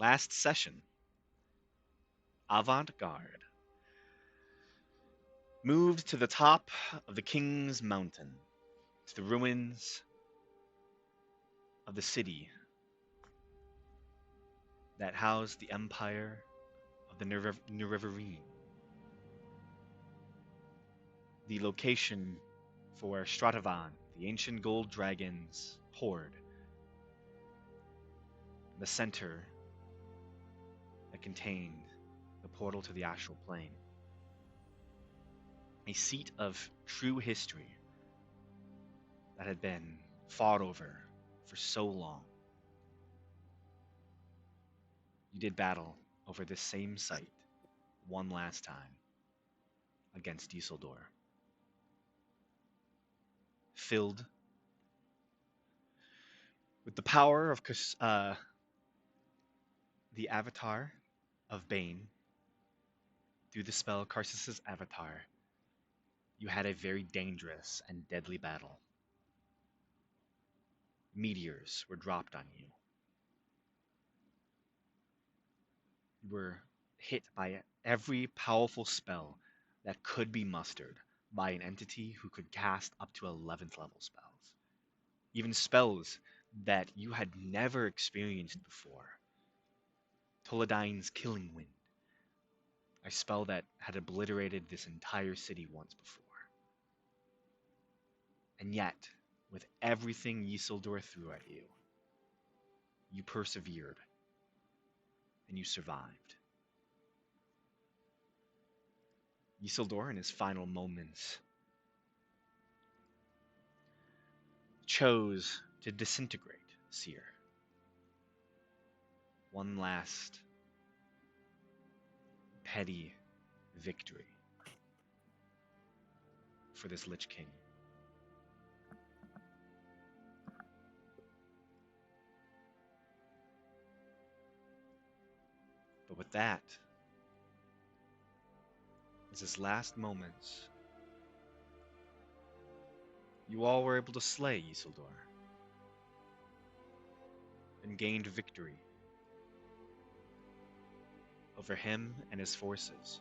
Last session, Avant Garde moved to the top of the King's Mountain, to the ruins of the city that housed the empire of the Nerevarine, the location for where Stratavan, the ancient gold dragons, poured, the center that contained the portal to the astral plane, a seat of true history that had been fought over for so long. You did battle over this same site one last time against Isildur, filled with the power of the avatar of Bane. Through the spell Karsus's avatar, you had a very dangerous and deadly battle. Meteors were dropped on you. You were hit by every powerful spell that could be mustered by an entity who could cast up to 11th level spells. Even spells that you had never experienced before. Toladine's Killing Wind, a spell that had obliterated this entire city once before. And yet, with everything Isildur threw at you, you persevered, and you survived. Isildur, in his final moments, chose to disintegrate Seer. One last petty victory for this Lich King. But with that, as his last moments, you all were able to slay Isildur and gained victory over him and his forces.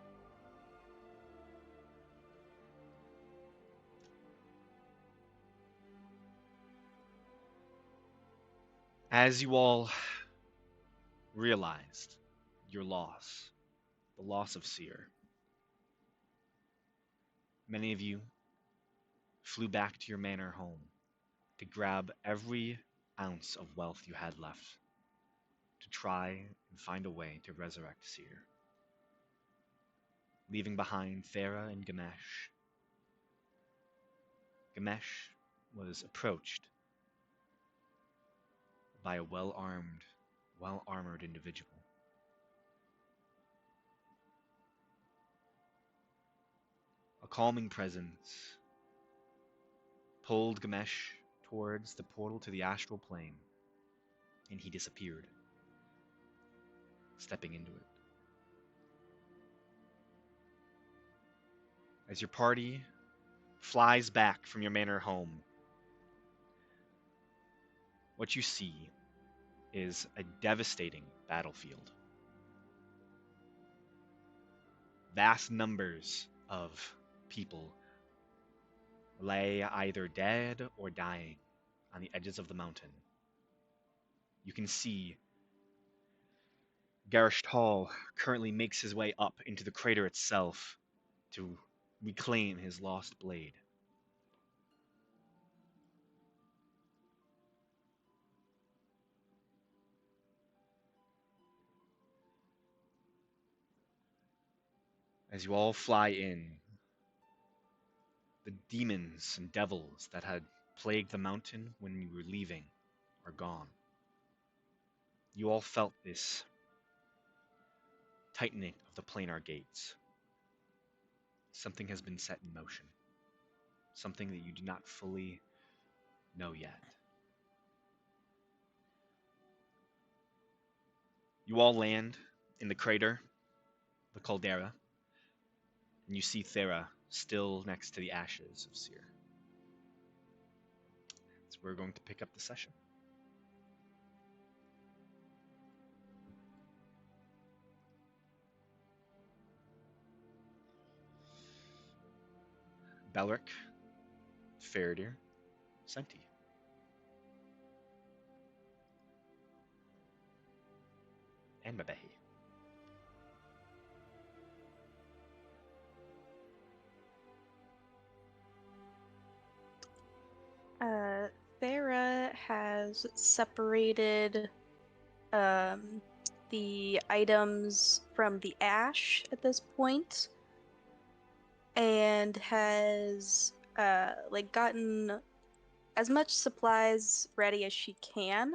As you all realized your loss, the loss of Seer, many of you flew back to your manor home to grab every ounce of wealth you had left to try and find a way to resurrect Seer, leaving behind Thera and Gamesh. Gamesh was approached by a well-armored individual. A calming presence pulled Gamesh towards the portal to the astral plane, and he disappeared, stepping into it. As your party flies back from your manor home, what you see is a devastating battlefield. Vast numbers of people lay either dead or dying on the edges of the mountain. You can see Garrish Hall currently makes his way up into the crater itself to reclaim his lost blade. As you all fly in, the demons and devils that had plagued the mountain when you were leaving are gone. You all felt this tightening of the planar gates. Something has been set in motion. Something that you do not fully know yet. You all land in the crater, the caldera, and you see Thera still next to the ashes of Seer. So we're going to pick up the session. Belric, Faradir, Senti. And Mabehi. Uh, Farah has separated um, the items from the ash at this point and has like gotten as much supplies ready as she can.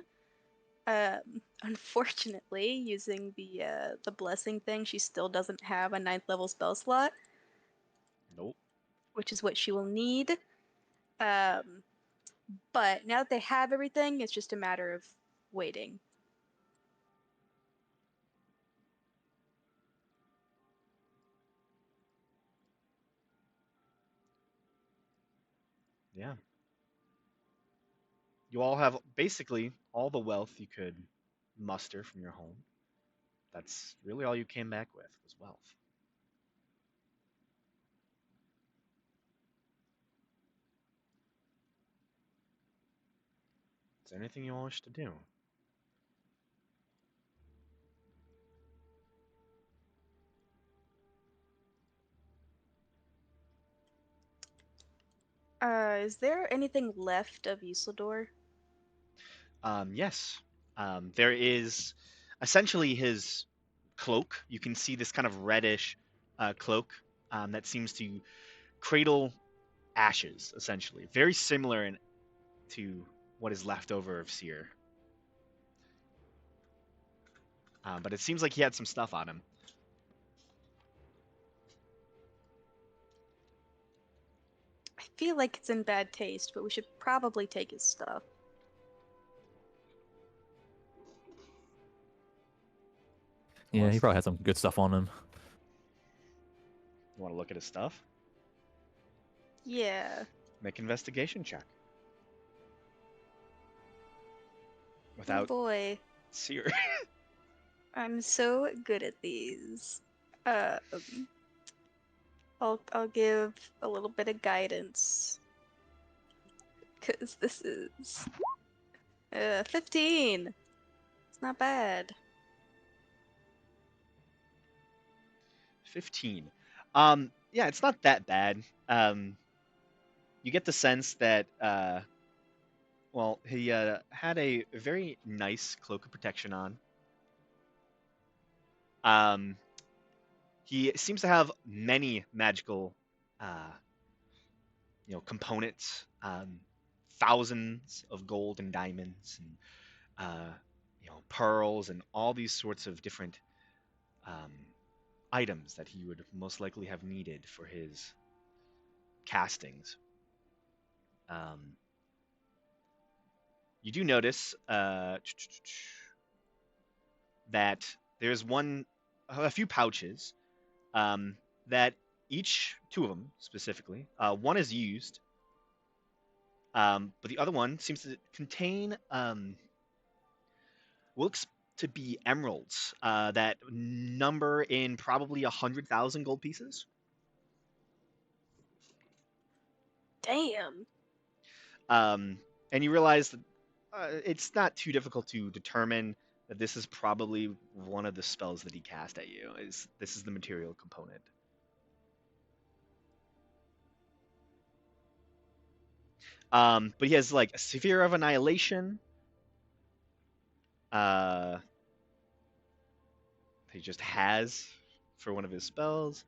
Unfortunately, using the blessing thing, she still doesn't have a ninth level spell slot, Nope. which is what she will need. Um, but now that they have everything, it's just a matter of waiting. Yeah. You all have basically all the wealth you could muster from your home. That's really all you came back with was wealth. Is there anything you all wish to do? Is there anything left of Usador? Yes. There is essentially his cloak. You can see this kind of reddish cloak that seems to cradle ashes, essentially. Very similar to what is left over of Seer. But it seems like he had some stuff on him. I feel like it's in bad taste, but we should probably take his stuff. Well, Yeah, he probably had some good stuff on him. you want to look at his stuff? Yeah. Make an investigation check. Oh Without boy. Seer. I'm so good at these. Um, I'll give a little bit of guidance. Cause this is 15. It's not bad. 15. Yeah, it's not that bad. You get the sense that, well, he had a very nice cloak of protection on. Um, he seems to have many magical, uh, components. Thousands of gold and diamonds, and pearls, and all these sorts of different um, items that he would most likely have needed for his castings. Um, you do notice that there's a few pouches um, that each, two of them specifically, one is used, but the other one seems to contain looks to be emeralds that number in probably 100,000 gold pieces. Damn. Um, and you realize that it's not too difficult to determine that this is probably one of the spells that he cast at you. This is the material component. But he has like a sphere of annihilation. Uh, he just has for one of his spells.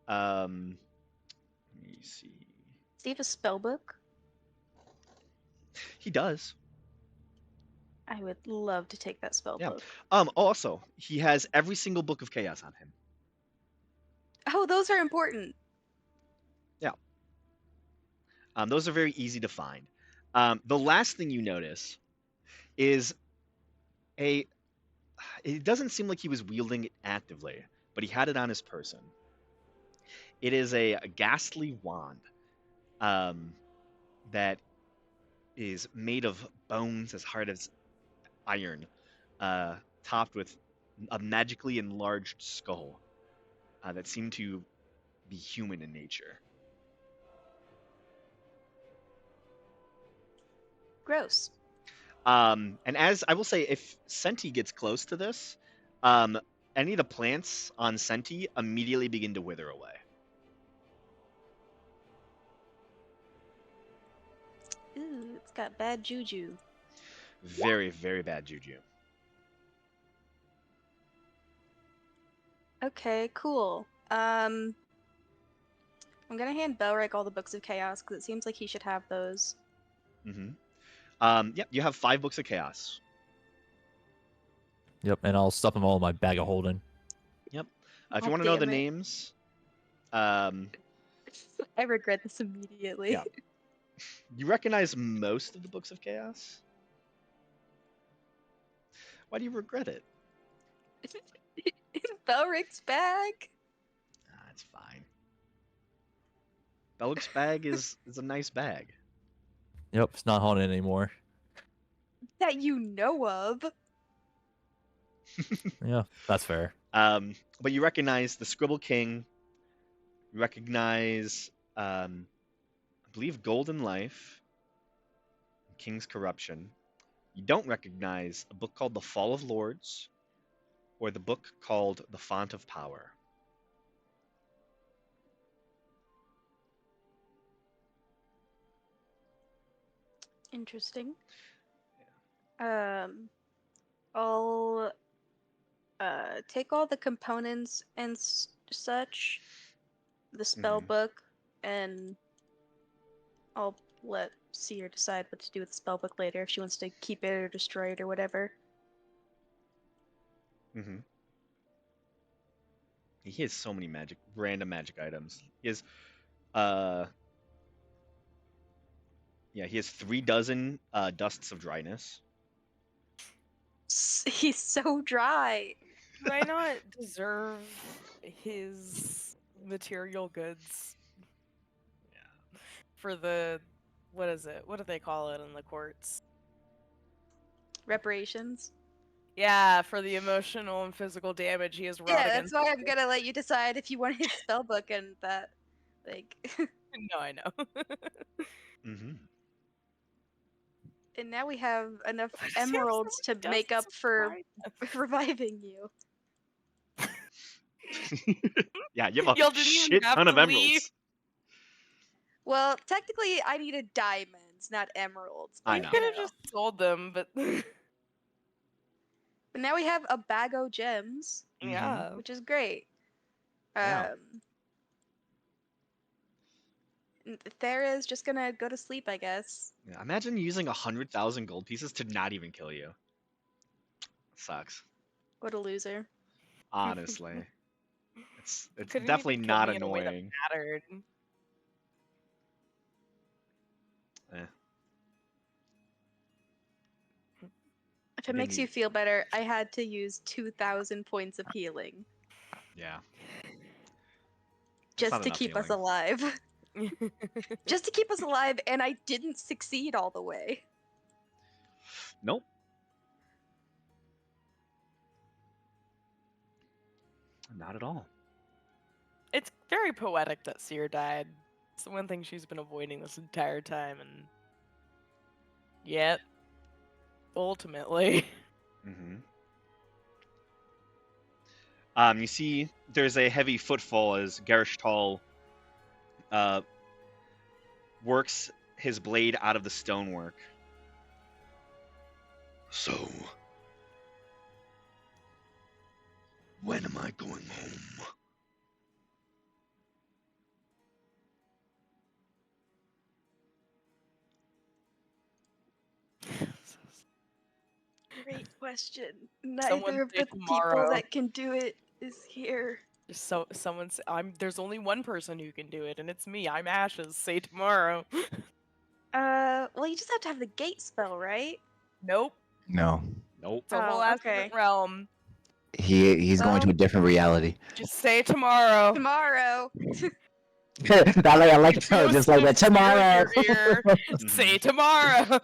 Let me see. Does he have a spell book? He does. I would love to take that spell Yeah. book. Also, he has every single book of chaos on him. Oh, those are important. Yeah. Those are very easy to find. The last thing you notice is a. It doesn't seem like he was wielding it actively, but he had it on his person. It is a ghastly wand um, that is made of bones as hard as iron, topped with a magically enlarged skull that seemed to be human in nature. Gross. And as I will say, if Senti gets close to this, any of the plants on Senti immediately begin to wither away. Ooh, it's got bad juju. Very, very bad juju. Okay, cool. I'm gonna hand Belric all the books of chaos because it seems like he should have those. Mm-hmm. Yep, you have 5 books of chaos. Yep, and I'll stuff them all in my bag of holding. Yep. If Oh, you want to know the damn it. names, I regret this immediately. Yeah. you recognize most of the books of chaos. Why do you regret it? Belric's bag. It's fine. Bellick's bag is a nice bag. Yep, it's not haunted anymore. That you know of. Yeah, that's fair. But you recognize the Scribble King. You recognize, I believe, Golden Life, King's Corruption. You don't recognize a book called The Fall of Lords, or the book called The Font of Power. Interesting. I'll take all the components and such, the spell book, and I'll let Seer decide what to do with the spell book later if she wants to keep it or destroy it or whatever. Mm-hmm. He has so many random magic items. He has, he has 3 dozen dusts of dryness. He's so dry. Do I not deserve his material goods? Yeah. For the, what is it? What do they call it in the courts? Reparations. Yeah, for the emotional and physical damage he has wrought Yeah, against. that's why I'm gonna let you decide if you want his spell book and that, like. No, I know. Mm-hmm. And now we have enough Why does he have so emeralds to many make up dozens of for dryness? reviving you. Yeah, you have a Y'all didn't even shit have ton of to emeralds. leave. Well, technically, I needed diamonds, not emeralds. I You know. could have just sold them, but But now we have a bag of gems, yeah. which is great. Yeah. Thera's just gonna go to sleep, I guess. Yeah, imagine using 100,000 gold pieces to not even kill you. Sucks. What a loser. Honestly. It's Couldn't definitely even kill not me in a way that annoying. mattered. Eh. If it makes you feel better, I had to use 2,000 points of healing Yeah. just to keep us alive. Just to keep us alive, and I didn't succeed all the way. Nope. Not at all. It's very poetic that Seer died. It's the one thing she's been avoiding this entire time, and yet, ultimately. Mm-hmm. You see, there's a heavy footfall as Gerishtal works his blade out of the stonework. So, when am I going home? Great question. Someone Neither of say the people tomorrow. that can do it is here. So someone's. There's only one person who can do it, and it's me. I'm Ashes. Say tomorrow. Well, you just have to have the gate spell, right? Nope. No, Nope. It's a whole Oh, ass okay. different realm. he's going to a different reality. Just say tomorrow. Tomorrow. I like just like that tomorrow. Say tomorrow.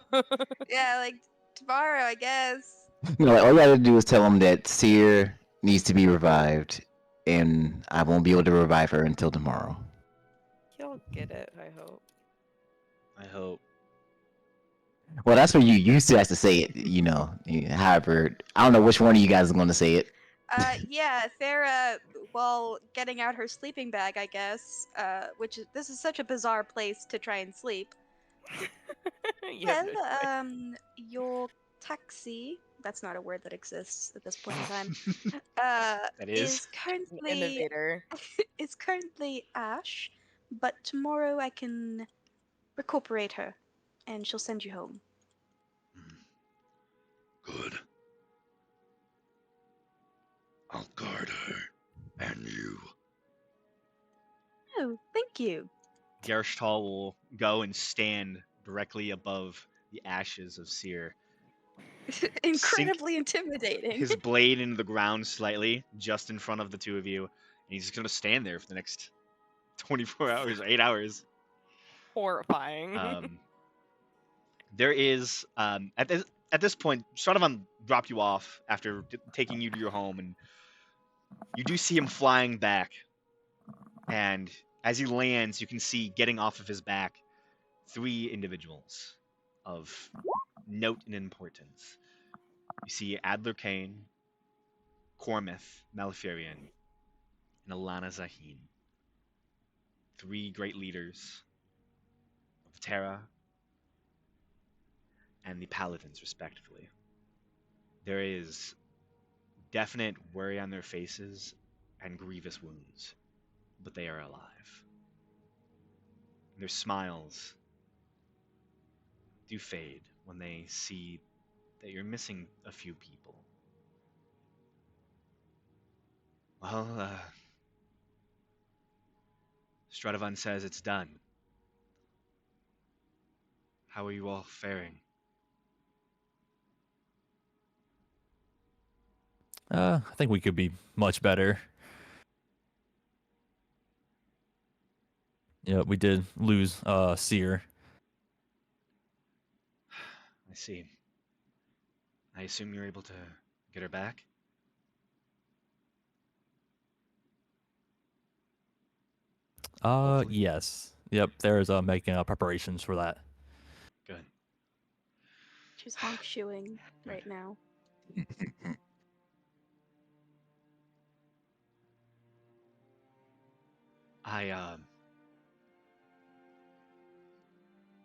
Yeah, like tomorrow, I guess. No, like, all you gotta do is tell him that Seer needs to be revived, and I won't be able to revive her until tomorrow. He'll get it, I hope. I hope. Well, that's what you used to have to say it. However, I don't know which one of you guys is going to say it. Yeah, Farah, while getting out her sleeping bag, I guess, this is such a bizarre place to try and sleep. You have Well, no choice. your taxi, that's not a word that exists at this point in time, That is. is currently Innovator. is currently Ash, but tomorrow I can recuperate her, and she'll send you home. Good. I'll guard her. And you. Oh, thank you. Gershtal will go and stand directly above the ashes of Seer, Incredibly intimidating. his blade into the ground slightly, just in front of the two of you, and he's just gonna stand there for the next 24 hours, 8 hours. Horrifying. There is at this point, Stradavan dropped you off after taking you to your home, and you do see him flying back. And as he lands, you can see getting off of his back 3 individuals of note and importance. You see Adler Kane, Cormith Malfurion, and Alana Zahin. 3 great leaders of Terra and the Paladins, respectively. There is definite worry on their faces and grievous wounds, but they are alive. Their smiles do fade when they see that you're missing a few people. Well, Stradavan says it's done. How are you all faring? I think we could be much better. Yeah, we did lose Seer. I see. I assume you're able to get her back? Hopefully. Yes. Yep, there's making preparations for that. Good. She's honk shoeing right now.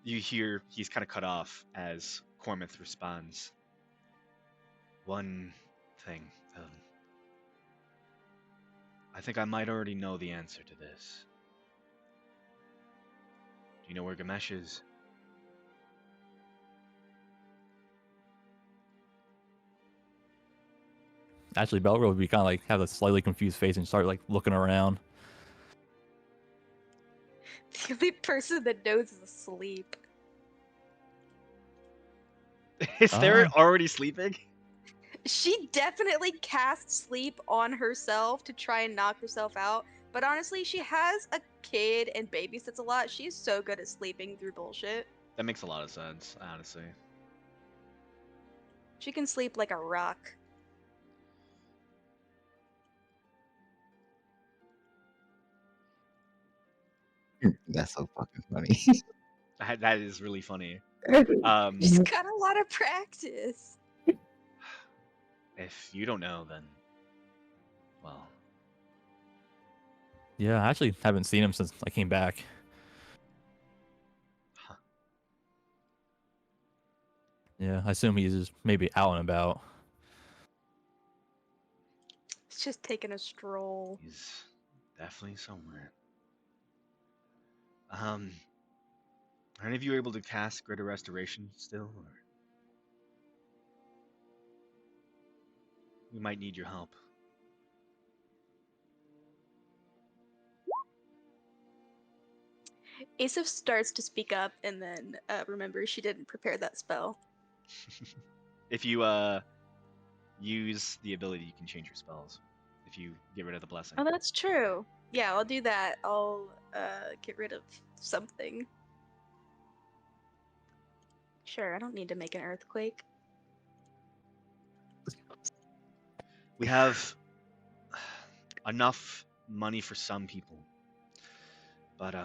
You hear he's kind of cut off as Cormith responds. One thing. I think I might already know the answer to this. Do you know where Gamesh is? Actually, Belro would be kind of like have a slightly confused face and start like looking around. The only person that knows is asleep. Is Sarah Ah. already sleeping? She definitely casts sleep on herself to try and knock herself out. But honestly, she has a kid and babysits a lot. She's so good at sleeping through bullshit. That makes a lot of sense, honestly. She can sleep like a rock. That's so fucking funny. That is really funny. She's got a lot of practice. If you don't know, then, well, Yeah, I actually haven't seen him since I came back. huh. Yeah, I assume he's just maybe out and about. It's just taking a stroll. He's definitely somewhere. Are any of you able to cast Greater Restoration still, or we might need your help? Asif starts to speak up and then remembers she didn't prepare that spell. If you use the ability, you can change your spells. If you get rid of the blessing. Oh, that's true. Yeah, I'll do that. I'll get rid of something. Sure, I don't need to make an earthquake. We have enough money for some people, but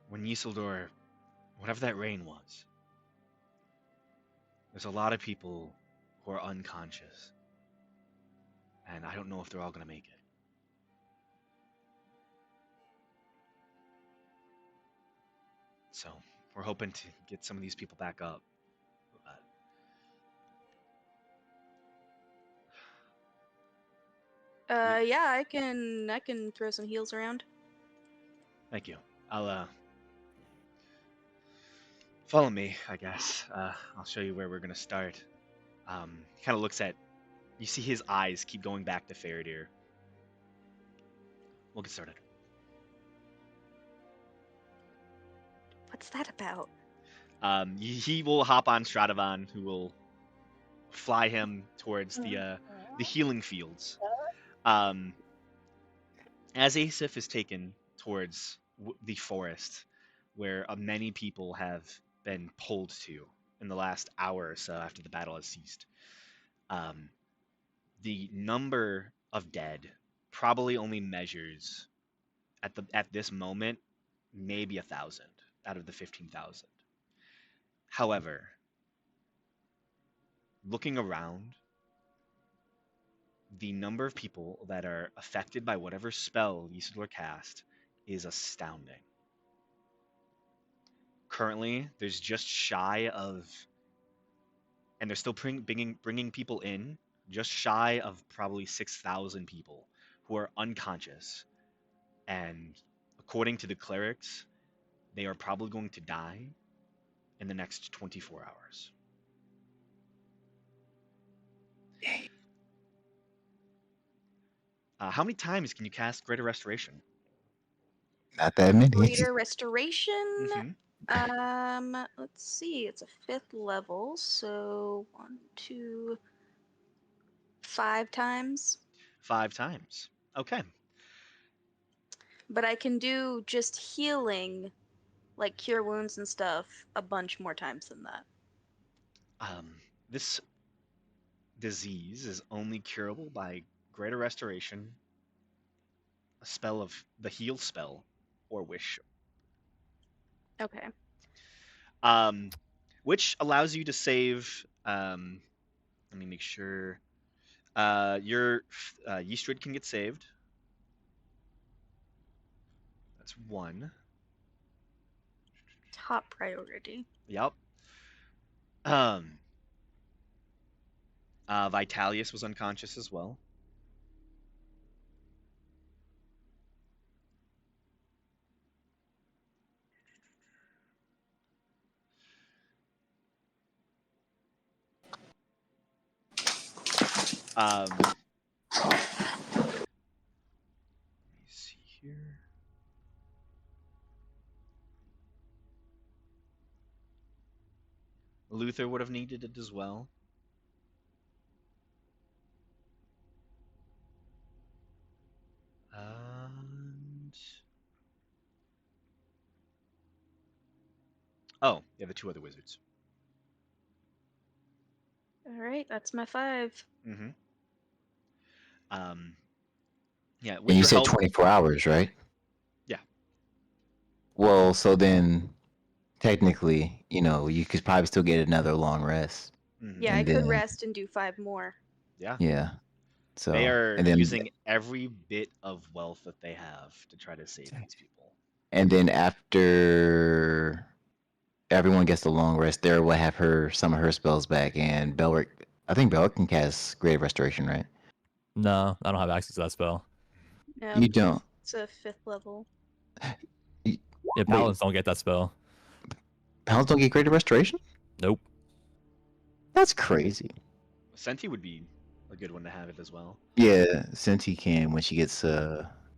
when Yseldor whatever that rain was, there's a lot of people who are unconscious, and I don't know if they're all gonna make it. So we're hoping to get some of these people back up. Yeah, I can throw some heals around. Thank you. I'll follow me, I guess. I'll show you where we're gonna start. He kind of looks at. You see his eyes keep going back to Faradir. We'll get started. What's that about? He will hop on Stradavan, who will fly him towards the healing fields. As Asif is taken towards the forest, where many people have been pulled to in the last hour or so after the battle has ceased, the number of dead probably only measures at this moment maybe 1,000 out of the 15,000. However, looking around, the number of people that are affected by whatever spell Isildur cast is astounding. Currently, there's just shy of, and they're still bringing people in, just shy of probably 6,000 people who are unconscious. And according to the clerics, they are probably going to die in the next 24 hours. How many times can you cast Greater Restoration? Not that many. Greater Restoration. Mm-hmm. Let's see. It's a 5th level, so 1, 2, 5 times. 5 times. Okay. But I can do just healing, like cure wounds and stuff, a bunch more times than that. This disease is only curable by Greater Restoration, a spell of the heal spell, or wish. Okay. Which allows you to save. Let me make sure. Your Yeastrid can get saved. That's 1. Top priority. Yep. Vitalius was unconscious as well. Let me see here. Luther would have needed it as well. And oh, yeah, the 2 other wizards. All right, that's my 5. Mm-hmm. Yeah, with And you your said help. 24 hours, right? Yeah. Well, so then technically, you could probably still get another long rest. Mm-hmm. Yeah, I And could then, rest and do 5 more. Yeah. yeah. They So, are and then, using every bit of wealth that they have to try to save these people. and then after everyone gets the long rest, there will have some of her spells back. And Belric, I think Belric can cast Great Restoration, right? No, I don't have access to that spell. No, You don't. it's a 5th level. Yeah, Wait, paladins don't get that spell. Paladins don't get Greater Restoration? Nope. That's crazy. Senti would be a good one to have it as well. Yeah, Senti can when she gets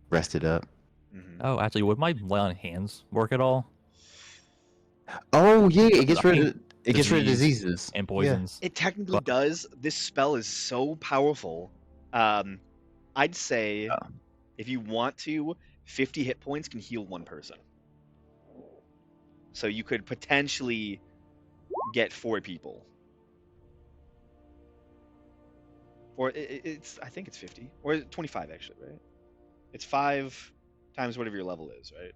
rested up. Mm-hmm. Oh, actually, would my lay on hands work at all? Oh yeah, it gets I rid mean, of disease diseases and Yeah. poisons. It technically But- does. This spell is so powerful. I'd say Oh. if you want to, 50 hit points can heal 1 person. So you could potentially get 4 people. Or it's I think it's 50 or 25 actually, right? It's 5 times whatever your level is, right?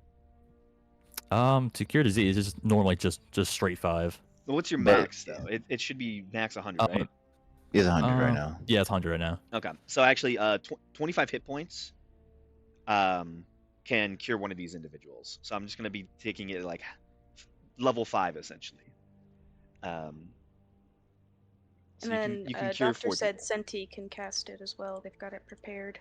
To cure disease is normally just straight 5. Well, what's your But max though? It should be max 100, right? it's 100 right now. Yeah, it's 100 right now. Okay. So actually, 25 hit points can cure one of these individuals. So I'm just gonna be taking it like level 5 essentially. Um, so And then you can cure Doctor 4 said people. Senti can cast it as well. They've got it prepared.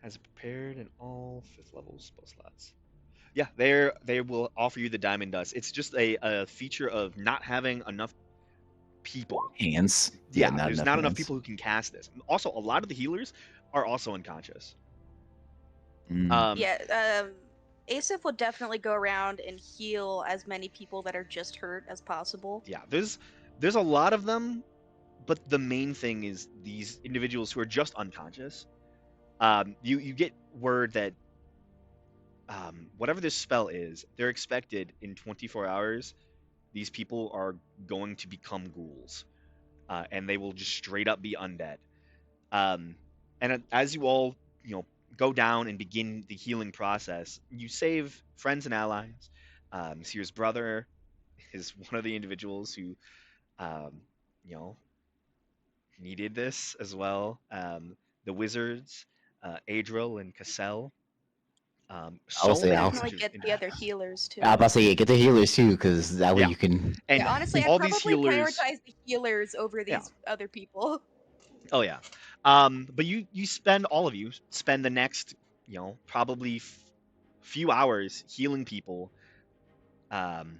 Has it prepared in all 5th level spell slots. Yeah, they will offer you the diamond dust. It's just a feature of not having enough people. Hands. Yeah, not there's enough not enough hands. people who can cast this. Also, a lot of the healers are also unconscious. Mm. Yeah, Asif will definitely go around and heal as many people that are just hurt as possible. Yeah, there's a lot of them, but the main thing is these individuals who are just unconscious. You get word that whatever this spell is, they're expected in 24 hours. These people are going to become ghouls, and they will just straight up be undead. And as you all, go down and begin the healing process, you save friends and allies. Seer's brother is one of the individuals who, um, you know, needed this as well. The wizards, Adril and Cassell. I would So say many I'll. Definitely get the other individuals. healers too. I was about to say, yeah, get the healers too, because that way Yeah, you can. and Yeah, honestly, I'd all these probably healers. prioritize the healers over Yeah. these other people. Oh yeah. But you spend all of you spend the next, probably few hours healing people, um,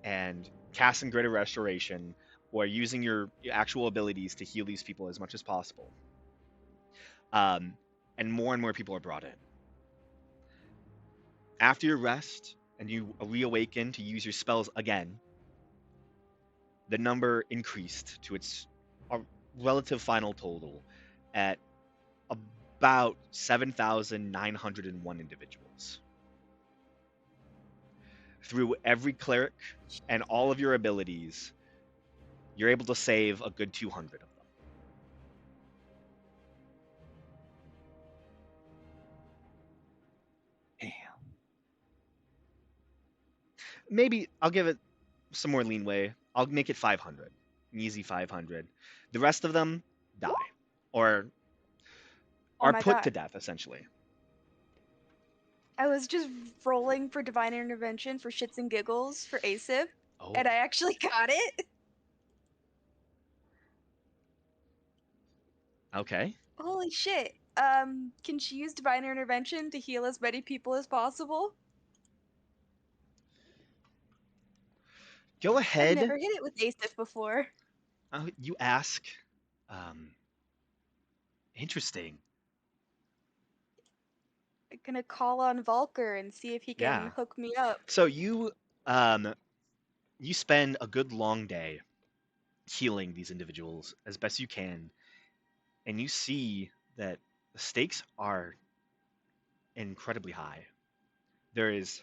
and casting greater restoration, or using your actual abilities to heal these people as much as possible. Um, and more people are brought in. After your rest and you reawaken to use your spells again, the number increased to its relative final total at about 7,901 individuals. Through every cleric and all of your abilities, you're able to save a good 200 of them. Damn. Maybe I'll give it some more leeway. I'll make it 500. An easy 500. The rest of them die or Oh are my put to god. death, essentially. I was just rolling for divine intervention for shits and giggles for Asif, Oh, and I actually got it. okay. Holy shit. Can she use divine intervention to heal as many people as possible? Go I've ahead. never hit it with Asif before. You ask. Um, Interesting. I'm gonna call on Volker and see if he can Yeah. hook me up. So um you spend a good long day healing these individuals as best you can, and you see that the stakes are incredibly high. There is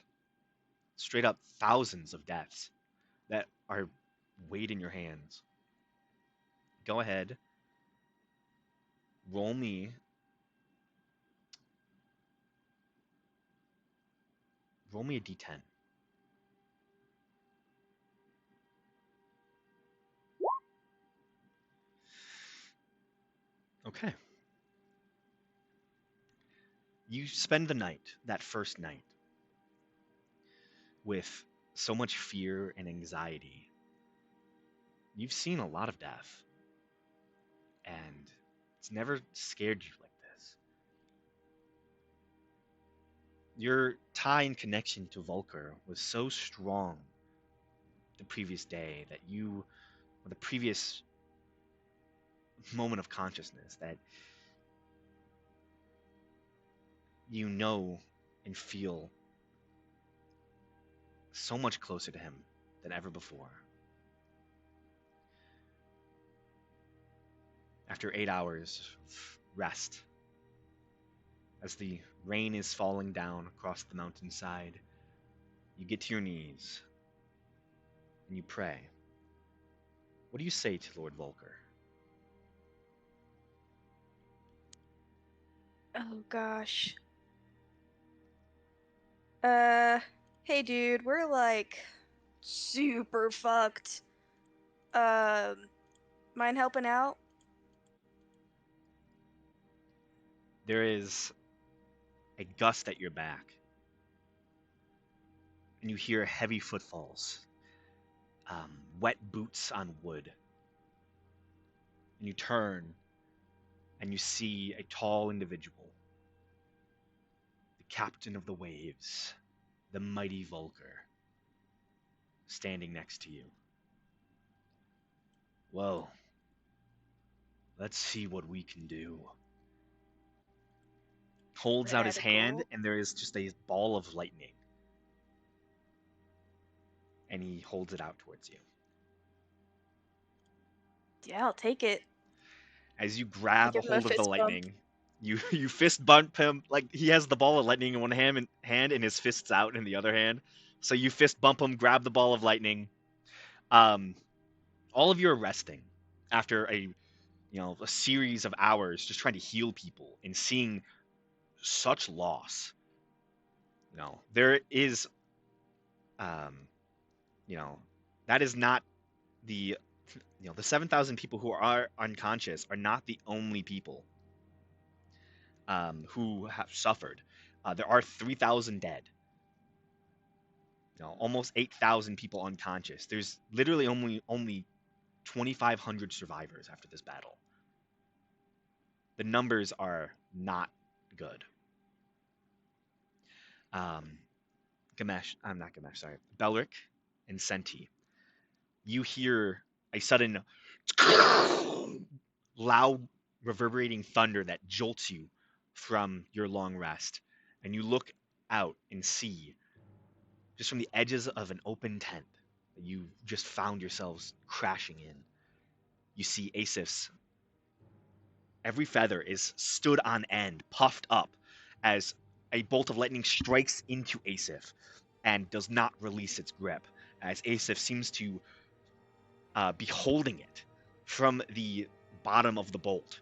straight up thousands of deaths that are weighed in your hands. Go ahead, roll me a d10. Okay. You spend the night, that first night, with so much fear and anxiety. You've seen a lot of death, and it's never scared you like this. Your tie and connection to Volker was so strong the previous day that or the previous moment of consciousness, that you know and feel so much closer to him than ever before. After 8 hours of rest, as the rain is falling down across the mountainside, you get to your knees and you pray. What do you say to Lord Volker? Oh gosh. Hey dude, we're like super fucked. Mind helping out? There is a gust at your back, and you hear heavy footfalls, wet boots on wood. And you turn, and you see a tall individual, the captain of the waves, the mighty Volker, standing next to you. Well, let's see what we can do. Holds out his hand, Radical. and there is just a ball of lightning. And he holds it out towards you. Yeah, I'll take it. As you grab a Give him a hold of the fist bump. lightning, you fist bump him. Like, he has the ball of lightning in one hand and his fist's out in the other hand. So you fist bump him, grab the ball of lightning. All of you are resting after a series of hours just trying to heal people and seeing such loss. There is that is not the the 7,000 people who are unconscious are not the only people who have suffered. There are 3,000 dead. Almost 8,000 people unconscious. There's literally only 2,500 survivors after this battle. The numbers are not good. Gamesh, I'm not Gamesh, sorry. Belric and Senti, you hear a sudden loud reverberating thunder that jolts you from your long rest, and you look out and see, just from the edges of an open tent that you just found yourselves crashing in, you see Asif's. Every feather is stood on end, puffed up, as a bolt of lightning strikes into Asif and does not release its grip, as Asif seems to be holding it from the bottom of the bolt.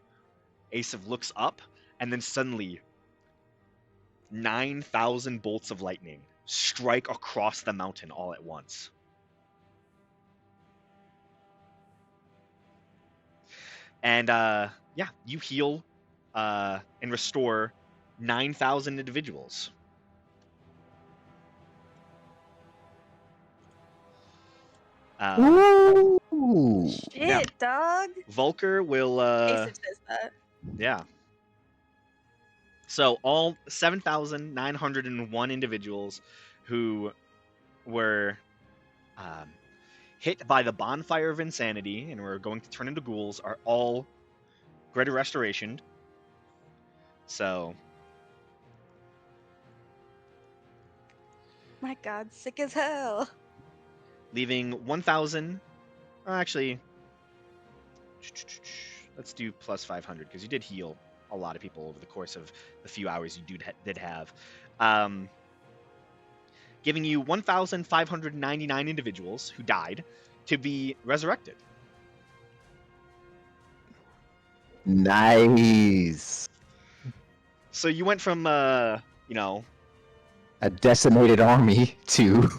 Asif looks up, and then suddenly 9,000 bolts of lightning strike across the mountain all at once. And you heal and restore 9,000 individuals. Ooh. Shit, dog. Volker will Asif says that. yeah. So all 7,901 individuals who were hit by the bonfire of insanity and were going to turn into ghouls are all greater restoration. So My god, sick as hell. leaving 1,000. Actually, let's do plus 500 because you did heal a lot of people over the course of the few hours you did have. Giving you 1,599 individuals who died to be resurrected. Nice. So you went from A decimated army to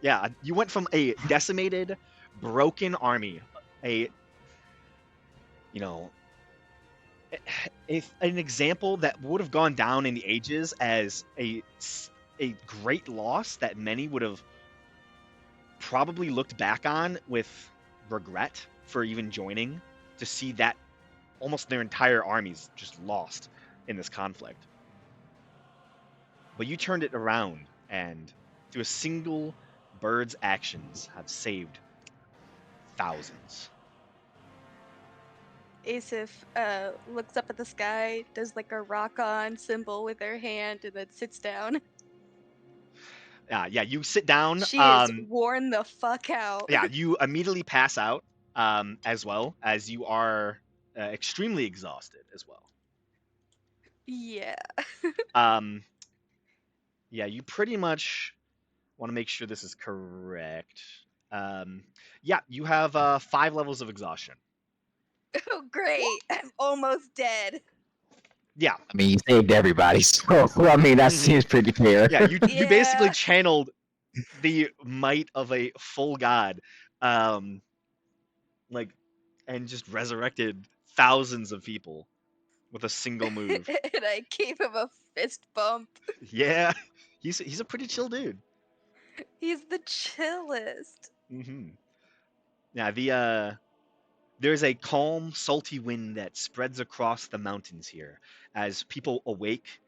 yeah, you went from a decimated, broken army, an example that would have gone down in the ages as a great loss that many would have probably looked back on with regret for even joining, to see that almost their entire armies just lost in this conflict. But you turned it around, and through a single bird's actions have saved thousands. Asif looks up at the sky, does like a rock on symbol with her hand, and then sits down. Yeah, you sit down. She is worn the fuck out. Yeah, you immediately pass out, as well as you are extremely exhausted as well. Yeah. Yeah, you pretty much want to make sure this is correct. Yeah, you have 5 levels of exhaustion. Oh, great. I'm almost dead. Yeah, I mean, you saved everybody, so I mean that Mhm. seems pretty fair. yeah. You basically Yeah. channeled the might of a full god, um, like, and just resurrected thousands of people with a single move. And I gave him a fist bump. Yeah, he's a pretty chill dude. He's the chillest. Hmm. Yeah, there's a calm, salty wind that spreads across the mountains here as people awake,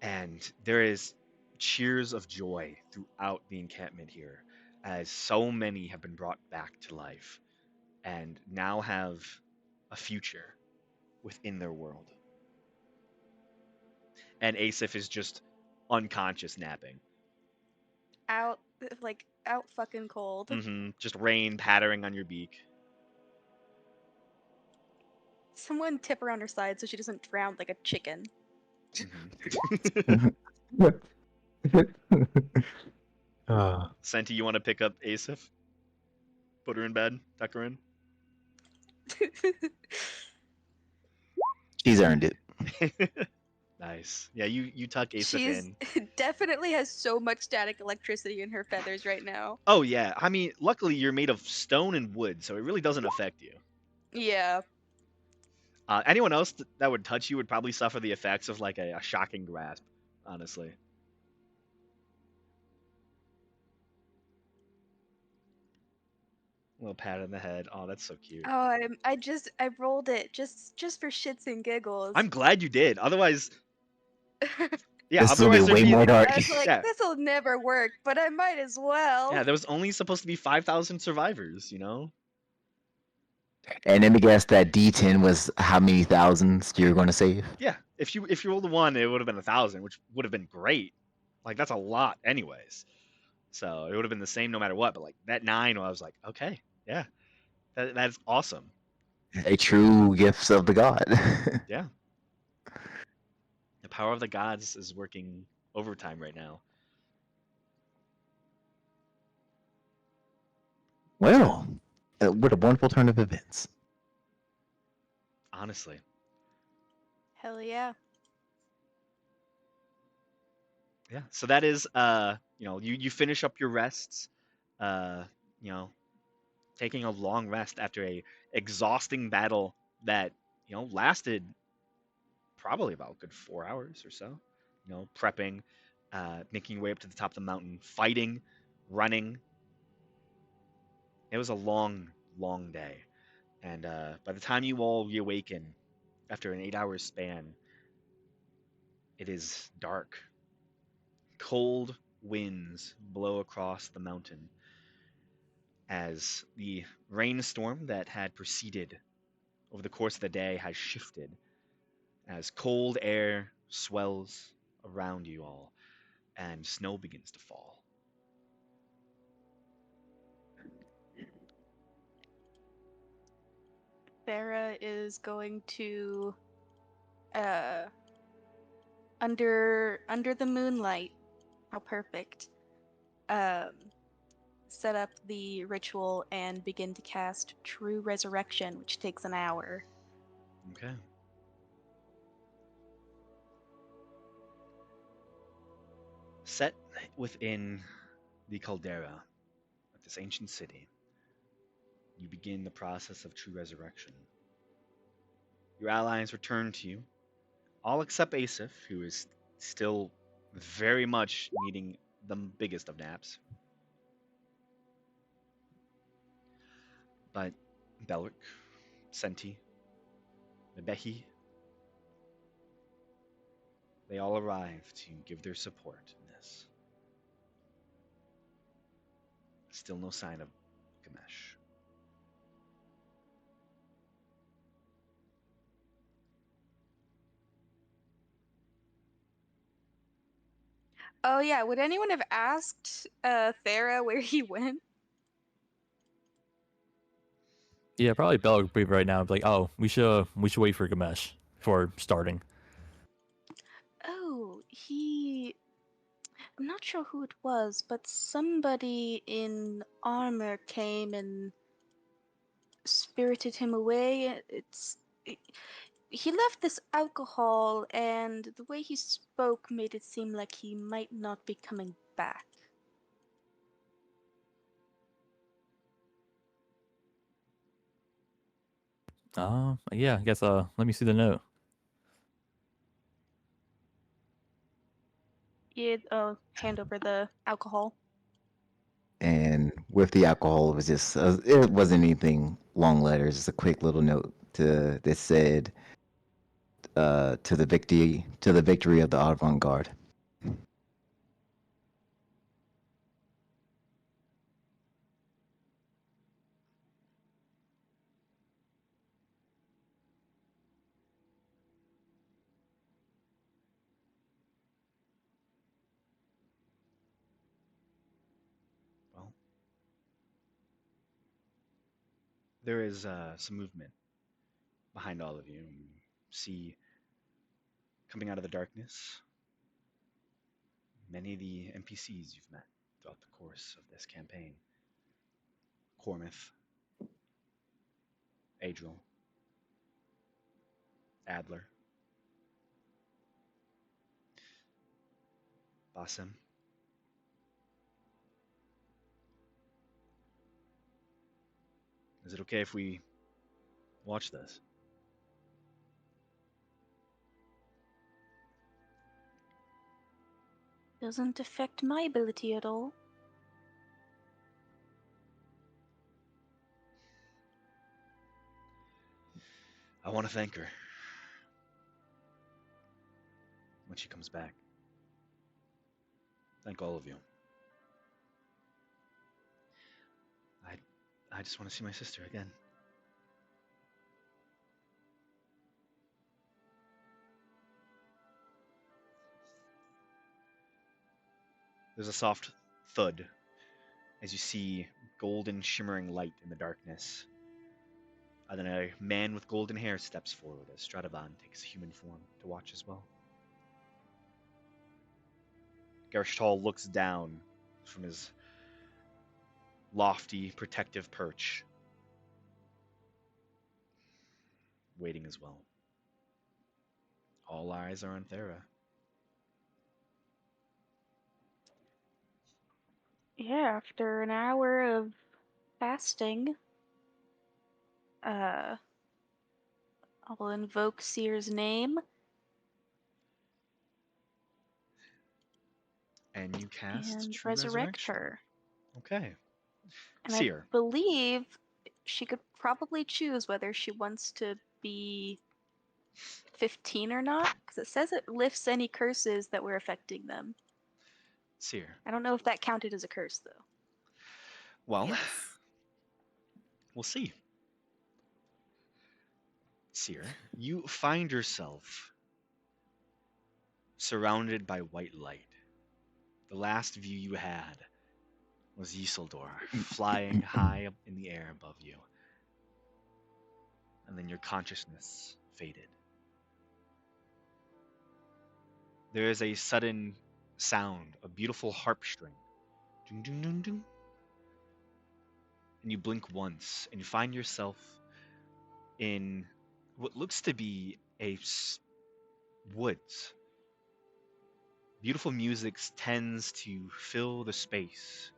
and there is cheers of joy throughout the encampment here, as so many have been brought back to life and now have a future within their world. And Asif is just unconscious napping. Out, like, out fucking cold. Just rain pattering on your beak. Someone tip her on her side so she doesn't drown like a chicken. Mhm. Senti, you want to pick up Asif? Put her in bed, tuck her in. She's earned it. Nice. Yeah, you tuck Asif She's in. definitely has so much static electricity in her feathers right now. Oh yeah, I mean, luckily you're made of stone and wood, so it really doesn't affect you. Yeah. Anyone else that would touch you would probably suffer the effects of like a shocking grasp, honestly. A little pat on the head. Oh, that's so cute. Oh, I rolled it just for shits and giggles. I'm glad you did. Otherwise, yeah, This will be otherwise there'd way be more dark. I was like, yeah, this'll never work, but I might as well. yeah. There was only supposed to be 5,000 survivors, you know. And let me guess that D10 was how many thousands you're going to save? Yeah, if you rolled a 1, it would have been 1,000, which would have been great. Like that's a lot, anyways. So it would have been the same no matter what. But like that 9, I was like, okay, yeah, that's awesome. A true gifts of the god. Yeah, the power of the gods is working overtime right now. Well, what a wonderful turn of events. Honestly, Hell yeah. yeah. So that is, you finish up your rests, uh, you know, taking a long rest after a exhausting battle that lasted probably about a good 4 hours or so. Prepping, making your way up to the top of the mountain, fighting, running. It was a long, long day. And by the time you all reawaken after an 8 hour span, it is dark. Cold winds blow across the mountain as the rainstorm that had preceded over the course of the day has shifted, as cold air swells around you all and snow begins to fall. Farah is going to uh under the moonlight. How perfect. Um set up the ritual and begin to cast True Resurrection, which takes an hour. Okay. Set within the caldera of this ancient city, you begin the process of true resurrection. Your allies return to you, all except Asif, who is still very much needing the biggest of naps. But Belric, Senti, Mebehi, they all arrive to give their support in this. Still no sign of Gamesh. Oh yeah, would anyone have asked Farah where he went? Yeah, probably Bella would be right now. And be like, oh, we should wait for Gamesh before starting. Oh, I'm not sure who it was, but somebody in armor came and spirited him away. he left this alcohol, and the way he spoke made it seem like he might not be coming back. Yeah, I guess let me see the note. You'd hand over the alcohol. And with the alcohol, it was just it wasn't anything long letters. Just a quick little note that said to the victory of the avant garde. Well, there is some movement behind all of you. You see, coming out of the darkness, many of the NPCs you've met throughout the course of this campaign. Cormith, Adriel, Adler, Basim. Is it okay if we watch this? Doesn't affect my ability at all. I want to thank her when she comes back. Thank all of you. I just want to see my sister again. There's a soft thud as you see golden shimmering light in the darkness. And then a man with golden hair steps forward as Stradavan takes human form to watch as well. Gershtal looks down from his lofty, protective perch, waiting as well. All eyes are on Thera. Yeah, after an hour of fasting, I'll invoke Seer's name. And you cast And True resurrect Resurrection. her. Okay. And Seer. I believe she could probably choose whether she wants to be 15 or not, because it says it lifts any curses that were affecting them. Seer. I don't know if that counted as a curse, though. Well, Yes. we'll see. Seer, you find yourself surrounded by white light. The last view you had was Yseldor flying high up in the air above you. And then your consciousness faded. There is a sudden sound, a beautiful harp string. Ding, ding, ding, ding. And you blink once, and you find yourself in what looks to be a woods. Beautiful music tends to fill the space.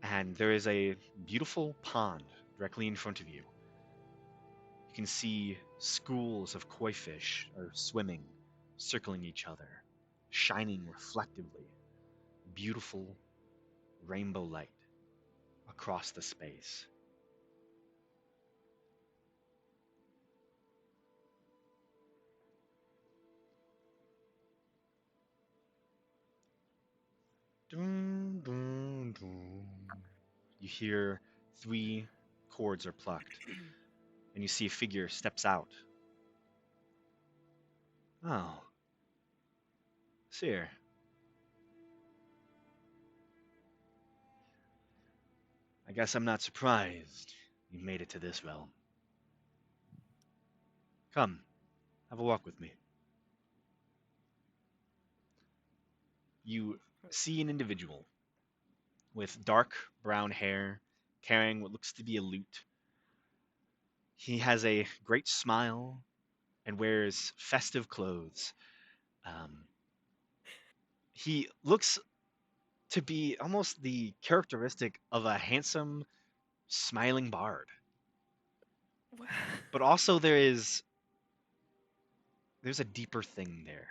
And there is a beautiful pond directly in front of you. You can see schools of koi fish are swimming, circling each other, shining reflectively. Beautiful rainbow light across the space. Dun, dun, dun. You hear 3 chords are plucked, and you see a figure steps out. Oh, Seer. I guess I'm not surprised you made it to this realm. Come, have a walk with me. You see an individual with dark brown hair, carrying what looks to be a lute. He has a great smile and wears festive clothes. Um, he looks to be almost the characteristic of a handsome, smiling bard. But also there's a deeper thing there,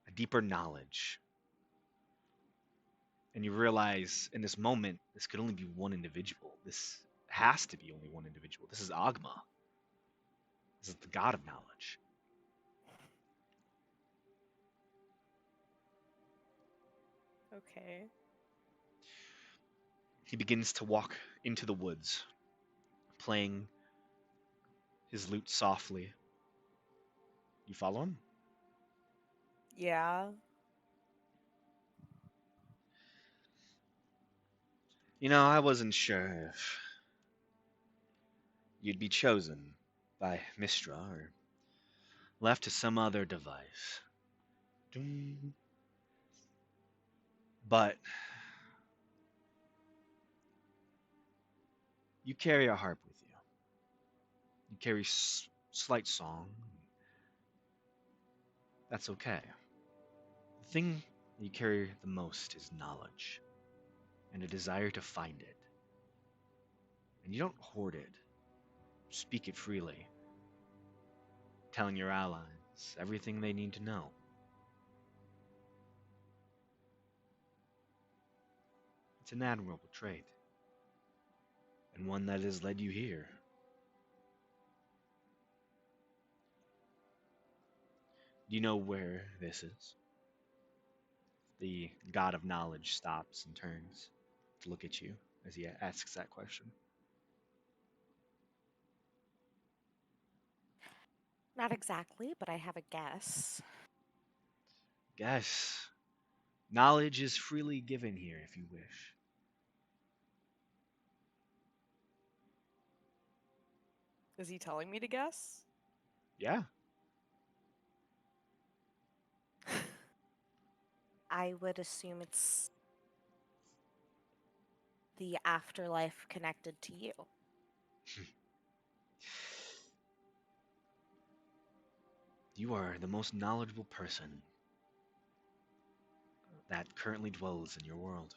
a deeper knowledge. And you realize in this moment, this could only be one individual. This has to be only one individual. This is Agma. This is the god of knowledge. Okay. He begins to walk into the woods, playing his lute softly. You follow him? Yeah. You know, I wasn't sure if you'd be chosen by Mistra or left to some other device. Ding. But you carry a harp with you. You carry slight song. That's okay. The thing that you carry the most is knowledge and a desire to find it. And you don't hoard it. Speak it freely, telling your allies everything they need to know. It's an admirable trait, and one that has led you here. Do you know where this is? The god of knowledge stops and turns to look at you as he asks that question. Not exactly, but I have a guess. Guess. Knowledge is freely given here if you wish. Is he telling me to guess? Yeah. I would assume it's the afterlife connected to you. You are the most knowledgeable person that currently dwells in your world.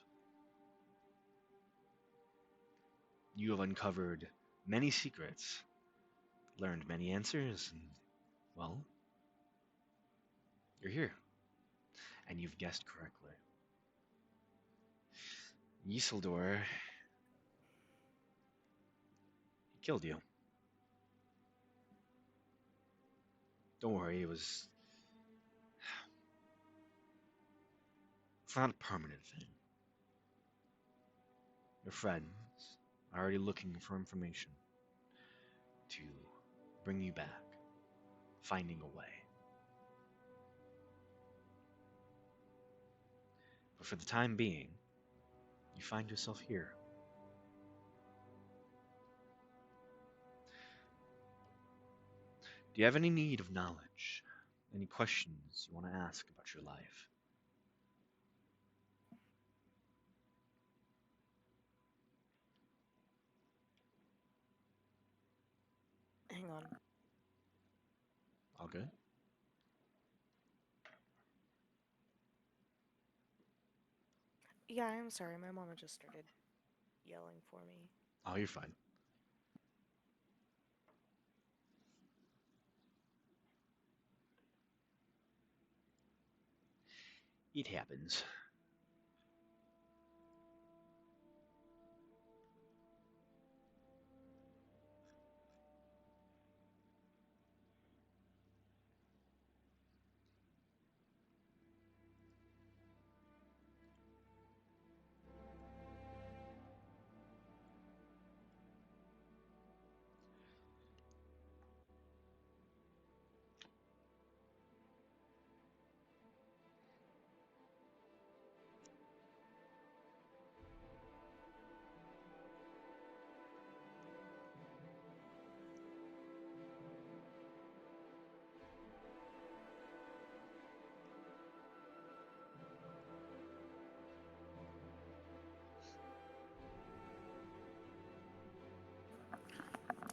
You have uncovered many secrets, learned many answers, and, well, you're here. And you've guessed correctly. Isildur, he killed you. Don't worry, it's not a permanent thing. Your friends are already looking for information to bring you back, finding a way. But for the time being, you find yourself here. Do you have any need of knowledge? Any questions you want to ask about your life? Hang on. All good? Yeah, I'm sorry. My mama just started yelling for me. Oh, you're fine. It happens.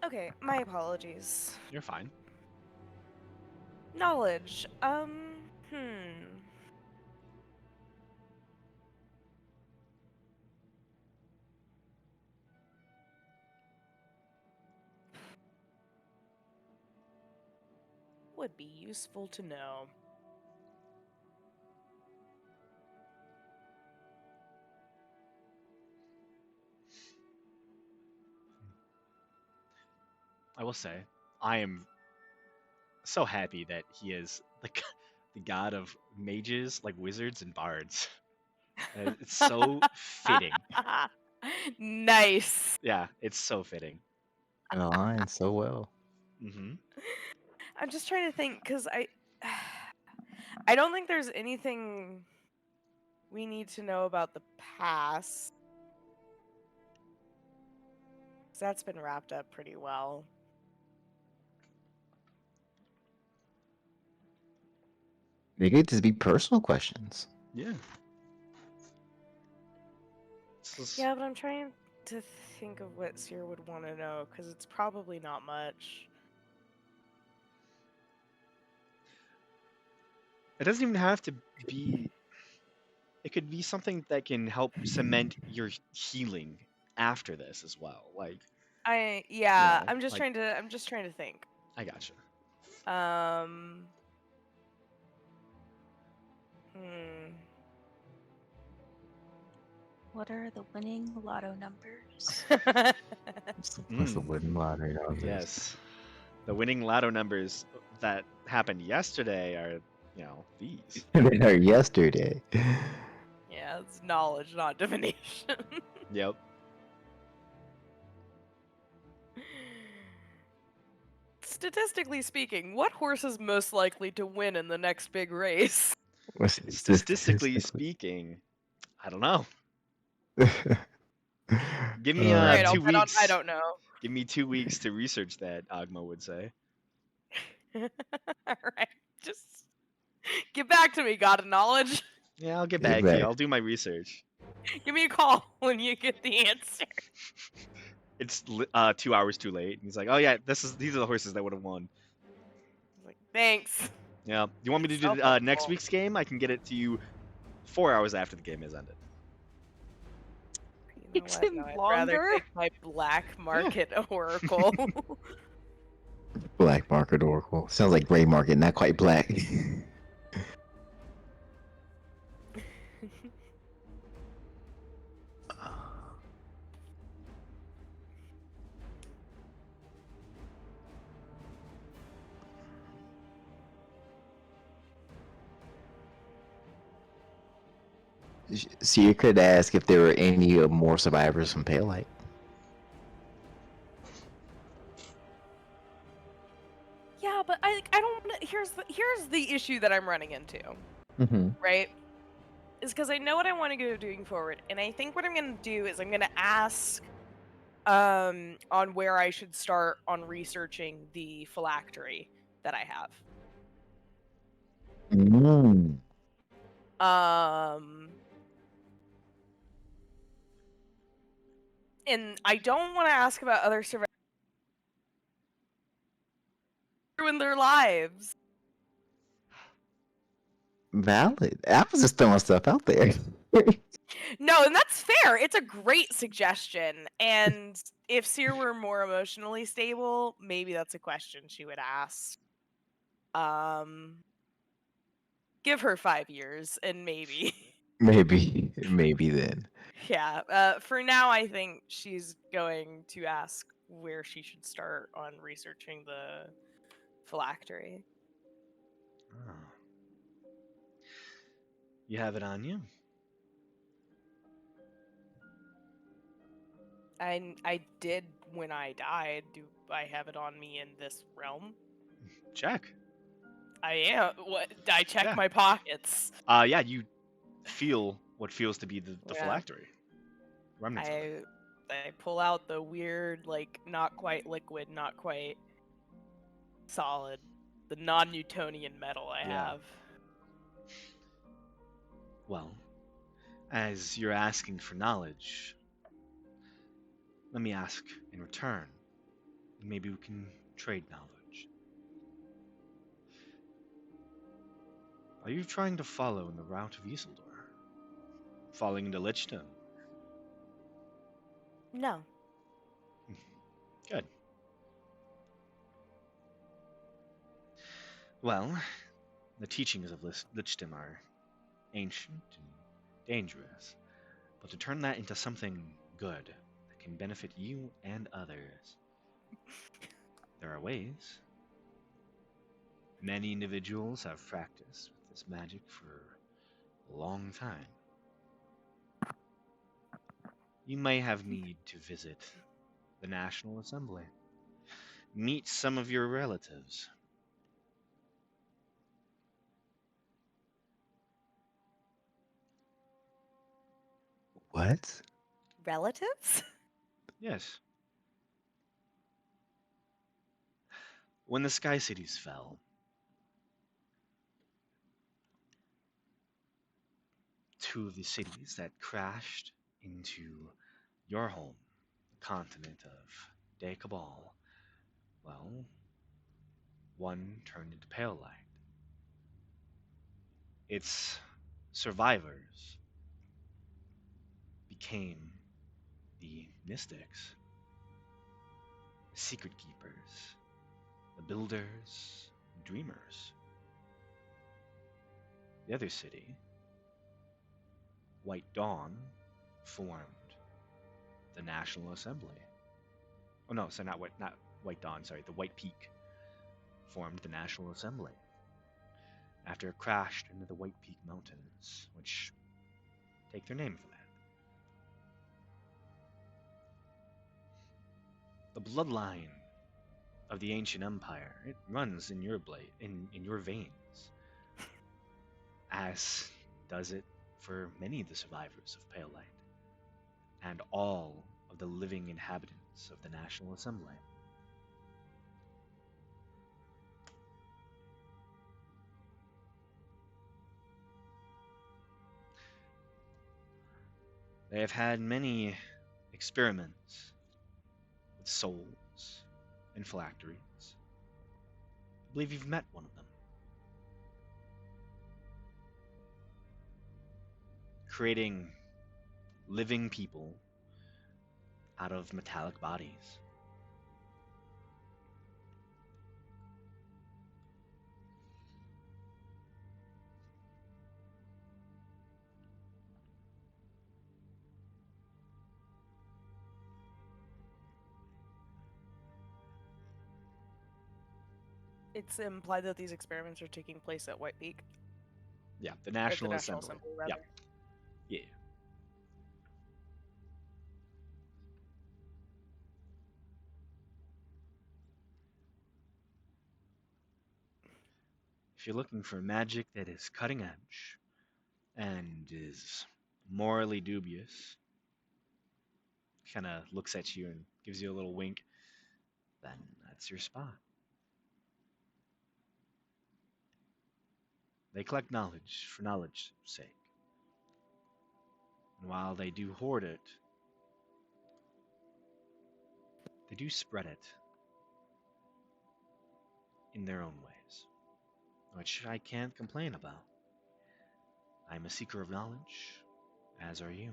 Okay, my apologies. You're fine. Knowledge. Would be useful to know. I will say, I am so happy that he is the god of mages, like wizards and bards. It's so fitting. Nice. Yeah, it's so fitting. It aligns so well. Hmm. I'm just trying to think because I don't think there's anything we need to know about the past. 'Cause that's been wrapped up pretty well. They could just be personal questions. Yeah. This is- Yeah, but I'm trying to think of what Seer would want to know because it's probably not much. It doesn't even have to be. It could be something that can help cement your healing after this as well. Like, Yeah, know, I'm just like- trying to think. I gotcha. Hmm. What are the winning lotto numbers? What's the Mm. wooden lottery numbers? Yes. The winning lotto numbers that happened yesterday are, these. They are yesterday. Yeah, it's knowledge, not divination. Yep. Statistically speaking, what horse is most likely to win in the next big race? What's it, Statistically speaking, I don't know. Give me Alright, I'll 2 bet on I weeks. don't know. Give me 2 weeks to research that, Agma would say. Alright, just get back to me, God of Knowledge. Yeah, I'll get Get back to you. back. I'll do my research. Give me a call when you get the answer. It's 2 hours too late. He's like, "Oh yeah, these are the horses that would have won." Like, thanks. Yeah. You want me to It's do so next helpful. week's game? I can get it to you 4 hours after the game has ended. You know Takes what? him No, I'd rather longer? take my black market oracle. Black market oracle. Sounds like gray market, not quite black. So you could ask if there were any more survivors from Pale Light. Yeah, but I don't wanna here's the issue that I'm running into, Mm-hmm. right? Is because I know what I want to go doing forward, and I think what I'm gonna do is I'm gonna ask on where I should start on researching the phylactery that I have. Mm. And I don't want to ask about other survivors ruin their lives. Valid. I was just throwing stuff out there. No, and that's fair. It's a great suggestion. And if Seer were more emotionally stable, maybe that's a question she would ask. Give her 5 years and maybe. maybe then. Yeah. For now, I think she's going to ask where she should start on researching the phylactery. Oh. You have it on you. I did when I died. Do I have it on me in this realm? Check. I am. What? I check Yeah. my pockets. Yeah, you feel what feels to be the Yeah. phylactery. Remnants of it. I pull out the weird, like, not quite liquid, not quite solid, the non-Newtonian metal I Yeah. have. Well, as you're asking for knowledge, let me ask in return. Maybe we can trade knowledge. Are you trying to follow in the route of Isildur? Falling into Lichdom? No. Good. Well, the teachings of Lichdom are ancient and dangerous, but to turn that into something good that can benefit you and others, there are ways. Many individuals have practiced with this magic for a long time. You may have need to visit the National Assembly, meet some of your relatives. What? Relatives? Yes. When the Sky Cities fell, two of the cities that crashed into your home, the continent of Dekabal, well, one turned into pale light. Its survivors became the mystics, the secret keepers, the builders, dreamers. The other city, White Dawn, formed the National Assembly. Oh no, so not White Dawn, sorry, the White Peak formed the National Assembly after it crashed into the White Peak Mountains, which take their name from that. The bloodline of the ancient empire, it runs in your in your veins, as does it for many of the survivors of Pale Light, and all of the living inhabitants of the National Assembly. They have had many experiments with souls and phylacteries. I believe you've met one of them. Creating living people out of metallic bodies. It's implied that these experiments are taking place at White Peak. Yeah, the Or at National the National Assembly. Assembly, rather. Yep. Yeah. If you're looking for magic that is cutting edge and is morally dubious, kind of looks at you and gives you a little wink, then that's your spot. They collect knowledge for knowledge's sake. And while they do hoard it, they do spread it in their own ways, which I can't complain about. I'm a seeker of knowledge, as are you.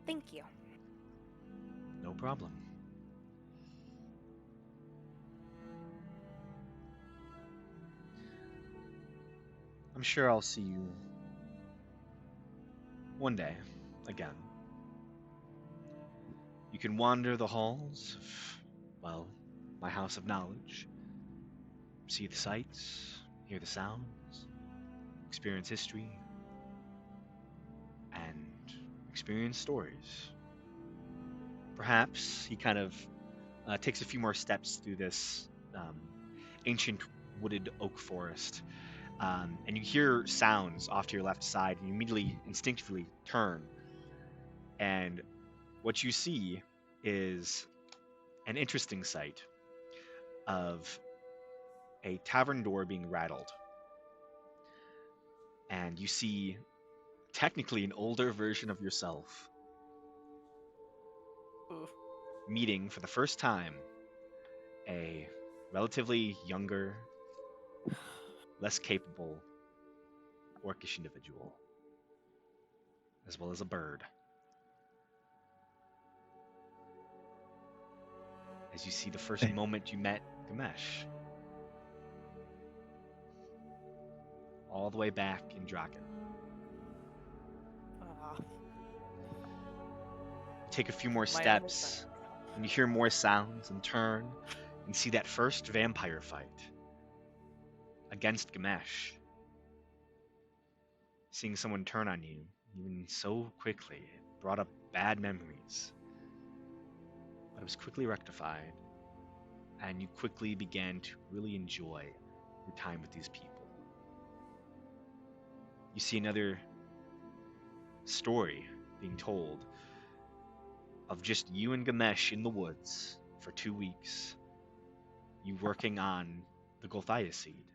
Thank you. No problem. I'm sure I'll see you one day again. You can wander the halls of, well, my house of knowledge, see the sights, hear the sounds, experience history, and experience stories. Perhaps he kind of takes a few more steps through this ancient wooded oak forest, and you hear sounds off to your left side, and you immediately instinctively turn, and what you see is an interesting sight. of a tavern door being rattled. And you see technically an older version of yourself Oof. meeting for the first time a relatively younger, less capable orcish individual, as well as a bird. As you see the first moment you met Gamesh, all the way back in Draken. Ah, Take a few more my only steps, friend. and you hear more sounds and turn and see that first vampire fight against Gamesh. Seeing someone turn on you, even so quickly, it brought up bad memories. But it was quickly rectified, and you quickly began to really enjoy your time with these people. You see another story being told of just you and Gamesh in the woods for 2 weeks, you working on the Golthia seed,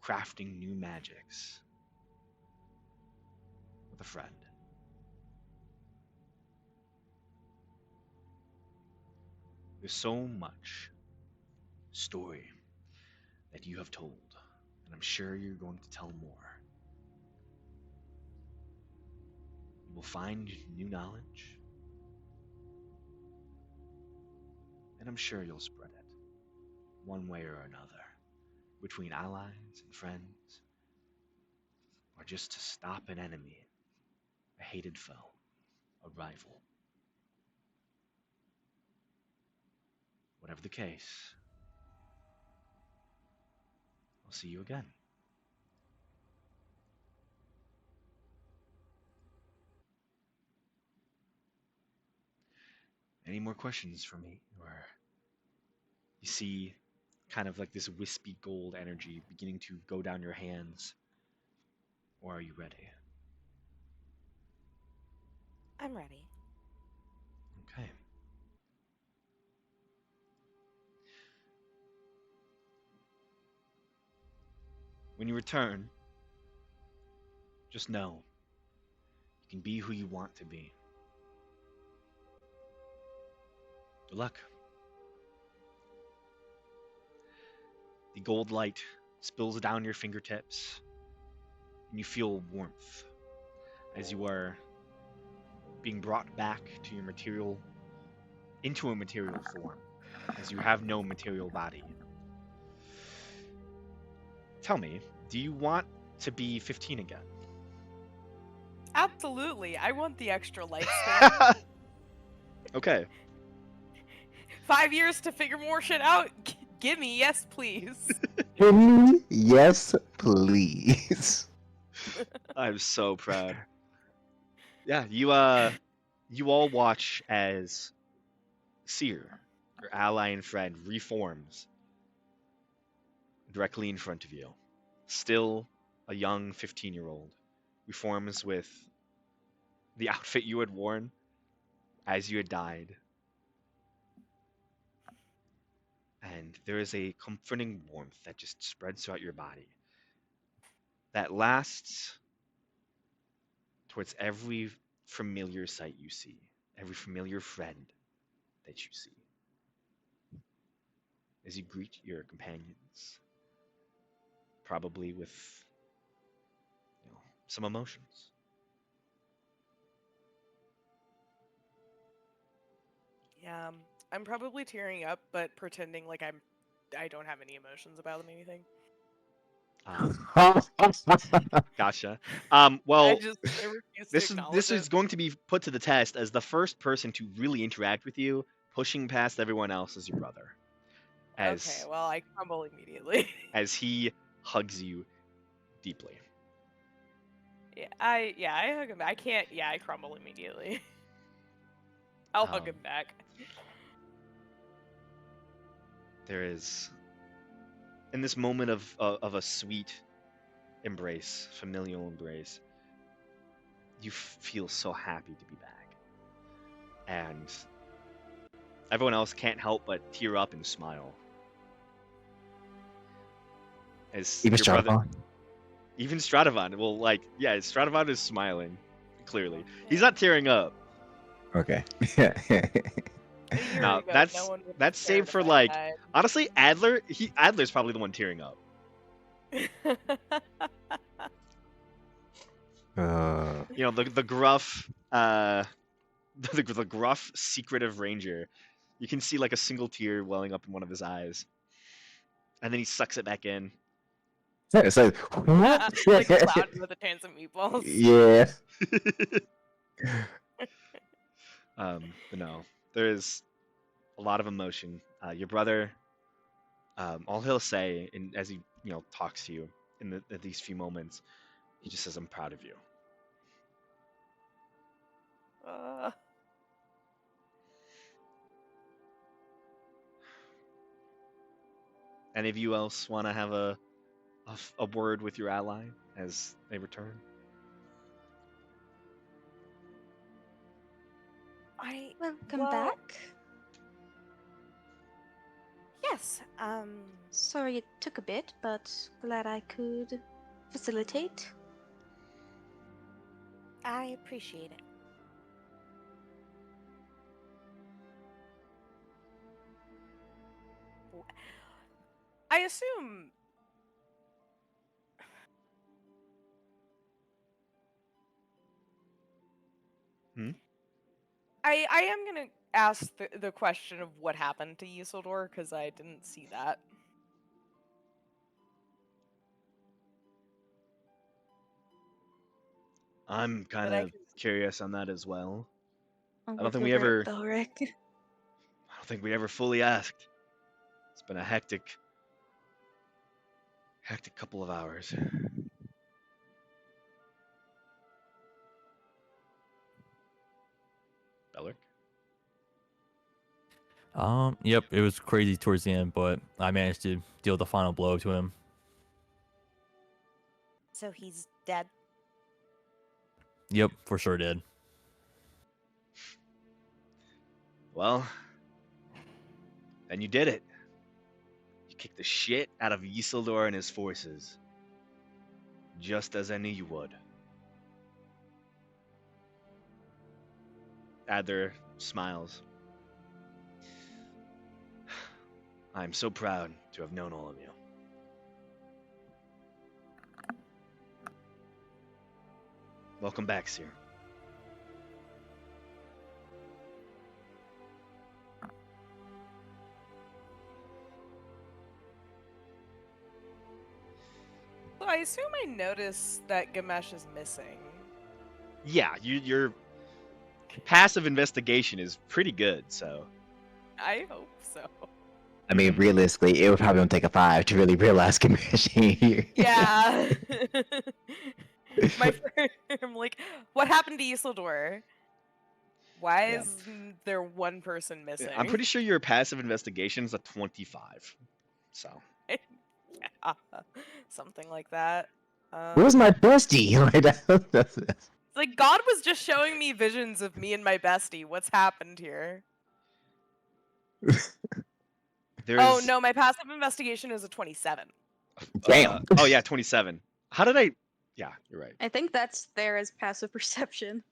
crafting new magics with a friend. There's so much story that you have told, and I'm sure you're going to tell more. You will find new knowledge, and I'm sure you'll spread it, one way or another, between allies and friends, or just to stop an enemy, a hated foe, a rival. Whatever the case, I'll see you again. Any more questions for me? Or you see kind of like this wispy gold energy beginning to go down your hands? Or are you ready? I'm ready. Okay. When you return, just know you can be who you want to be. Good luck. The gold light spills down your fingertips, and you feel warmth as you are being brought back to your material, into a material form, as you have no material body. Tell me, do you want to be 15 again? Absolutely. I want the extra lifespan. Okay. 5 years to figure more shit out? Gimme, yes, please. Yes, please. I'm so proud. Yeah, you all watch as Seer, your ally and friend, reforms directly in front of you. Still a young 15-year-old, reforms with the outfit you had worn as you had died. And there is a comforting warmth that just spreads throughout your body that lasts towards every familiar sight you see, every familiar friend that you see. As you greet your companions, probably with some emotions. Yeah, I'm probably tearing up, but pretending like I don't have any emotions about anything. Gotcha. I Well, refuse to this acknowledge is it. going to be put to the test as the first person to really interact with you, pushing past everyone else, as your brother, Okay, well, I crumble immediately. as he hugs you deeply. I hug him. I can't. Yeah, I crumble immediately. I'll hug him back. There is, in this moment of a sweet embrace, familial embrace, you feel so happy to be back, and everyone else can't help but tear up and smile As Even your brother, Stradavan? even Stradavan, well, like, yeah, Stradavan is smiling, clearly. He's not tearing up. Okay. A year No, ago, that's no one would that's have cared saved for if I like, died. honestly, Adler's probably the one tearing up. You know, the gruff, the gruff, secretive ranger. You can see like a single tear welling up in one of his eyes, and then he sucks it back in. It's like, what? Like Cloud with a chance of meatballs. Yeah. But no, there's a lot of emotion. Your brother, all he'll say, as he talks to you in these few moments, he just says, "I'm proud of you." Any of you else want to have a word with your ally as they return? Welcome back. Yes. Sorry it took a bit, but glad I could facilitate. I appreciate it. I assume. I am gonna ask the question of what happened to Isildur because I didn't see that. I'm kind of curious on that as well. Oh, I don't think with we your ever. Belric. I don't think we ever fully asked. It's been a hectic couple of hours. Belric? Yep, it was crazy towards the end, but I managed to deal the final blow to him. So he's dead. Yep, for sure did. Well, then you did it. You kicked the shit out of Isildur and his forces, just as I knew you would. Adler smiles. I'm so proud to have known all of you. Welcome back, Seer. So I assume I noticed that Gamesh is missing. Yeah, your passive investigation is pretty good, so. I hope so. I mean, realistically, it would probably take a 5 to really realize Gamesh here. Yeah. I'm like, what happened to Isildur? Why Yeah. is there one person missing? I'm pretty sure your passive investigation is a 25. So. Yeah, something like that. Where's my bestie? It's like God was just showing me visions of me and my bestie. What's happened here? Oh no, my passive investigation is a 27. Damn. Oh yeah, 27. How did I? Yeah, you're right. I think that's there as passive perception.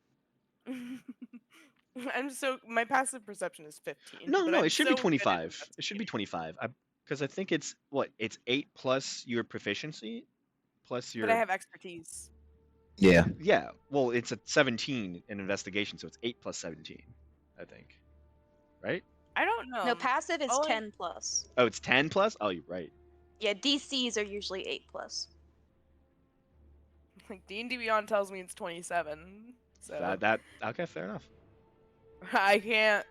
My passive perception is 15. No, but no, I'm it should so be good at 25. It should be 25. Because I think it's what? It's 8 plus your proficiency, plus your. But I have expertise. Yeah. Yeah, well, it's a 17 in investigation, so it's 8 plus 17, I think. Right? I don't know. No, passive is all 10 plus. Oh, it's 10 plus? Oh, you're right. Yeah, DCs are usually 8 plus. Like D&D Beyond tells me it's 27. So That okay, fair enough. I can't.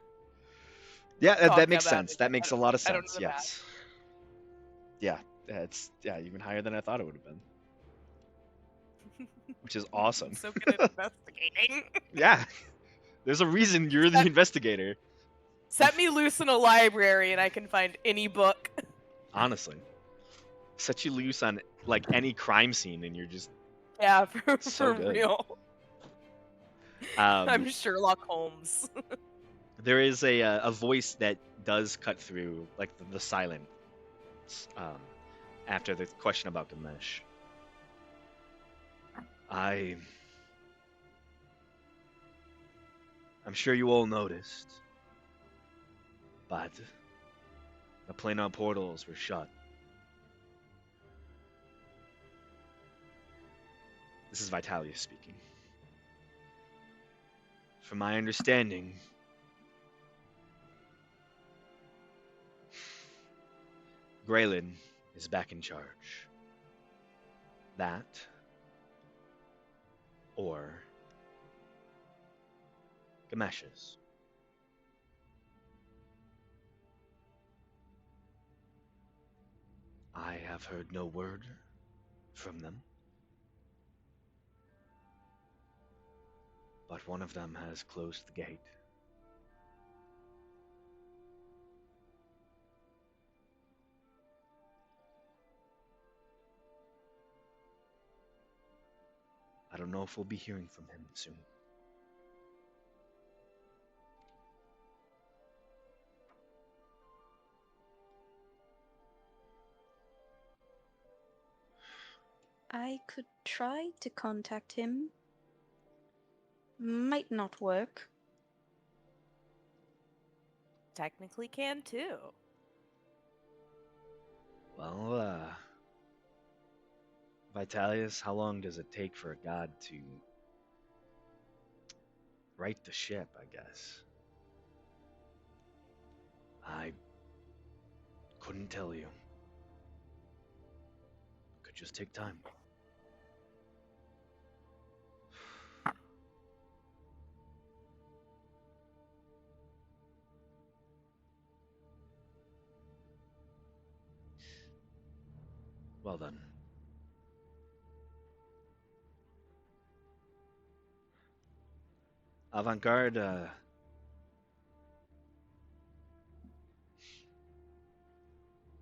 Yeah, talk that makes about sense. it. That makes a lot of I don't know sense. the Yes. Yeah, it's even higher than I thought it would have been. Which is awesome. I'm so good at investigating. Yeah. There's a reason you're the investigator. Set me loose in a library and I can find any book. Honestly. Set you loose on like any crime scene and you're just Yeah, So for good. real. I'm Sherlock Holmes. There is a voice that does cut through like the silence, after the question about Ganesh. I'm sure you all noticed, but the planar portals were shut. This is Vitalia speaking. From my understanding, Graylin is back in charge. That, or Gamesh's. I have heard no word from them, but one of them has closed the gate. I don't know if we'll be hearing from him soon. I could try to contact him. Might not work. Technically can too. Well, Vitalius, how long does it take for a god to right the ship, I guess? I couldn't tell you. Could just take time. Well then. Avant-garde,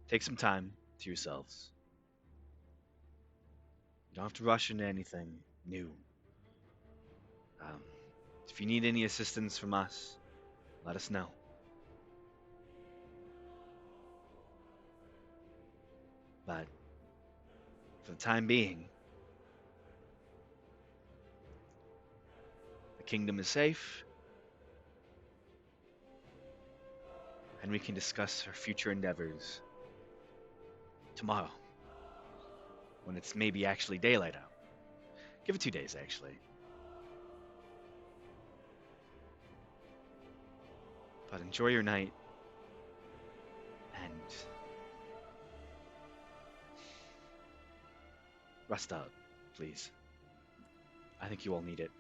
take some time to yourselves. You don't have to rush into anything new. If you need any assistance from us, let us know. But for the time being, the kingdom is safe, and we can discuss our future endeavors tomorrow, when it's maybe actually daylight out. Give it 2 days, actually. But enjoy your night, and rest up, please. I think you all need it.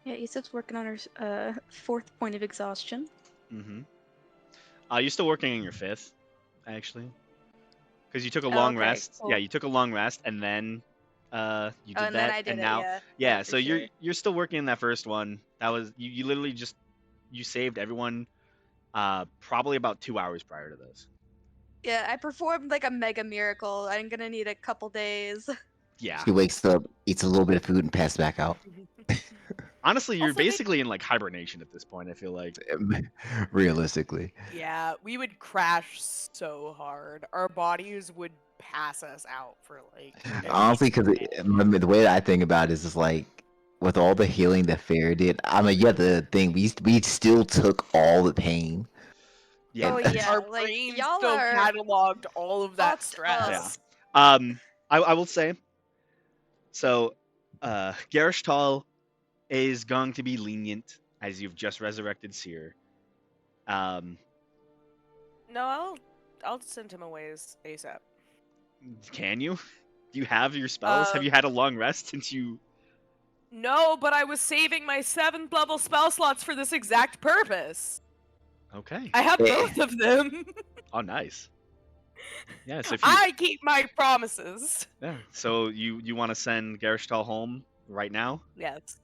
Yeah, Issa's working on her fourth point of exhaustion. Mm-hmm. You're still working on your fifth, actually, because you took a Oh, long okay, rest. cool. Yeah, you took a long rest, and then you Oh, did and that, then I did and it, now yeah. yeah. for So sure. you're still working on that first one. That was you literally just you saved everyone probably about 2 hours prior to this. Yeah, I performed like a mega miracle. I'm gonna need a couple days. Yeah. She wakes up, eats a little bit of food, and passes back out. Honestly, you're Also, they- basically in like hibernation at this point, I feel like. Realistically. Yeah, we would crash so hard. Our bodies would pass us out for like. a Honestly, because week. the way that I think about it is just like with all the healing that Fair did. I mean, yeah, the thing we still took all the pain. Yeah. Oh And- yeah, Our like brains y'all still are cataloged all of that fucked stress. up. Yeah. I will say, so Gerishtal is going to be lenient as you've just resurrected Seer. No, I'll send him away ASAP. Can you? Do you have your spells? Have you had a long rest since you? No, but I was saving my 7th level spell slots for this exact purpose. Okay. I have Yeah. both of them. Oh, nice. Yeah. So if you, I keep my promises. yeah. So you want to send Gerishtal home right now? Yes.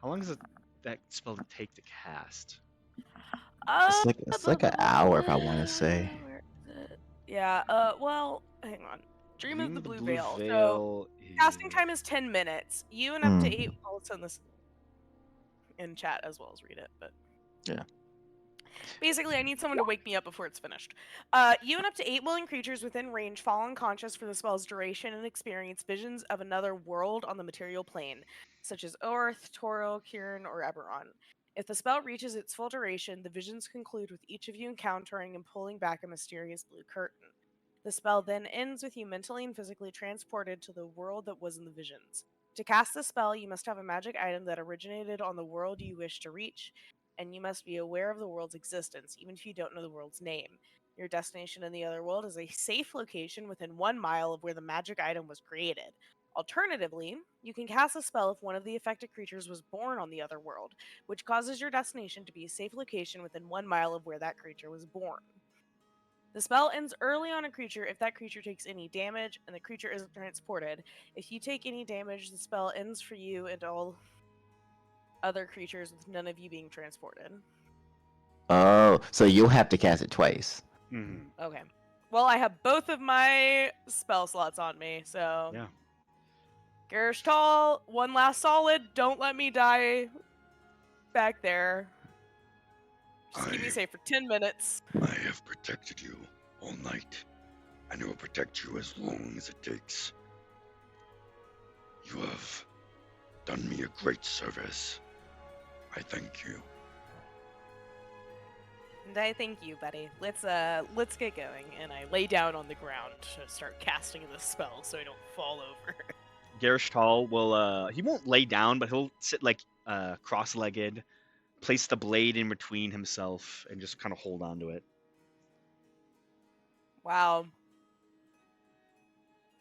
How long does that spell take to cast? It's like an hour, if I want to say. Where is it? Yeah. Well, hang on. Dream of the Blue Veil. So Veil casting is... time is 10 minutes. You and up to 8. Mm. I'll send this in chat as well as read it, but Yeah. basically, I need someone to wake me up before it's finished. You and up to 8 willing creatures within range fall unconscious for the spell's duration and experience visions of another world on the material plane, such as Orth, Toro, Kieran, or Eberron. If the spell reaches its full duration, the visions conclude with each of you encountering and pulling back a mysterious blue curtain. The spell then ends with you mentally and physically transported to the world that was in the visions. To cast the spell, you must have a magic item that originated on the world you wish to reach, and you must be aware of the world's existence, even if you don't know the world's name. Your destination in the other world is a safe location within 1 mile of where the magic item was created. Alternatively, you can cast a spell if one of the affected creatures was born on the other world, which causes your destination to be a safe location within 1 mile of where that creature was born. The spell ends early on a creature if that creature takes any damage and the creature isn't transported. If you take any damage, the spell ends for you and all other creatures with none of you being transported. Oh, so you'll have to cast it twice. Mhm. Okay. Well, I have both of my spell slots on me, so Yeah. Garish Tall, one last solid. Don't let me die back there. Just keep me I- safe for 10 minutes. I have protected you all night, and I will protect you as long as it takes. You have done me a great service. I thank you. And I thank you, buddy. Let's get going. And I lay down on the ground to start casting the spell so I don't fall over. Garishtal will he won't lay down, but he'll sit like cross-legged, place the blade in between himself, and just kind of hold on to it. Wow.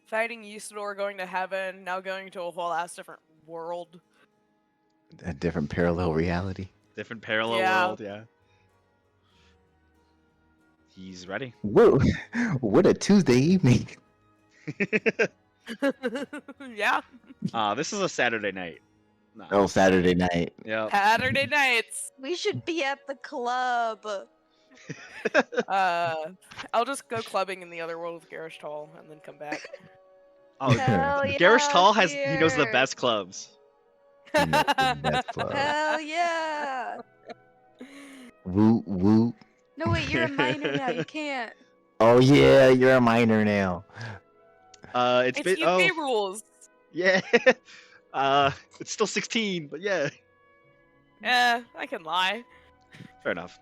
Fighting Usador, going to heaven, now going to a whole ass different world. A different parallel reality. Different parallel Yeah. world, yeah. He's ready. Whoa! What a Tuesday evening. Yeah. This is a Saturday night. No. Oh, Saturday night. Yep. Saturday nights. We should be at the club. I'll just go clubbing in the other world with Garish Tall and then come back. Oh, Hell yeah, Garish Tall he knows the here. best clubs. You know, the best club. Hell yeah. Woo woo. No, wait, you're a minor now. You can't. Oh yeah, you're a minor now. It's It's been UK rules. yeah. It's still 16, but yeah. I can lie. Fair enough.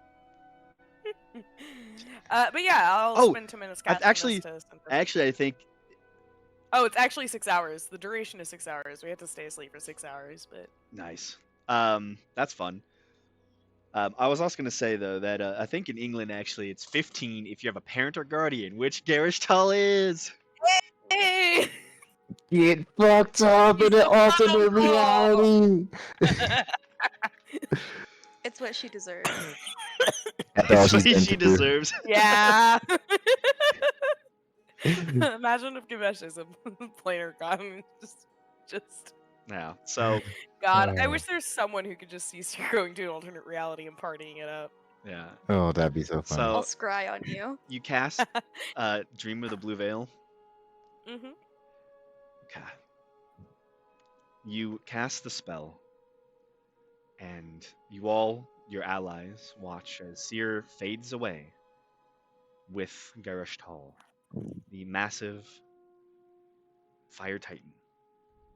But yeah, I'll Oh, spend 2 minutes I've casting this to synthesize. Actually, I think Oh, it's actually 6 hours. The duration is 6 hours. We have to stay asleep for 6 hours, but nice. That's fun. I was also gonna say though that I think in England actually it's 15 if you have a parent or guardian, which Garish Tull is. hey! Get fucked up in an alternate reality. It's what she deserves. That's all That's she's what been she through. deserves. Yeah. Imagine if Gamesh is a player god. Just Yeah. So God. I wish there's someone who could just see you going to an alternate reality and partying it up. yeah. Oh, that'd be so funny. I'll So scry on you. you cast Dream of the Blue Veil. Mm-hmm. Okay. You cast the spell, and you all, your allies, watch as Seer fades away with Garish Tall, the massive fire titan,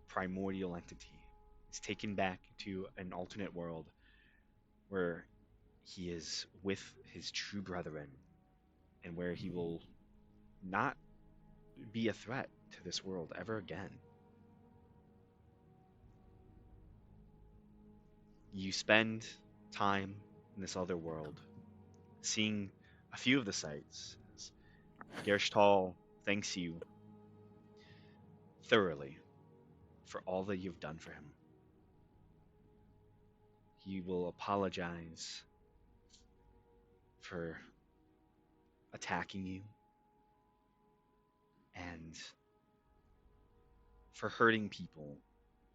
primordial entity. Is taken back to an alternate world where he is with his true brethren and where he will not be a threat to this world ever again. You spend time in this other world, seeing a few of the sights. Gershtal thanks you thoroughly for all that you've done for him. He will apologize for attacking you and for hurting people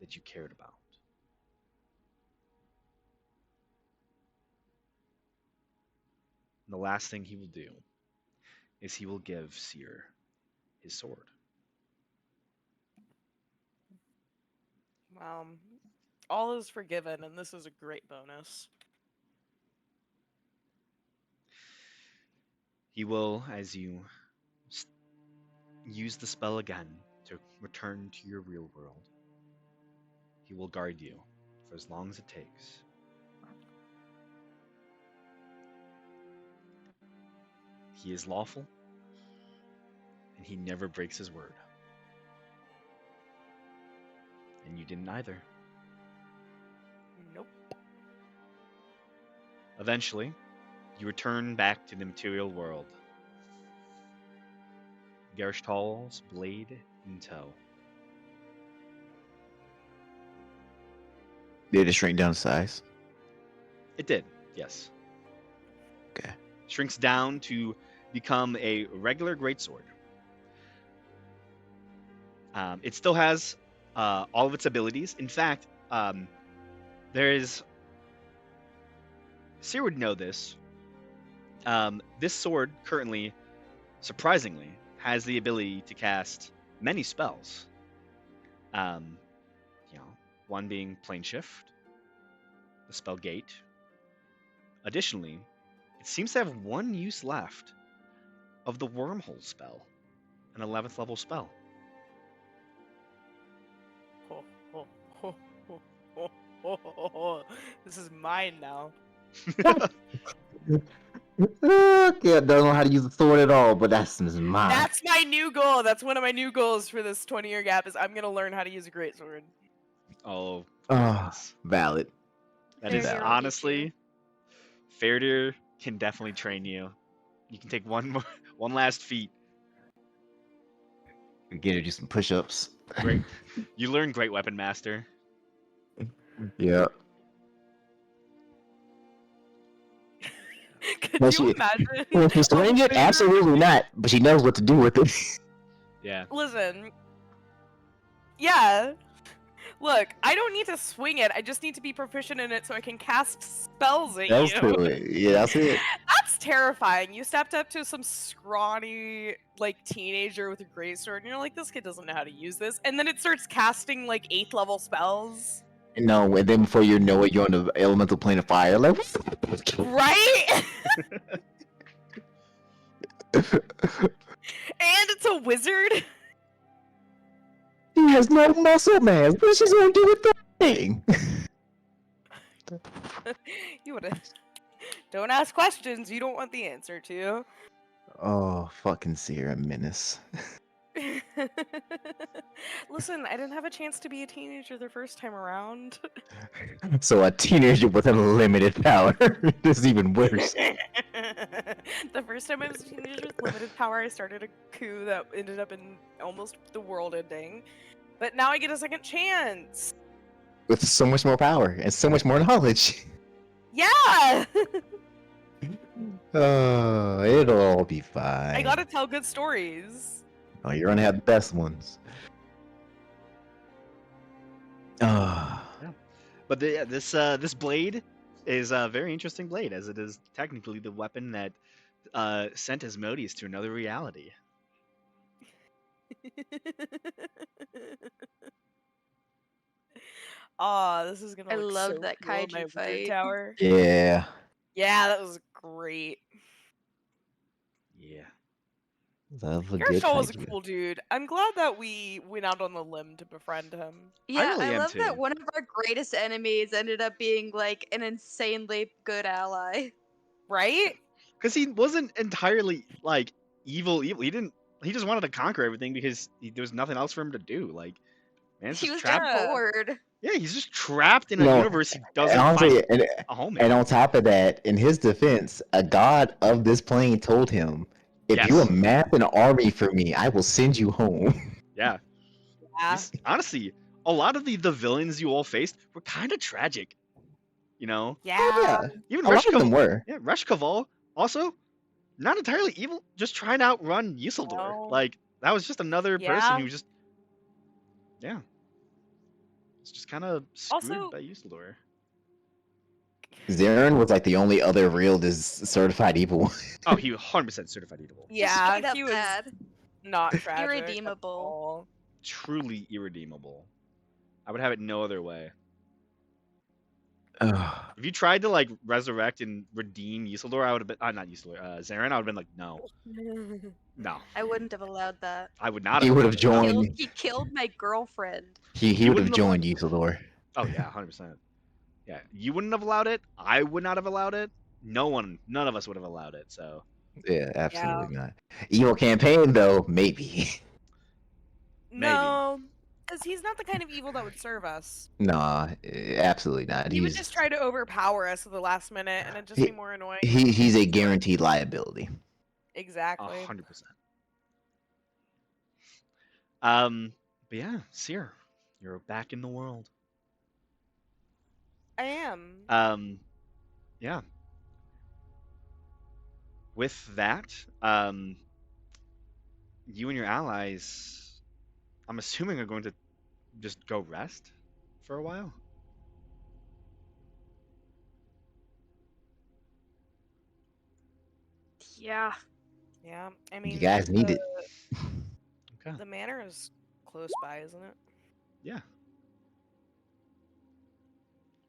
that you cared about. The last thing he will do is he will give Seer his sword. All is forgiven, and this is a great bonus. He will, as you use the spell again to return to your real world, he will guard you for as long as it takes. He is lawful, and he never breaks his word. And you didn't either. Nope. Eventually, you return back to the material world. Gerishtal's blade in tow. Did it shrink down to size? It did, yes. Okay. Shrinks down to become a regular greatsword. It still has all of its abilities. In fact, there is. Seer would know this. This sword currently, surprisingly, has the ability to cast many spells. One being plane shift, the spell gate. Additionally, it seems to have one use left of the wormhole spell, an 11th level spell. This is mine now. Okay, I don't know how to use the sword at all, but that's mine. That's my new goal. That's one of my new goals for this 20-year gap is I'm gonna learn how to use a greatsword. Oh, Ah, goodness. valid. That is Fair deal. honestly, Fairdeer can definitely train you. You can take one last feat. Get her to do some push-ups. Great. You learn Great Weapon Master. Yeah. Could But you she- imagine? Will she swing it? Fairdeer- Absolutely not. But she knows what to do with it. Yeah. Listen. Yeah. Look, I don't need to swing it. I just need to be proficient in it so I can cast spells at That's you. it. Yeah, that's it. That's terrifying. You stepped up to some scrawny, like, teenager with a greatsword, and you're like, this kid doesn't know how to use this. And then it starts casting, like, 8th level spells. No, and then before you know it, you're on the elemental plane of fire. Like, Right? And it's a wizard. she has no muscle mass. What is she gonna do with that thing? You would have. Don't ask questions you don't want the answer to. Oh, fucking Sierra Menace. Listen, I didn't have a chance to be a teenager the first time around. So a teenager with unlimited power. This is even worse. The first time I was a teenager with limited power, I started a coup that ended up in almost the world ending. But now I get a second chance. With so much more power and so much more knowledge. Yeah! Oh, it'll all be fine. I gotta tell good stories. Oh, you're gonna have the best ones. Oh. But this blade is a very interesting blade, as it is technically the weapon that sent Asmodeus to another reality. Aw, this is gonna I look loved so that cool in my kaiju wizard fight. tower. Yeah. Yeah, that was great. Yeah. Love a good Gershol was a kaiju. cool dude. I'm glad that we went out on the limb to befriend him. Yeah, really I am love too. that one of our greatest enemies ended up being like an insanely good ally. Right? Because he wasn't entirely like evil. He didn't. He just wanted to conquer everything because there was nothing else for him to do. Like, man's He just was trapped. just Yeah. bored. Yeah, he's just trapped in a No, universe he doesn't And honestly, find a home in. and on top of that, in his defense, a god of this plane told him, "If you Yes. amass an army for me, I will send you home." Yeah. Yeah. Honestly, a lot of the villains you all faced were kind of tragic. You know, Yeah. even A lot of them were. Yeah, Resh Kaval also not entirely evil, just trying to outrun Usildur. No. Like that was just another person Yeah. who just, yeah, it's just kind of screwed Also- by Usildur. Zarin was like the only other real certified evil. Oh, he was 100% certified eatable. Just Yeah, straight up he was bad. not tragic. at Irredeemable. all. Truly irredeemable. I would have it no other way. Ugh. If you tried to like resurrect and redeem Isildur, I would have been not Isildur, Zarin. I would have been like, no, no, I wouldn't have allowed that. I would not. He have would have allowed it. No. joined. He killed my girlfriend. He You would have wouldn't have- joined Usador. Oh yeah, 100%. Yeah, you wouldn't have allowed it. I would not have allowed it. None of us would have allowed it. So Yeah, absolutely not. Evil campaign though, maybe. No, because he's not the kind of evil that would serve us. Nah, absolutely not. He would just try to overpower us at the last minute, and it'd just He- be more annoying. he's a guaranteed liability. Exactly. 100%. But yeah, Seer, you're back in the world. I am. Yeah. With that, you and your allies, I'm assuming, are going to just go rest for a while. Yeah. Yeah, I mean, You guys need it. Okay. The manor is close by, isn't it? Yeah.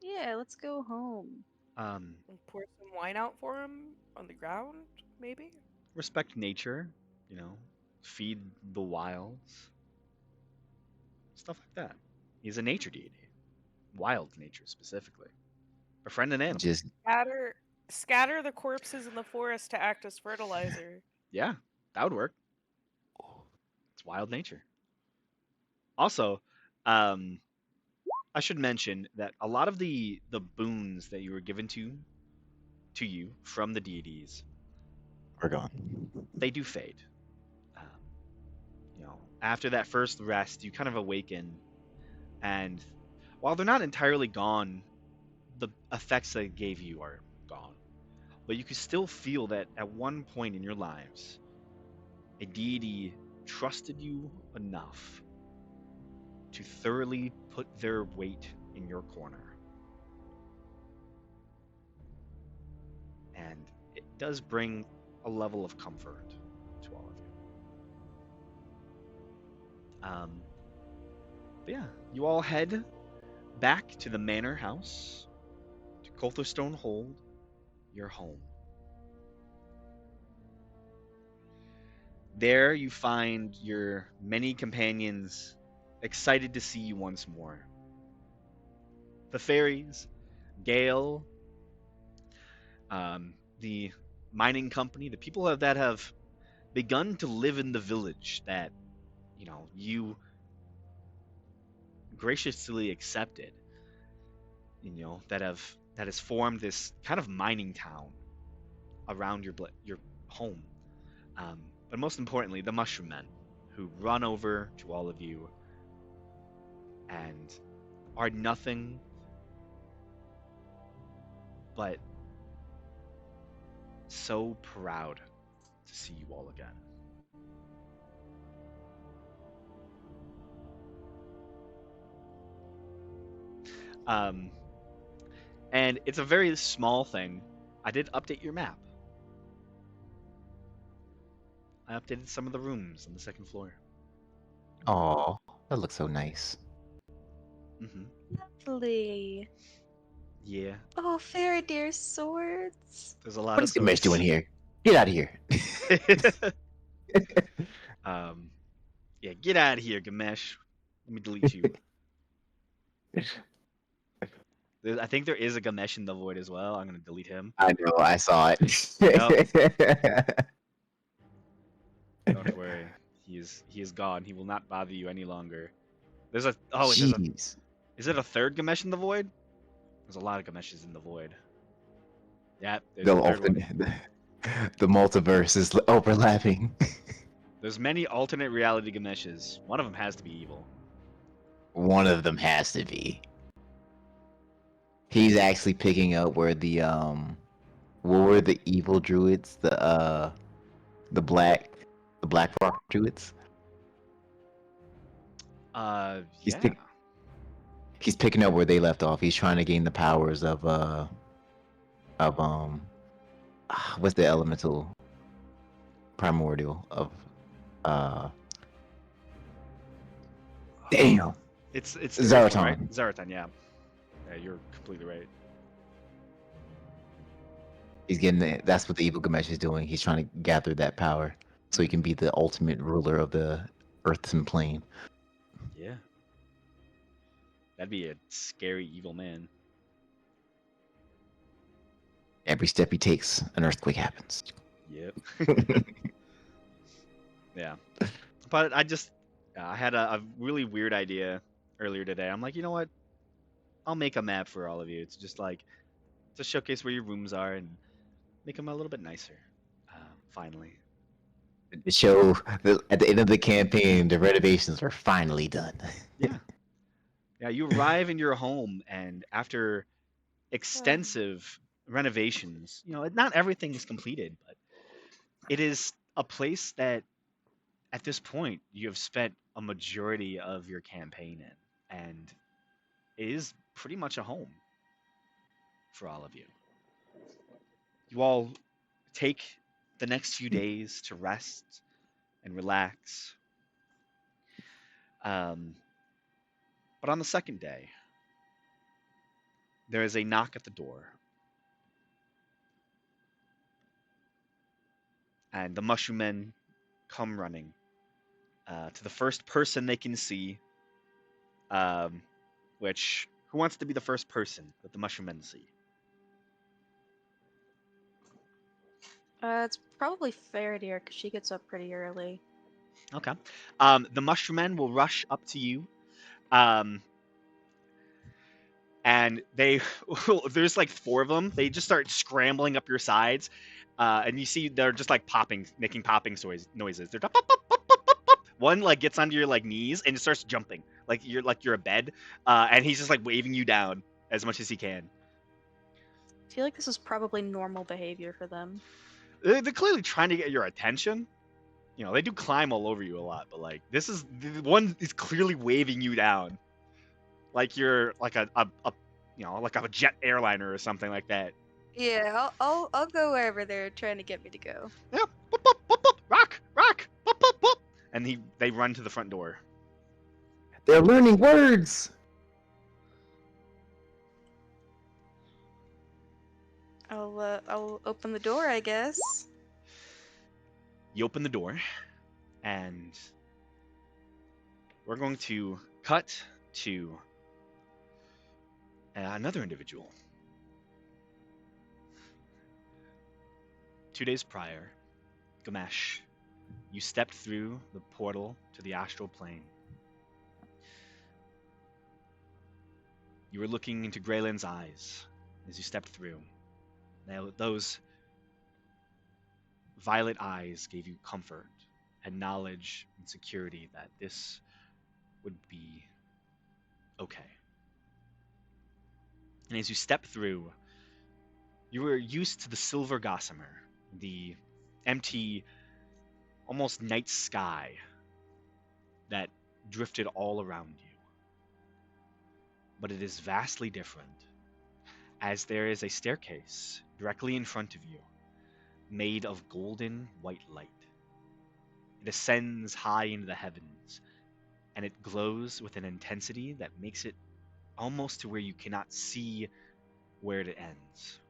Yeah, let's go home. Um, And pour some wine out for him on the ground, maybe. respect nature, you know, feed the wilds, stuff like that. He's a nature deity, wild nature specifically. Befriend an animal. Just Scatter the corpses in the forest to act as fertilizer. Yeah, that would work. It's wild nature. Also, I should mention that a lot of the boons that you were given to you from the deities, we're gone. they do fade. You know, after that first rest, you kind of awaken, and while they're not entirely gone, the effects they gave you are gone. But you can still feel that at one point in your lives, a deity trusted you enough to thoroughly put their weight in your corner. And it does bring a level of comfort to all of you. But yeah, you all head back to the manor house, to Coltherstone Hold, your home. There you find your many companions excited to see you once more. The fairies, Gale, the mining company, the people that have begun to live in the village that, you know, you graciously accepted, you know, that has formed this kind of mining town around your home. But most importantly, the mushroom men, who run over to all of you and are nothing but so proud to see you all again. And it's a very small thing. I did update your map. I updated some of the rooms on the second floor. Oh, that looks so nice. Lovely. Yeah, Oh, Faradir swords. there's a lot What of is Gamesh doing swords. here? Get out of here. Yeah, get out of here, Gamesh. Let me delete you. I think there is a Gamesh in the void as well. I'm gonna delete him. I know, I saw it. Don't worry. He is gone. He will not bother you any longer. There's a Jeez. is it a third Gamesh in the void? There's a lot of Gameshes in the void. Yeah, there's The, a third one. the multiverse is overlapping. There's many alternate reality Gameshes. One of them has to be evil. One of them has to be. He's actually picking up where the what were the evil druids? The black rock druids? He's Yeah. He's picking up where they left off. He's trying to gain the powers of of what's the elemental primordial of damn. It's the earth one, right? Zaraton. Zaraton, yeah. Yeah, you're completely right. He's getting it. That's what the evil Gamesh is doing. He's trying to gather that power so he can be the ultimate ruler of the earthen plane. Yeah. That'd be a scary evil man. Every step he takes, an earthquake happens. Yep. Yeah. But I had a really weird idea earlier today. I'm like, you know what? I'll make a map for all of you. It's just like to showcase where your rooms are and make them a little bit nicer. Finally. To show that at the end of the campaign, the renovations are finally done. Yeah. Yeah, you arrive in your home, and after extensive renovations, not everything is completed, but it is a place that at this point you have spent a majority of your campaign in, and it is pretty much a home for all of you. You all take the next few days to rest and relax. But on the second day, there is a knock at the door. And the mushroom men come running to the first person they can see. Who wants to be the first person that the mushroom men see? It's probably Faraday because she gets up pretty early. Okay. The mushroom men will rush up to you. And there's like 4 of them. They just start scrambling up your sides. And you see they're just like making popping noises. They're pop, pop, pop, pop, pop, pop, pop. One like gets onto your like knees and starts jumping like you're a bed, and he's just like waving you down as much as he can. I feel like this is probably normal behavior for them. They're clearly trying to get your attention. They do climb all over you a lot, but like this is the one is clearly waving you down, like you're like a like a jet airliner or something like that. Yeah, I'll go wherever they're trying to get me to go. Yeah, boop, boop, boop, boop, rock, boop, boop, boop. And they run to the front door. They're learning words. I'll open the door, I guess. You open the door, and we're going to cut to another individual. 2 days prior, Gamesh, you stepped through the portal to the astral plane. You were looking into Greylin's eyes as you stepped through. Now, those violet eyes gave you comfort and knowledge and security that this would be okay. And as you step through, you were used to the silver gossamer, the empty, almost night sky that drifted all around you. But it is vastly different, as there is a staircase directly in front of you, made of golden white light. It ascends high into the heavens, and it glows with an intensity that makes it almost to where you cannot see where it ends.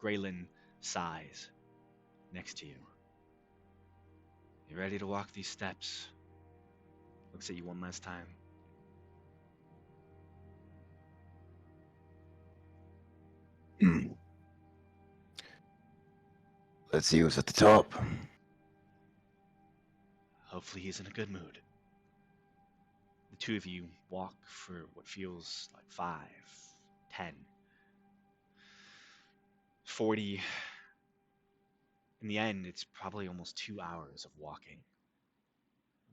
Graylin sighs next to you. You ready to walk these steps? Looks at you one last time. Let's see who's at the top. Hopefully he's in a good mood. The 2 of you walk for what feels like 5, 10, 40. In the end, it's probably almost 2 hours of walking.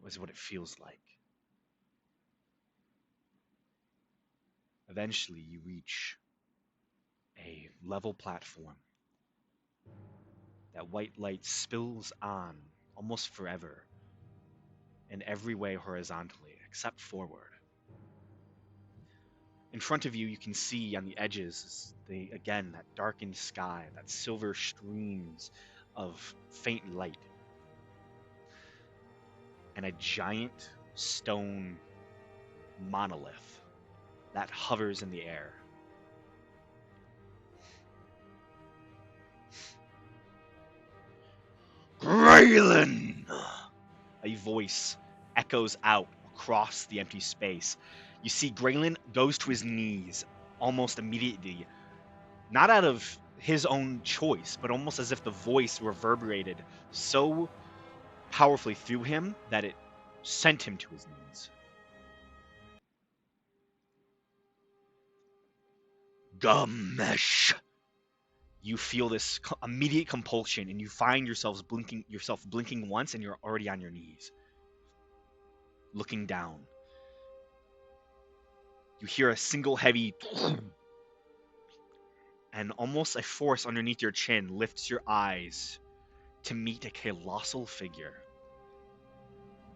Is what it feels like. Eventually, you reach a level platform. That white light spills on almost forever, in every way horizontally, except forward. In front of you, you can see on the edges, again, that darkened sky, that silver streams of faint light, and a giant stone monolith that hovers in the air. Graylin! A voice echoes out across the empty space. You see Graylin goes to his knees almost immediately, not out of his own choice, but almost as if the voice reverberated so powerfully through him that it sent him to his knees. Gamesh! You feel this immediate compulsion, and you find yourself blinking once, and you're already on your knees, looking down. You hear a single heavy and almost a force underneath your chin lifts your eyes to meet a colossal figure.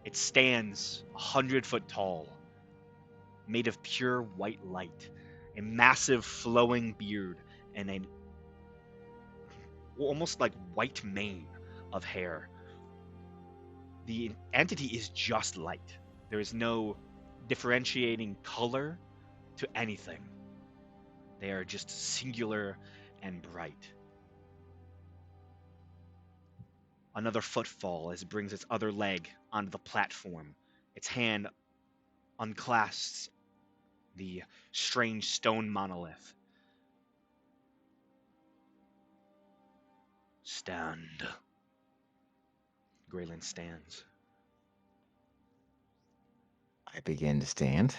It stands 100 foot tall, made of pure white light, a massive flowing beard, and an almost like white mane of hair. The entity is just light. There is no differentiating color to anything. They are just singular and bright. Another footfall as it brings its other leg onto the platform. Its hand unclasps the strange stone monolith. Stand. Graylin stands. I begin to stand.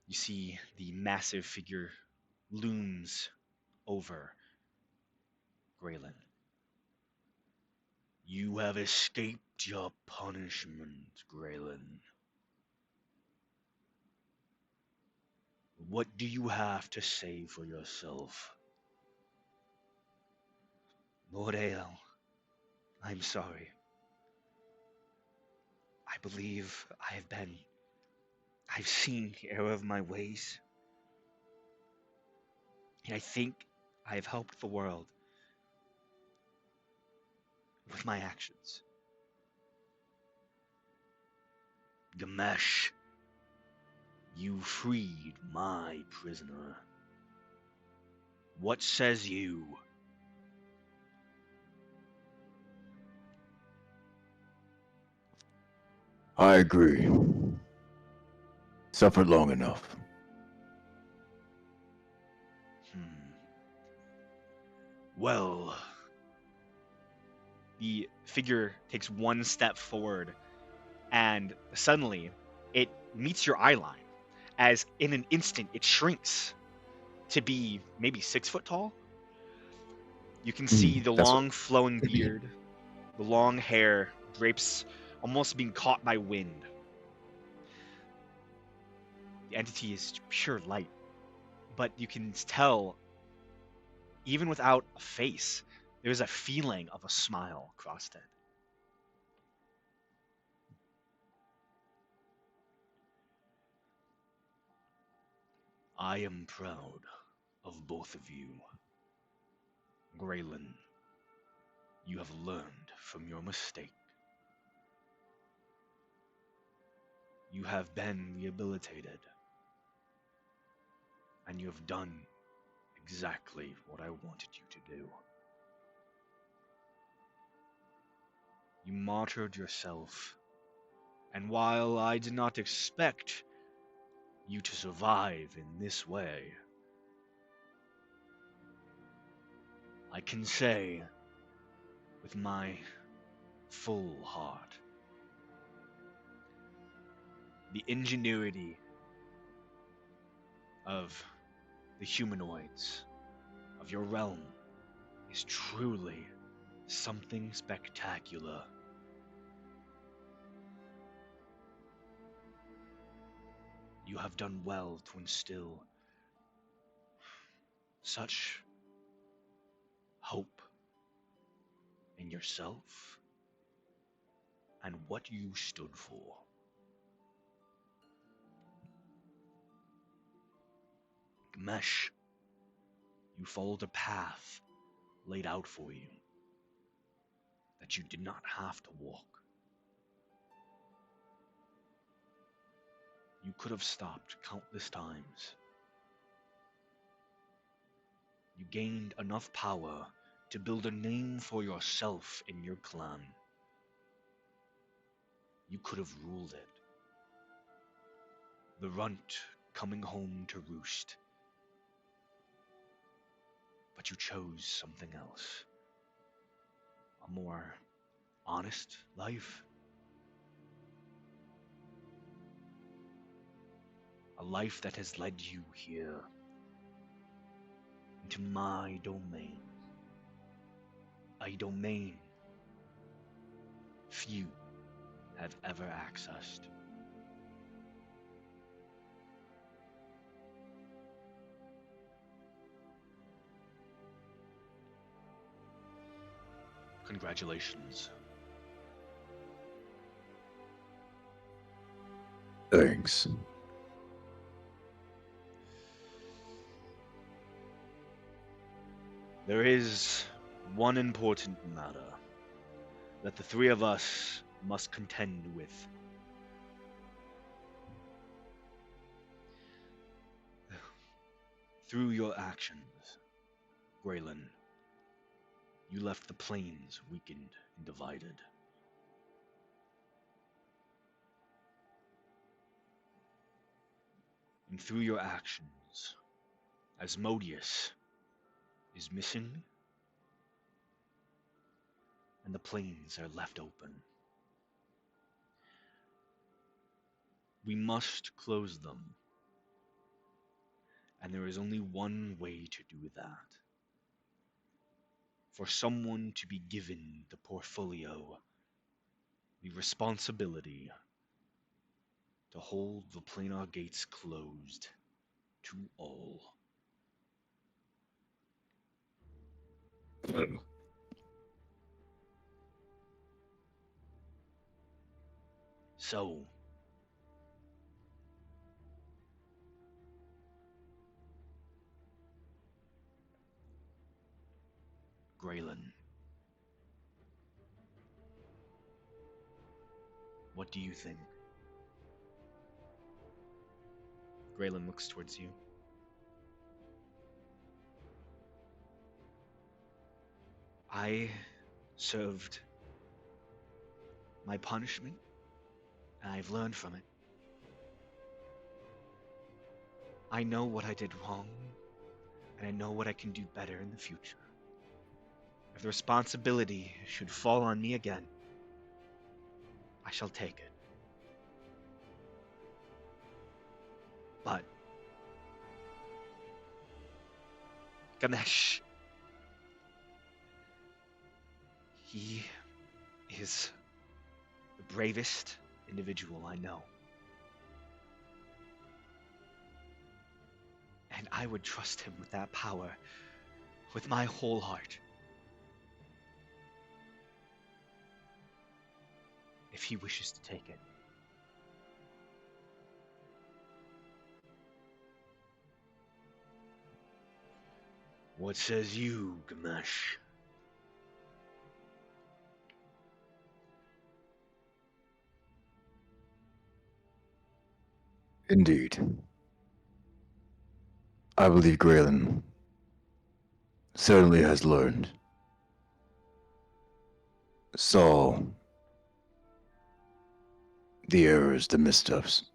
You see the massive figure looms over Graylin. You have escaped your punishment, Graylin. What do you have to say for yourself? Lord Ale, I'm sorry. I believe I've seen the error of my ways. And I think I have helped the world with my actions. Gamesh, you freed my prisoner. What says you? I agree. Suffered long enough. Well, the figure takes one step forward, and suddenly it meets your eye line, as in an instant it shrinks to be maybe 6 foot tall. You can see the That's what long flowing beard, the long hair drapes almost being caught by wind. The entity is pure light, but you can tell, even without a face, there's a feeling of a smile across it. I am proud of both of you. Graylin, you have learned from your mistake. You have been rehabilitated, and you have done exactly what I wanted you to do. You martyred yourself, and while I did not expect you to survive in this way, I can say with my full heart, the ingenuity of the humanoids of your realm is truly something spectacular. You have done well to instill such hope in yourself and what you stood for. Gamesh, you followed a path laid out for you that you did not have to walk. You could have stopped countless times. You gained enough power to build a name for yourself in your clan. You could have ruled it. The runt coming home to roost. But you chose something else. A more honest life. A life that has led you here. Into my domain. A domain few have ever accessed. Congratulations. Thanks. There is one important matter that the three of us must contend with. Through your actions, Graylin, you left the plains weakened and divided. And through your actions, Asmodeus is missing, and the plains are left open. We must close them, and there is only one way to do that. For someone to be given the portfolio, the responsibility to hold the planar gates closed to all. So, Graylin, what do you think? Graylin looks towards you. I served my punishment, and I've learned from it. I know what I did wrong, and I know what I can do better in the future. If the responsibility should fall on me again, I shall take it. But Ganesh, he is the bravest individual I know. And I would trust him with that power with my whole heart. If he wishes to take it. What says you, Ganesh? Indeed. I believe Graylin certainly has learned. Saw the errors, the missteps.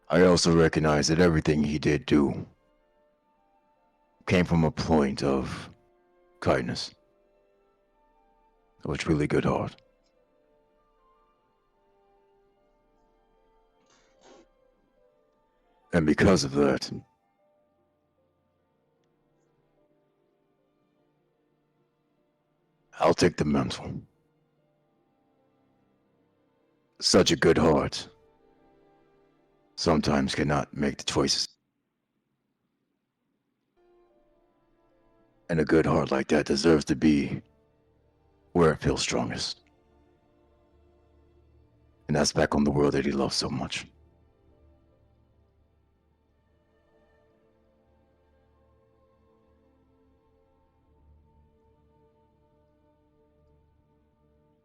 I also recognize that everything he did do came from a point of kindness, of a truly good heart. And because of that, I'll take the mantle. Such a good heart sometimes cannot make the choices. And a good heart like that deserves to be where it feels strongest. And that's back on the world that he loves so much.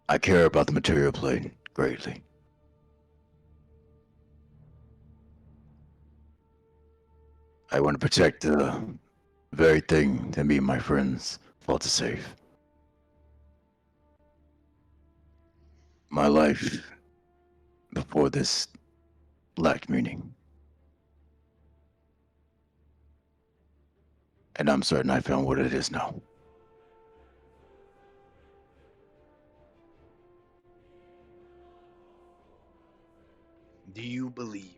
I care about the material plane greatly. I want to protect the very thing that me and my friends fought to save. My life before this lacked meaning. And I'm certain I found what it is now. Do you believe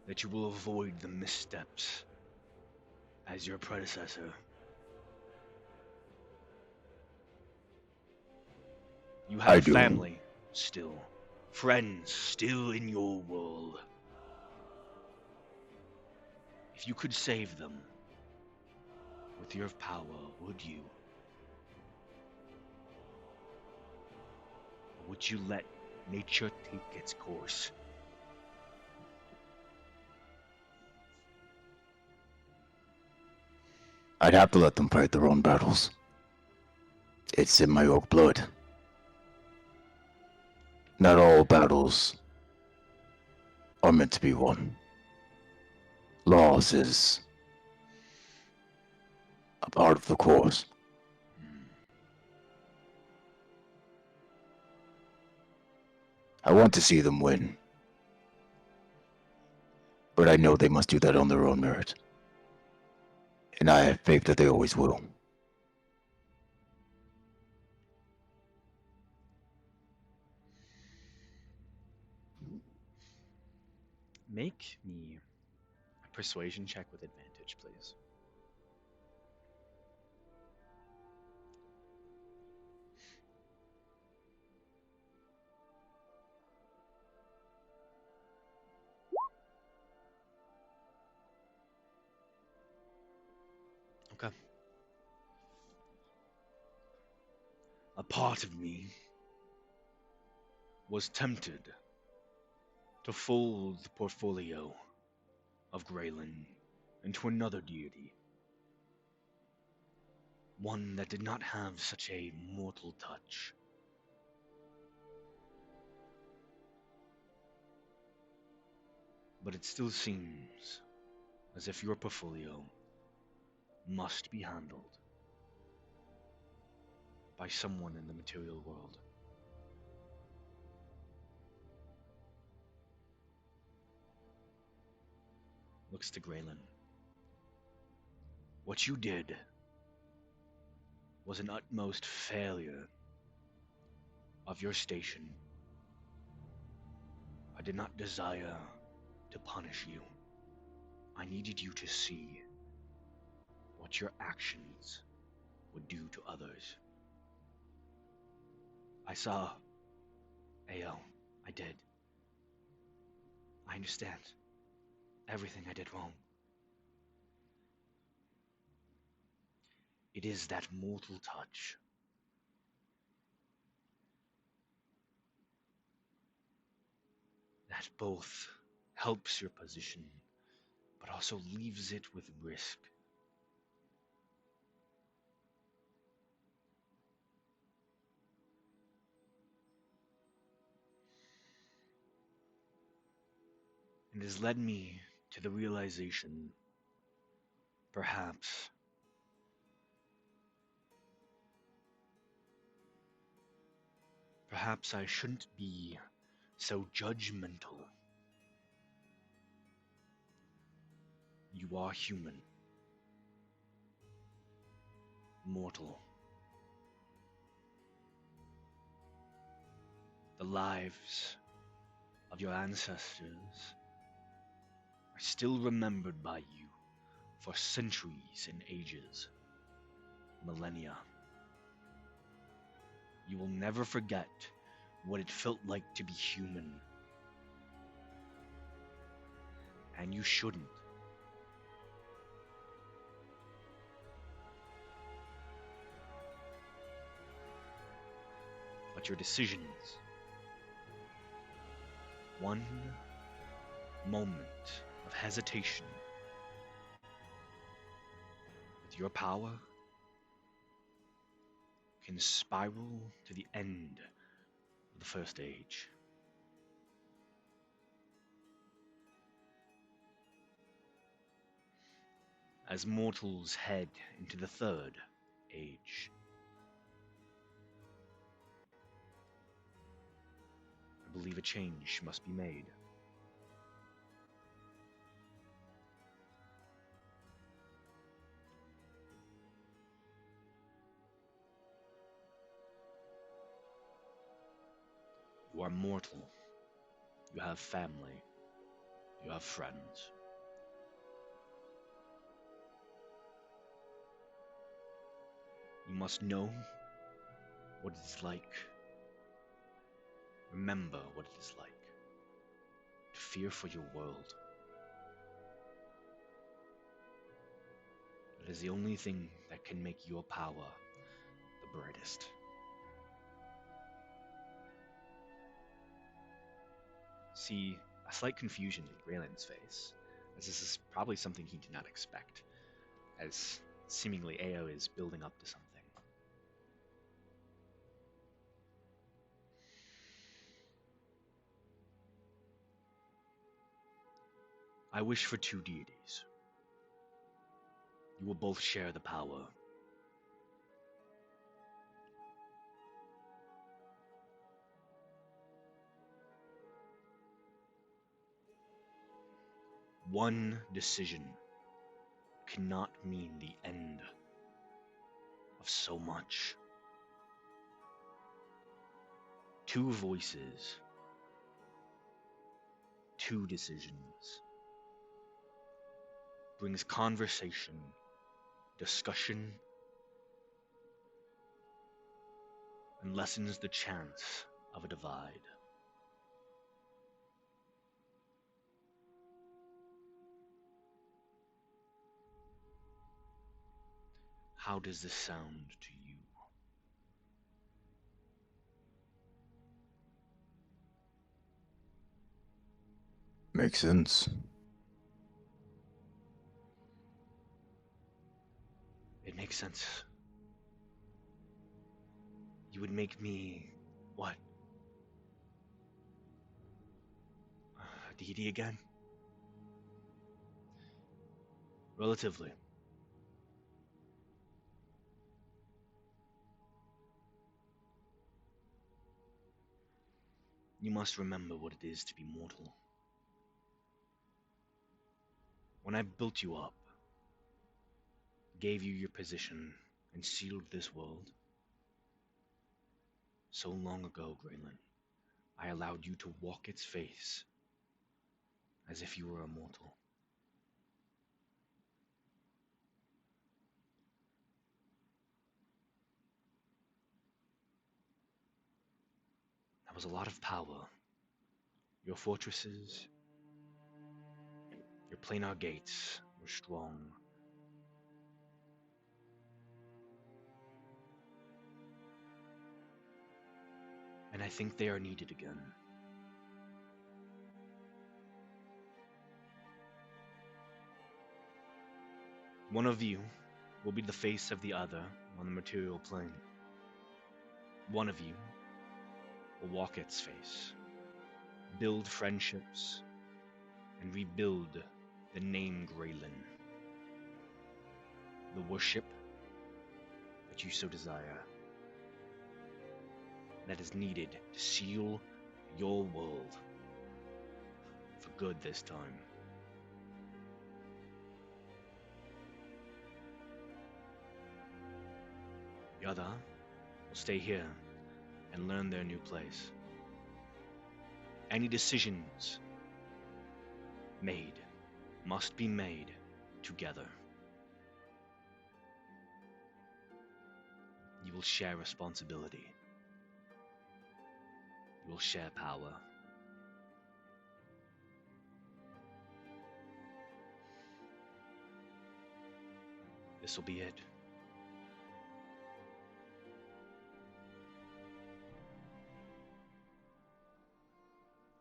that you will avoid the missteps as your predecessor? You have I a do. family still, friends still in your world. If you could save them with your power, would you? Or would you let nature take its course? I'd have to let them fight their own battles. It's in my oak blood. Not all battles are meant to be won. Loss is a part of the course. I want to see them win. But I know they must do that on their own merit. And I have faith that they always will. Make me a persuasion check with advantage, please. Okay. A part of me was tempted to fold the portfolio of Graylin into another deity. One that did not have such a mortal touch. But it still seems as if your portfolio must be handled by someone in the material world. Looks to Graylin. What you did was an utmost failure of your station. I did not desire to punish you. I needed you to see what your actions would do to others. I saw AO. I did. I understand everything I did wrong. It is that mortal touch that both helps your position, but also leaves it with risk. And has led me to the realization, perhaps, I shouldn't be so judgmental. You are human, mortal. The lives of your ancestors are still remembered by you for centuries and ages, millennia. You will never forget what it felt like to be human. And you shouldn't. But your decisions, one moment of hesitation with your power can spiral to the end of the First Age. As mortals head into the Third Age, I believe a change must be made. You are mortal. You have family. You have friends. You must know what it is like. Remember what it is like to fear for your world. It is the only thing that can make your power the brightest. See a slight confusion in Grayland's face, as this is probably something he did not expect, as seemingly Ao is building up to something. I wish for two deities. You will both share the power. One decision cannot mean the end of so much. Two voices, two decisions, brings conversation, discussion, and lessens the chance of a divide. How does this sound to you? Makes sense. It makes sense. You would make me, what? A deity again? Relatively. You must remember what it is to be mortal. When I built you up, gave you your position, and sealed this world, so long ago, Grayland, I allowed you to walk its face as if you were a mortal. That was a lot of power. Your fortresses, your planar gates were strong. And I think they are needed again. One of you will be the face of the other on the material plane. One of you will walk its face, build friendships, and rebuild the name Graylin. The worship that you so desire, that is needed to seal your world for good this time. The other will stay here and learn their new place. Any decisions made must be made together. You will share responsibility. You will share power. This will be it.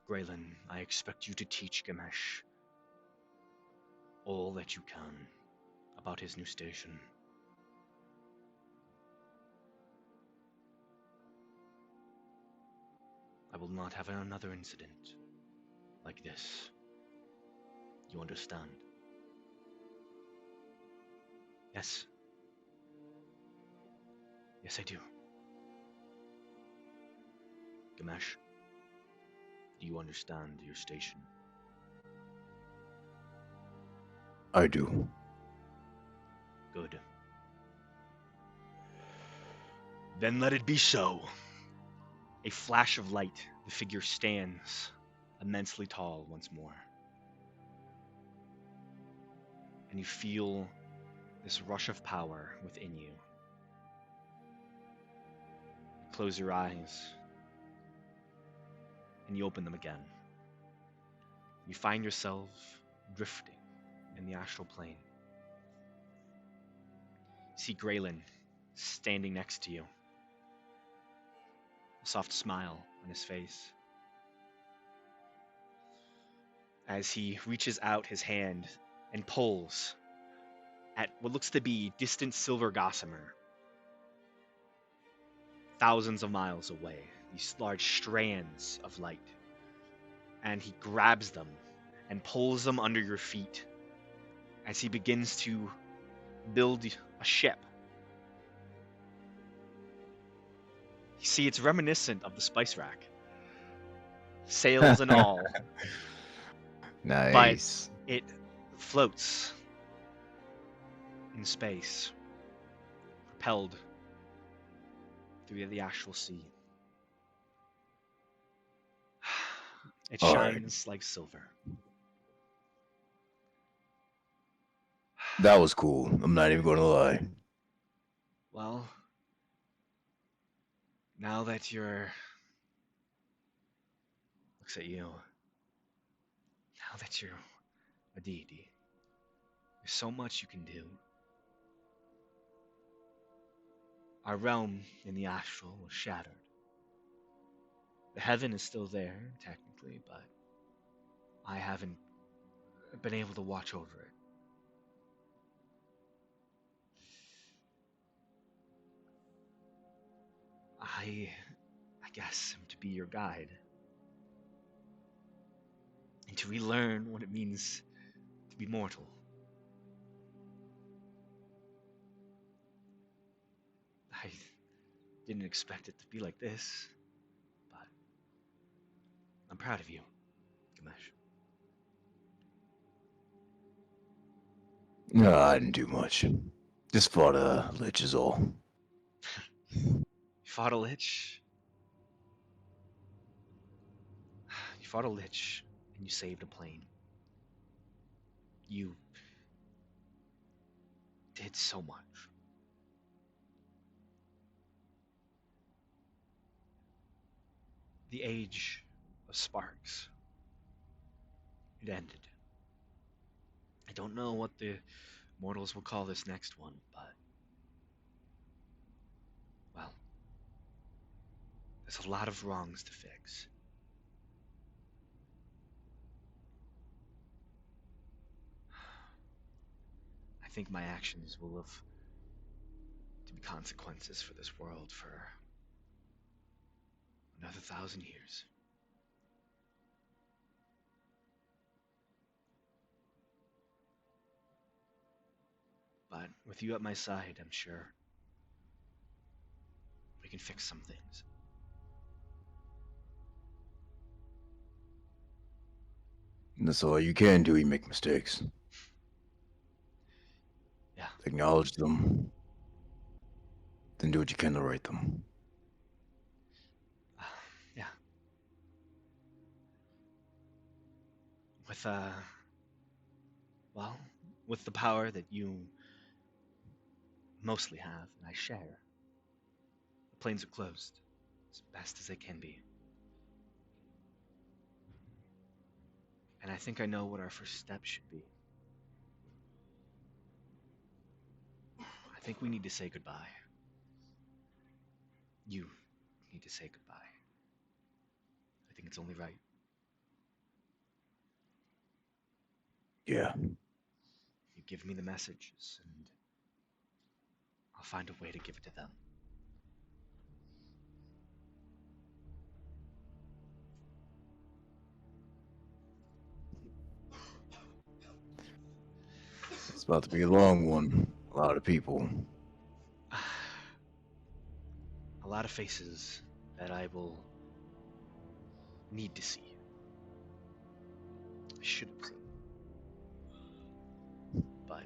Graylin, I expect you to teach Gamesh all that you can about his new station. I will not have another incident like this. You understand? Yes. Yes, I do. Gamesh, do you understand your station? I do. Good. Then let it be so. A flash of light, the figure stands, immensely tall once more. And you feel this rush of power within you. Close your eyes, and you open them again. You find yourself drifting in the astral plane. You see Graylin standing next to you, a soft smile on his face. As he reaches out his hand and pulls at what looks to be distant silver gossamer, thousands of miles away, these large strands of light. And he grabs them and pulls them under your feet as he begins to build a ship. You see, it's reminiscent of the spice rack, sails and all, Nice. but it floats in space, propelled through the astral sea. It All right. shines like silver. That was cool. I'm not even gonna lie. Well, now that looks at you, now that you're a deity, there's so much you can do. Our realm in the astral was shattered. The heaven is still there, technically, but I haven't been able to watch over it. I guess am to be your guide. And to relearn what it means to be mortal. I didn't expect it to be like this, but I'm proud of you, Gamesh. No, I didn't do much. Just fought a lich is all. You fought a lich. You fought a lich, and you saved a plane. You did so much. The age of sparks. It ended. I don't know what the mortals will call this next one, but well, there's a lot of wrongs to fix. I think my actions will have to be consequences for this world for another 1,000 years. But with you at my side, I'm sure we can fix some things. That's all you can do. You make mistakes. Yeah. Acknowledge them. Then do what you can to right them. Yeah. With well, with the power that you mostly have and I share, the planes are closed as best as they can be. And I think I know what our first step should be. I think we need to say goodbye. You need to say goodbye. I think it's only right. Yeah. You give me the messages, and I'll find a way to give it to them. It's about to be a long one. A lot of people. A lot of faces that I will need to see. I should have seen. But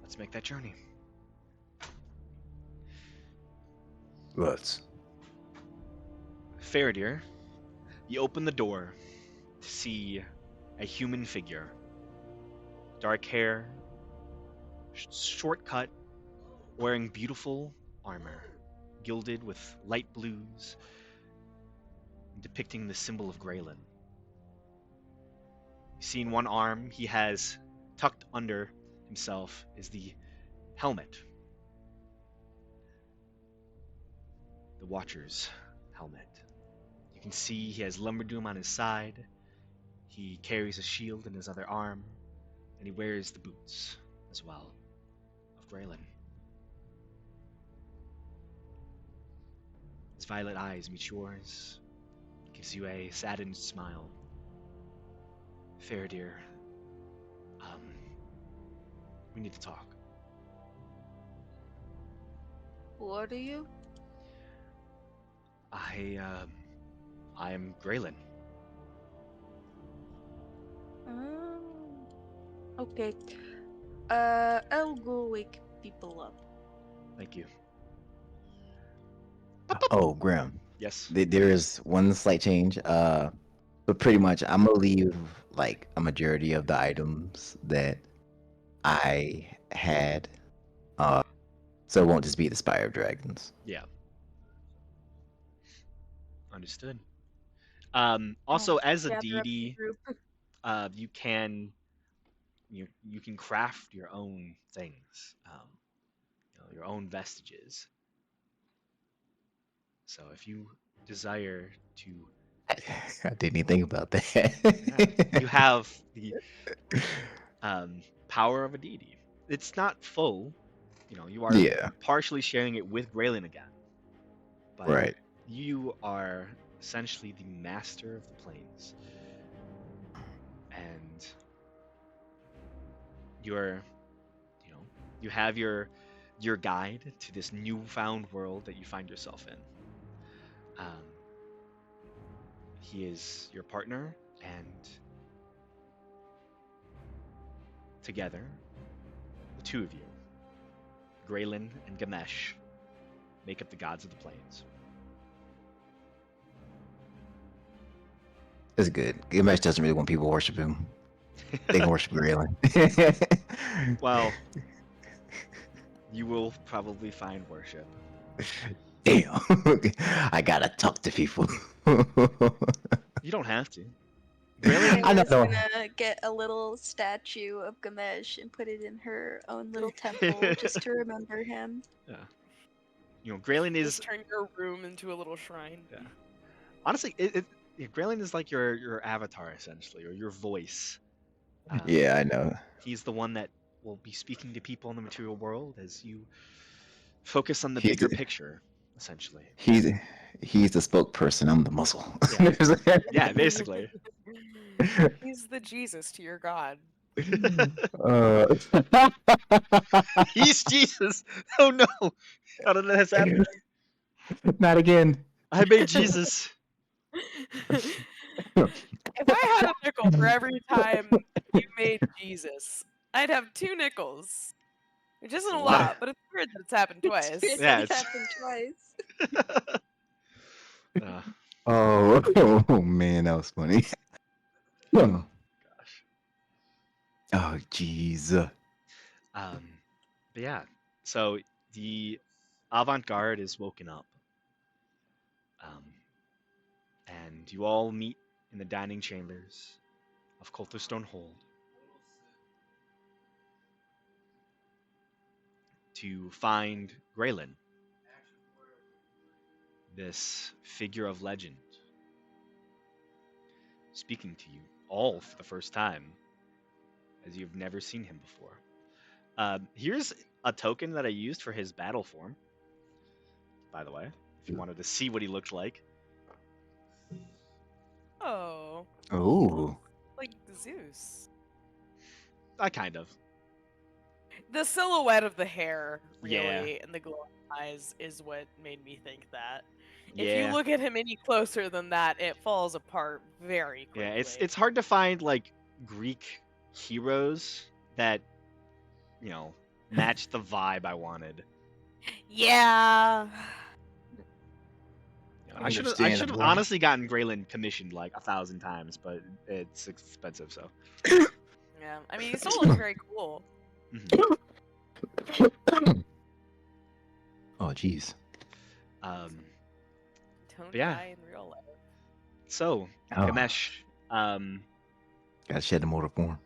let's make that journey. Let's. Faradir, you open the door to see a human figure. Dark hair, short cut, wearing beautiful armor, gilded with light blues, depicting the symbol of Graylin. You see in one arm, he has tucked under himself is the helmet. The Watcher's helmet. You can see he has Lumberdoom on his side. He carries a shield in his other arm, and he wears the boots as well of Graylin. His violet eyes meet yours, gives you a saddened smile. Faradir, we need to talk. What are you? I am Graylin. Okay. I'll go wake people up. Thank you. Oh, Graham. Yes. There is one slight change. But pretty much, I'm gonna leave like a majority of the items that I had. So it won't just be the Spire of Dragons. Yeah. Understood. Also, as a Gather up the deity, group. you can you can craft your own things, your own vestiges. So if you desire to, I didn't even think about that. you have the power of a deity. It's not full, you are Yeah, partially sharing it with Graylin again, but right. you are essentially the master of the plains, and you're, you have your guide to this newfound world that you find yourself in. He is your partner, and together, the two of you, Graylin and Gamesh, make up the gods of the plains. It's good. Gamesh doesn't really want people to worship him. They can worship Graylin. Well, you will probably find worship. Damn. I gotta talk to people. You don't have to. I I know. was gonna get a little statue of Gamesh and put it in her own little temple just to remember him. Yeah. Graylin is Just turn your room into a little shrine. Yeah. Honestly, Graylin is like your avatar essentially, or your voice. Yeah, I know. He's the one that will be speaking to people in the material world as you focus on the He's bigger the- picture, essentially. He's the spokesperson. I'm the muscle. Yeah, basically. He's the Jesus to your God. He's Jesus. Oh no! How did that happen? Not again. I made Jesus. If I had a nickel for every time you made Jesus, I'd have 2 nickels. Which isn't a a lot. lot, but it's weird that it's happened twice. It's Yeah, only it's- happened twice. Oh man, that was funny. Oh, Gosh. oh jeez. But yeah, so the avant-garde is woken up, and you all meet in the dining chambers of Coulterstone Hold to find Graylin, this figure of legend, speaking to you all for the first time, as you've never seen him before. Here's a token that I used for his battle form, by the way, if you wanted to see what he looked like. Oh, Oh. like Zeus. kind of. The silhouette of the hair, Yeah. really, and the glowing eyes is what made me think that. If you Yeah. look at him any closer than that, it falls apart very quickly. Yeah, it's hard to find like Greek heroes that, match the vibe I wanted. Yeah. I should have Understandable. honestly gotten Graylin commissioned like 1,000 times, but it's expensive, so. Yeah. I mean, he still looks very cool. Oh, jeez. Um, Don't yeah. die in real life. so Oh. Gamesh, Gotta shed the mortal form.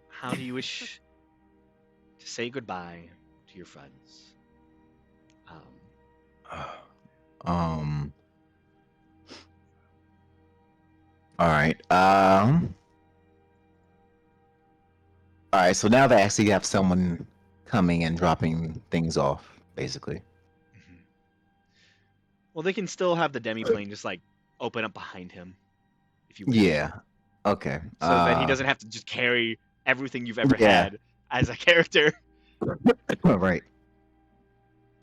how do you wish to say goodbye to your friends? Um. All right. All right. So now they actually have someone coming and dropping things off, basically. Mhm. Well, they can still have the demi-plane just like open up behind him, if you wish. Yeah. Okay. So that he doesn't have to just carry everything you've ever Yeah. had as a character. All right.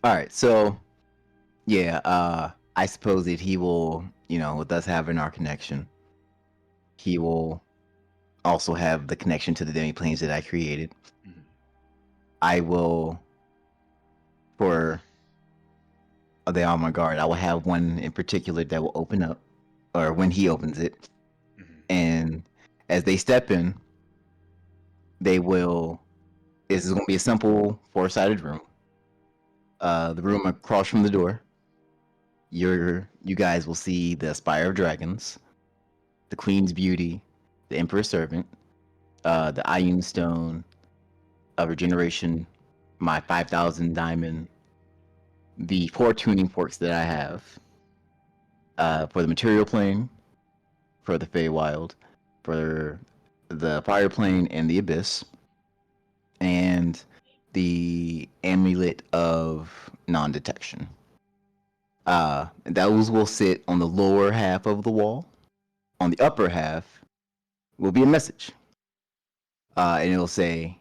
All right. So, yeah. I suppose that he will, with us having our connection, he will also have the connection to the demi planes that I created. Mhm. I will, for the avant-garde, I will have one in particular that will open up, or when he opens it, Mhm. and as they step in, they will. This is going to be a simple four-sided room. The room across from the door, you guys will see the Spire of Dragons, the Queen's Beauty, the Emperor's Servant, the Ioun Stone of Regeneration, my 5,000 diamond, the 4 tuning forks that I have for the Material Plane, for the Feywild, for the Fire Plane and the Abyss, and the Amulet of Non-Detection. Those will sit on the lower half of the wall. On the upper half will be a message. And it'll say,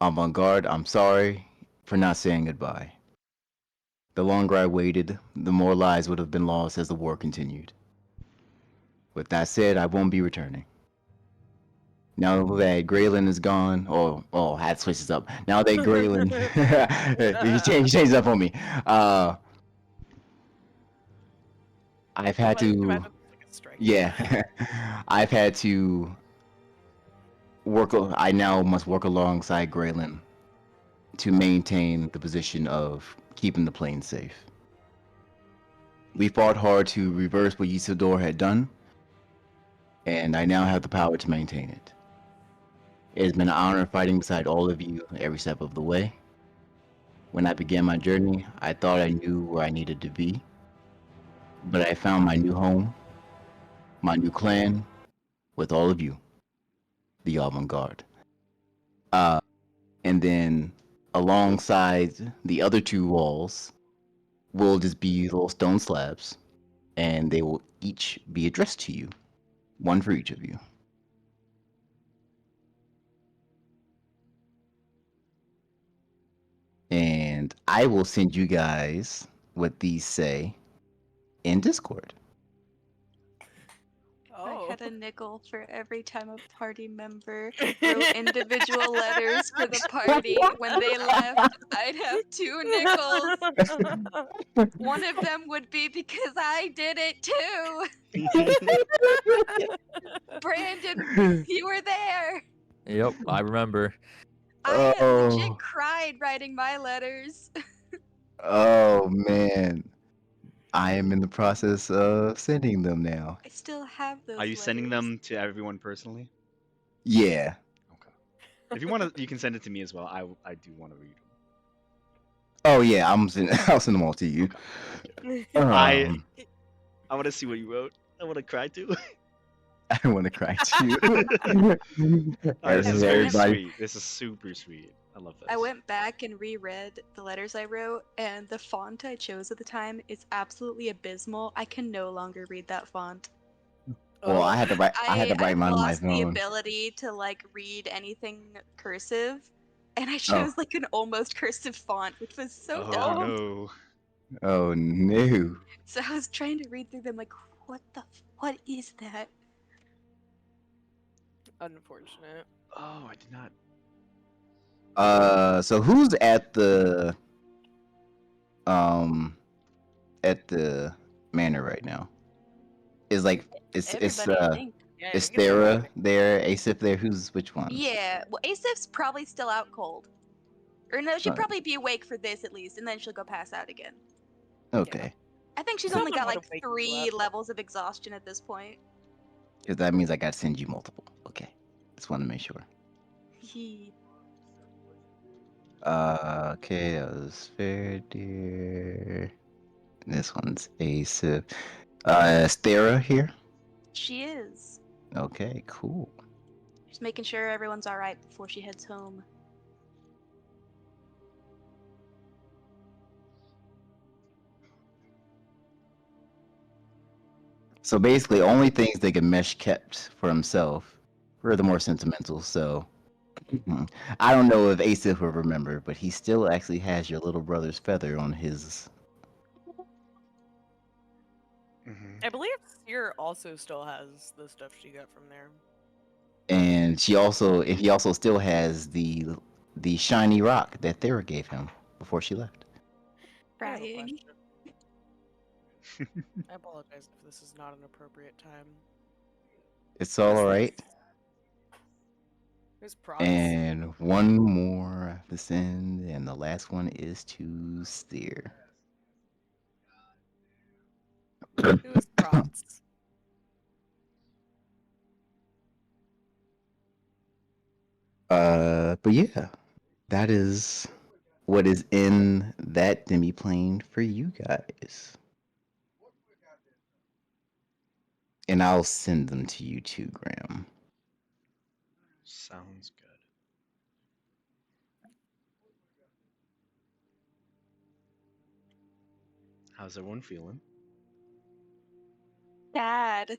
Avant-garde, I'm sorry for not saying goodbye. The longer I waited, the more lives would have been lost as the war continued. With that said, I won't be returning. Now that Graylin is gone, I had to switch this up. Now that Graylin, he changed up on me. I've had Imagine to, like a strike. yeah, I've had to work. I now must work alongside Graylin to maintain the position of keeping the plane safe. We fought hard to reverse what Isidore had done, and I now have the power to maintain it. It has been an honor fighting beside all of you every step of the way. When I began my journey, I thought I knew where I needed to be, but I found my new home, my new clan, with all of you, the Avant-garde. And then alongside the other 2 walls will just be little stone slabs, and they will each be addressed to you, one for each of you. And I will send you guys what these say in Discord. I Oh. had a nickel for every time a party member wrote individual letters for the party. When they left, I'd have 2 nickels. One of them would be because I did it too. Brandon, you were there. Yep, I remember. I legit Oh, cried writing my letters. oh man. I am in the process of sending them now. I still have those Are you sending letters. them to everyone personally? Yeah. Okay. If you want to, you can send it to me as well. I do want to read them. Oh yeah, I'll send them all to you. I want to see what you wrote. I want to cry too. I want to cry too. This is very Everybody. sweet. This is super sweet. I love this. I went back and reread the letters I wrote, and the font I chose at the time is absolutely abysmal. I can no longer read that font. Well, I had to write. I had to I write mine on my lost the phone. ability to like read anything cursive, and I Oh. chose like an almost cursive font, which was so Oh dumb. no. Oh no. So I was trying to read through them like, what is that? Unfortunate. Oh, I did not. So who's at the manor right now? Is like Everybody, I think. Yeah, is I think it's Thera everybody. there? Asif there? Who's which one? Yeah, well, Asif's probably still out cold. Or no, she'd Alright. probably be awake for this at least, and then she'll go pass out again. Okay. I think she's Someone only got would like have waken you 3 up. levels of exhaustion at this point. Because that means I got to send you multiple. Okay. Just want to make sure. Okay, that was fair, dear. This one's Asif. Is Thera here? She is. Okay, cool. Just making sure everyone's alright before she heads home. So basically, only things that Gamesh kept for himself were the more sentimental. So I don't know if Asif will remember, but he still actually has your little brother's feather on his. Mhm. I believe Seer also still has the stuff she got from there. And he also still has the shiny rock that Thera gave him before she left. I have a Crying. question. I apologize if this is not an appropriate time. It's all right. Who's Prox? And one more to send, and the last one is to Steer. Who is Prox? But yeah, that is what is in that demi-plane for you guys. And I'll send them to you too, Graham. Sounds good. How's everyone feeling? Dad.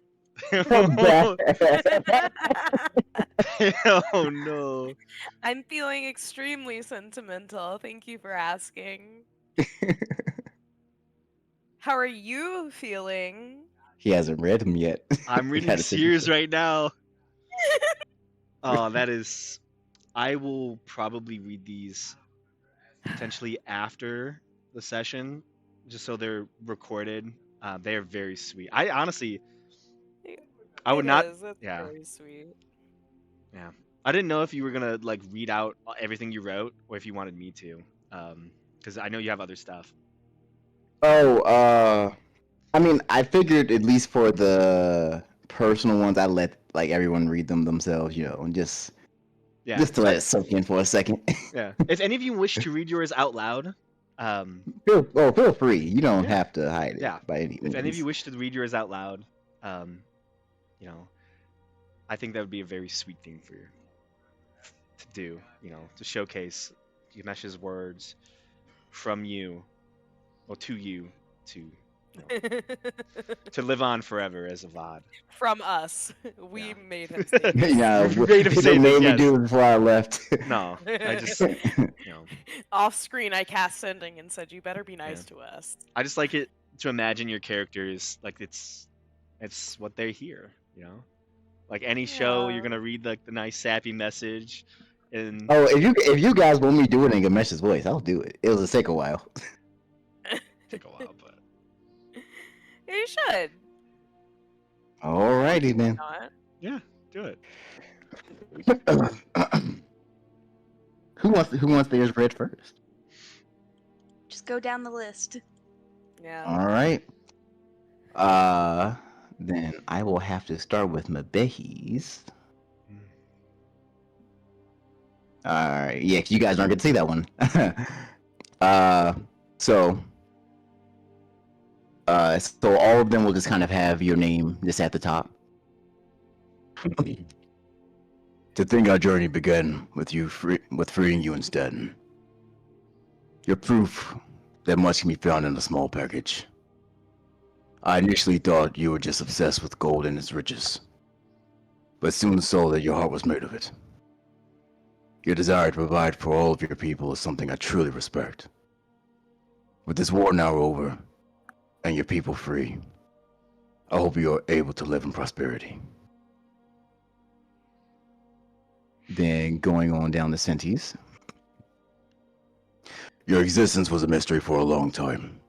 Oh no. I'm feeling extremely sentimental. Thank you for asking. How are you feeling? He hasn't read them yet. I'm We reading gotta send Sears it. right now. Oh, that is. I will probably read these potentially after the session, just so they're recorded. They are very sweet. I honestly, I would not. It's Yeah, very sweet. yeah. I didn't know if you were gonna like read out everything you wrote, or if you wanted me to, because I know you have other stuff. Oh, I mean, I figured at least for the personal ones, I let like everyone read them themselves, and just Yeah. to let it soak in for a second. Yeah. If any of you wish to read yours out loud, feel free. You don't Yeah. have to hide it Yeah. by any means. if any of you wish to read yours out loud, you know, I think that would be a very sweet thing for you to do. To showcase Gamesh's words from you, or to you, to to live on forever as Avad. From us. We Yeah. made him say this. Yeah, We made him he say this, made me yes. do it before I left. No, I just Off screen, I cast sending and said, "You better be nice to us." I just like it to imagine your characters like it's what they hear. Like any show, you're Yeah. gonna read like the nice sappy message, and Oh, if you guys want me to do it in Gamesh's voice, I'll do it. It'll just take a while. take a while, but You should. Alrighty then. Not. yeah, do it. Who wants theirs read first? Just go down the list. Yeah. All right. Then I will have to start with Mabehi's. All right. Yeah, 'cause you guys aren't going to see that one. So all of them will just kind of have your name just at the top. To think our journey began with with freeing you instead. Your proof that much can be found in a small package. I initially thought you were just obsessed with gold and its riches, but soon saw that your heart was made of it. Your desire to provide for all of your people is something I truly respect. With this war now over, and your people free, I hope you are able to live in prosperity. Then going on down the Senties. Your existence was a mystery for a long time.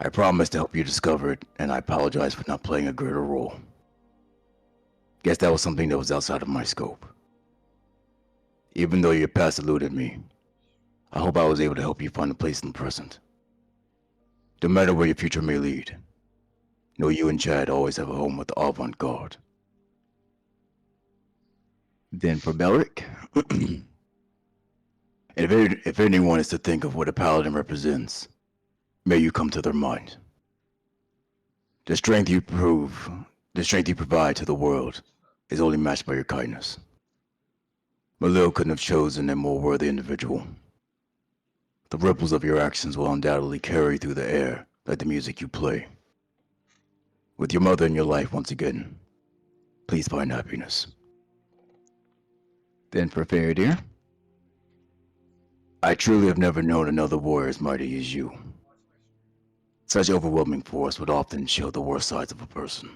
I promised to help you discover it, and I apologize for not playing a greater role. Guess that was something that was outside of my scope. Even though your past eluded me, I hope I was able to help you find a place in the present. No matter where your future may lead, know you and Chad always have a home with the Avant Garde. Then for Belric. If anyone is to think of what a paladin represents, may you come to their mind. The strength you provide to the world is only matched by your kindness. Malil couldn't have chosen a more worthy individual. The ripples of your actions will undoubtedly carry through the air like the music you play. With your mother in your life once again, please find happiness. Then for Faradir. I truly have never known another warrior as mighty as you. Such overwhelming force would often show the worst sides of a person.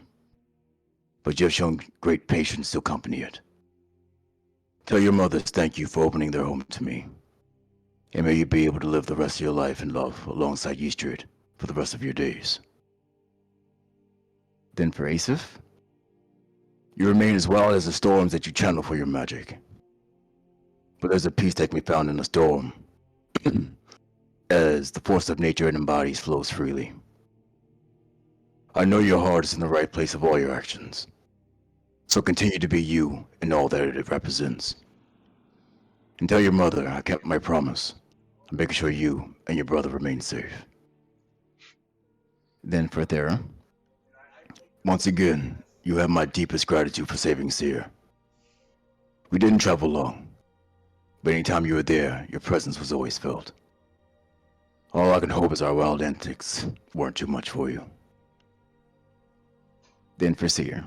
But you have shown great patience to accompany it. Tell your mothers thank you for opening their home to me. And may you be able to live the rest of your life in love alongside Yeastrid for the rest of your days. Then for Asif. You remain as wild as the storms that you channel for your magic. But there's a peace that can be found in the storm, as the force of nature it embodies flows freely. I know your heart is in the right place of all your actions, so continue to be you in all that it represents. And tell your mother I kept my promise. I'm making sure you and your brother remain safe. Then for Thera. Once again, you have my deepest gratitude for saving Seer. We didn't travel long, but anytime you were there, your presence was always felt. All I can hope is our wild antics weren't too much for you. Then for Seer.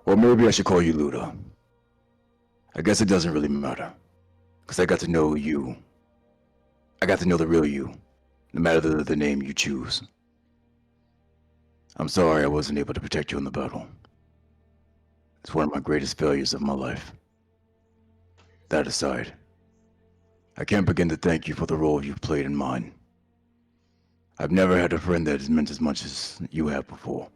Or maybe I should call you Luda. I guess it doesn't really matter, because I got to know you. I got to know the real you, no matter the name you choose. I'm sorry I wasn't able to protect you in the battle. It's one of my greatest failures of my life. That aside, I can't begin to thank you for the role you've played in mine. I've never had a friend that has meant as much as you have before.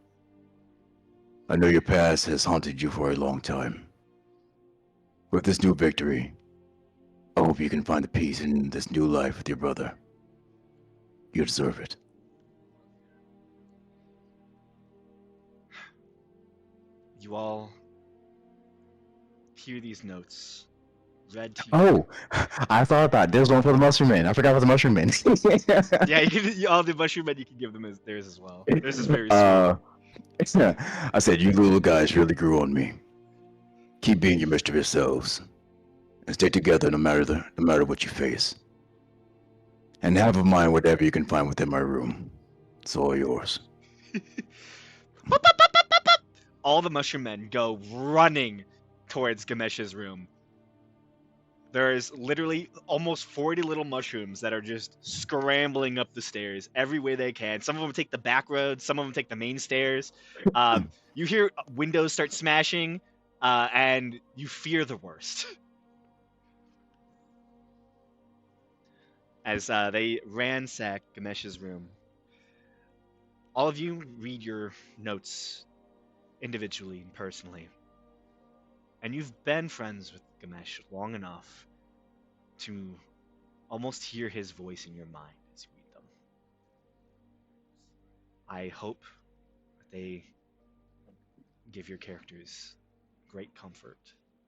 I know your past has haunted you for a long time. With this new victory, I hope you can find the peace in this new life with your brother. You deserve it. You all hear these notes read to you. Oh, I thought about it. There's one for the Mushroom Man. I forgot about the Mushroom Man. Yeah, all the mushroom men, you can give them theirs as well. Theirs is very sweet. I said, you little guys really grew on me. Keep being your mischievous selves, and stay together no matter what you face. And have in mind whatever you can find within my room. It's all yours. All the mushroom men go running towards Gamesh's room. There's literally almost 40 little mushrooms that are just scrambling up the stairs every way they can. Some of them take the back road, some of them take the main stairs. You hear windows start smashing, and you fear the worst. As they ransack Gamesh's room. All of you read your notes individually and personally. And you've been friends with Gamesh long enough to almost hear his voice in your mind as you read them. I hope that they give your characters great comfort,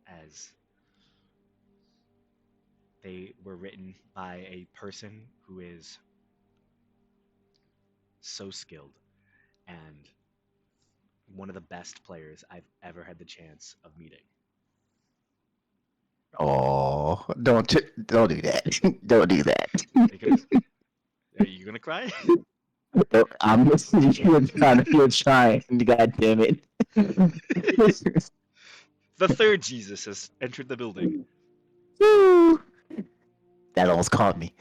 as they were written by a person who is so skilled and one of the best players I've ever had the chance of meeting. Oh, don't do that. Don't do that. Because, are you gonna cry? I'm listening to you. You're trying. God damn it. The third Jesus has entered the building. Woo. That almost caught me.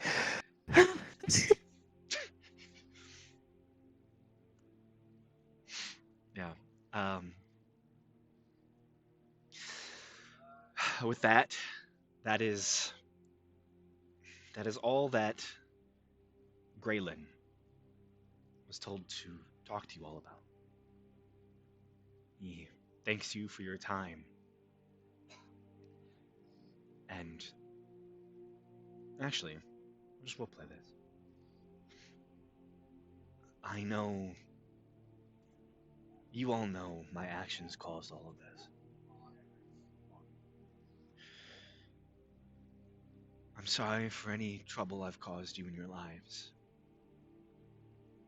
Yeah. With that, that is all that Graylin was told to talk to you all about. He thanks you for your time. And actually, I just will play this. I know you all know my actions caused all of this. I'm sorry for any trouble I've caused you in your lives.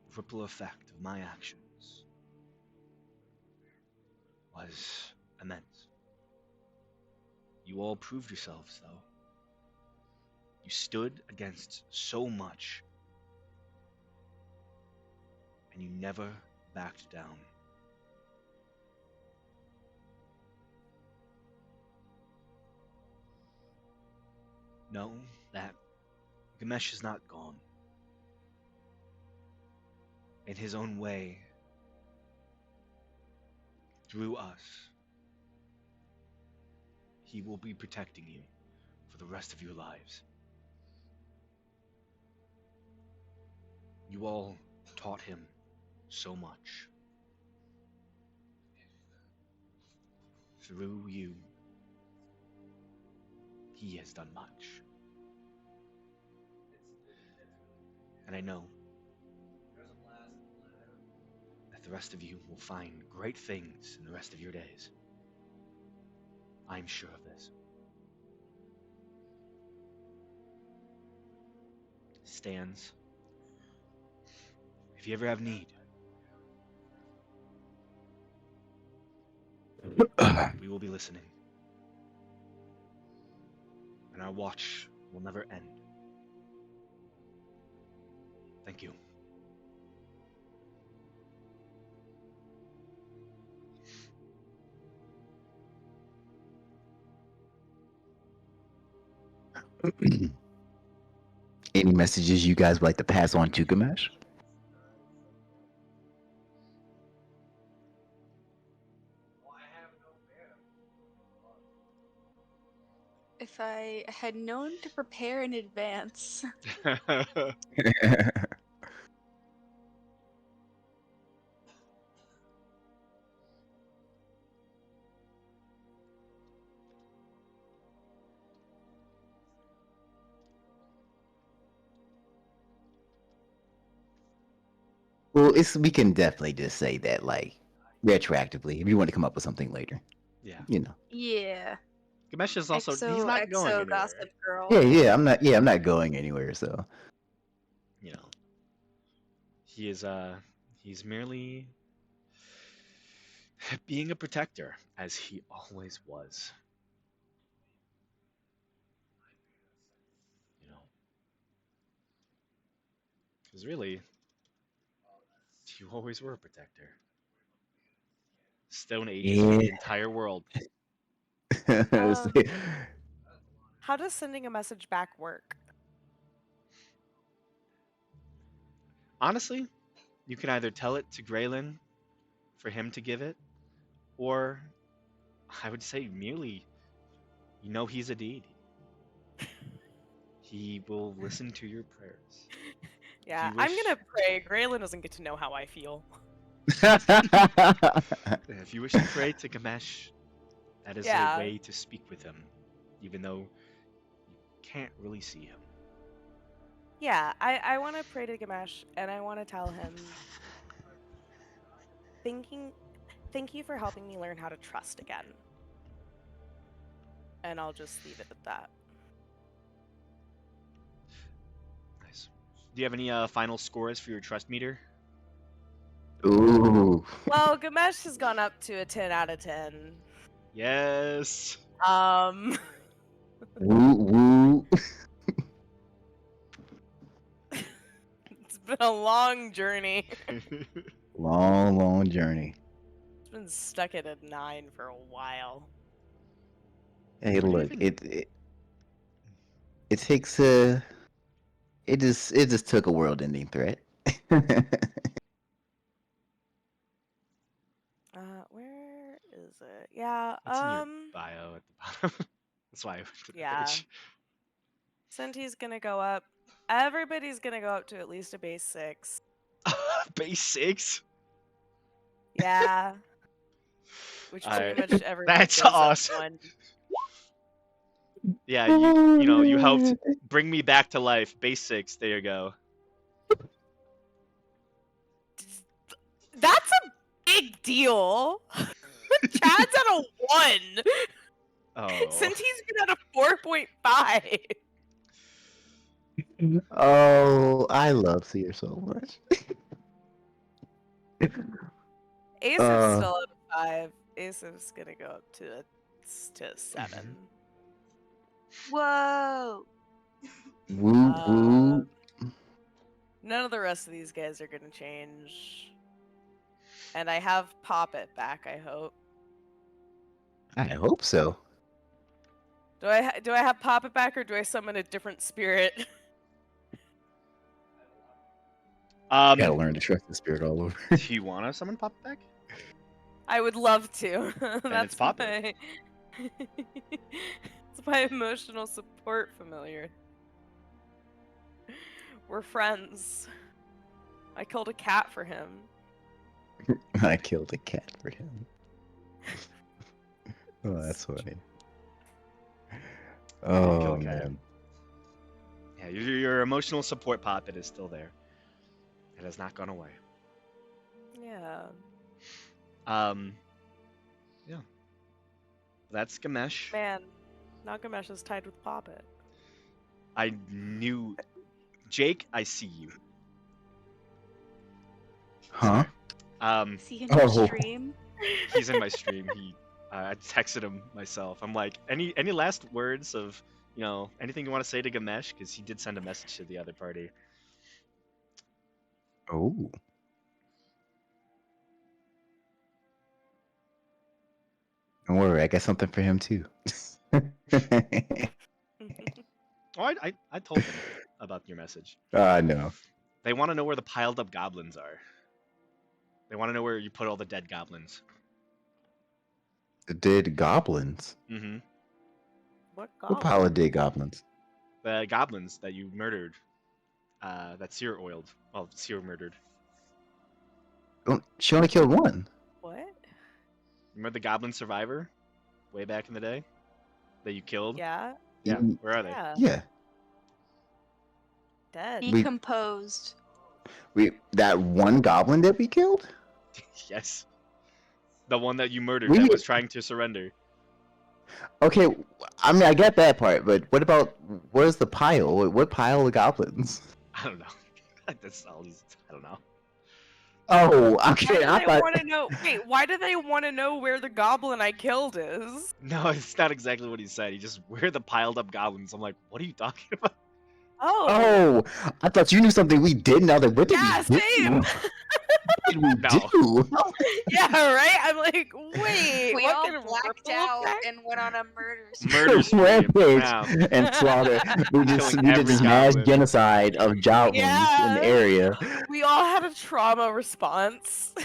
The ripple effect of my actions was immense. You all proved yourselves, though. You stood against so much, and you never backed down. Know that Gamesh is not gone. In his own way, through us, he will be protecting you for the rest of your lives. You all taught him so much. Through you, he has done much. And I know that the rest of you will find great things in the rest of your days. I'm sure of this. Stands. If you ever have need, we will be listening. And our watch will never end. Thank you. Any messages you guys would like to pass on to Gamesh? If I had known to prepare in advance. Well, we can definitely just say that, like, retroactively, if you want to come up with something later, Yeah. you know. Yeah. Gamesh is also, he's not going XO anywhere. Gossip Girl. Yeah, I'm not going anywhere, so. You know. He is he's merely being a protector, as he always was. You know. Because really, you always were a protector. Stone Ages for the Yeah. entire world. How does sending a message back work? Honestly, you can either tell it to Graylin for him to give it, or I would say merely, you know, he's a deity. He will listen to your prayers. Yeah, you I'm wish- gonna pray. Graylin doesn't get to know how I feel. If you wish to pray to Gamesh, that is Yeah. a way to speak with him, even though you can't really see him. Yeah, I want to pray to Gamesh, and I want to tell him, thank you for helping me learn how to trust again. And I'll just leave it at that. Nice. Do you have any final scores for your trust meter? Ooh. Well, Gamesh has gone up to a 10 out of 10. Yes. Woo woo. It's been a long journey. Long, long journey. It's been stuck at a 9 for a while. Hey, What do you look, even- it takes a. It just took a world-ending threat. Where is it? Yeah, It's in your bio at the bottom. That's why I went to the yeah. page. Senti's gonna go up. Everybody's gonna go up to at least a base 6. Base 6? Yeah. Which pretty Alright. much everyone That's goes awesome. up 1. Yeah, you helped bring me back to life. Base 6, there you go. That's a big deal. Chad's at a 1. Oh. Senti's been at a 4.5. Oh, I love Seer so much. Ace is still at a 5. Ace is gonna go up to 7. Whoa. Woo woo. None of the rest of these guys are gonna change. And I have Poppet back, I hope. I hope so. Do I have Poppet back, or do I summon a different spirit? Gotta learn to trust the spirit all over. Do you want to summon Pop back? I would love to. it's That's Poppet. It's my emotional support familiar. We're friends. I killed a cat for him. I killed a cat for him. Oh, that's funny. kill Oh a cat. man. Yeah, your emotional support Poppet is still there. It has not gone away. Yeah. Yeah. That's Gamesh. Man, Nagamesh is tied with Poppet. I knew... Jake, I see you. Huh? See in your Oh. stream? He's in my stream. I texted him myself. I'm like, any last words of, anything you want to say to Gamesh? Because he did send a message to the other party. Oh. Don't worry, I got something for him too. Oh, I told them about your message. I know. They want to know where the piled up goblins are. They want to know where you put all the dead goblins. The dead goblins. Mm-hmm. What What pile of dead goblins? The goblins that you murdered. That Seer oiled. Well, Seer murdered. She only killed one. What? Remember the goblin survivor? Way back in the day? That you killed? Yeah. Yeah. Mm, Where are they? Yeah. yeah. Dead. Decomposed. That one goblin that we killed? Yes. The one that you murdered We that need- was trying to surrender. Okay, I mean I get that part, but what about where's the pile? What pile of goblins? I don't know. That's all these. I don't know. Oh, Why okay. do I they thought. want to know? Wait, why do they want to know where the goblin I killed is? No, it's not exactly what he said. He just, where are the piled up goblins? I'm like, what are you talking about? Oh. Oh, I thought you knew something we didn't. I was like, what did Yeah, we same. do? What did we No. do? Yeah, right. I'm like, wait. We what all kind of blacked ripple out effect? and went on a murder spree. Murder spree. Rampage Yeah. and slaughter. We Killing did every this mass goblin. genocide of goblins in the Yeah. area. We all had a trauma response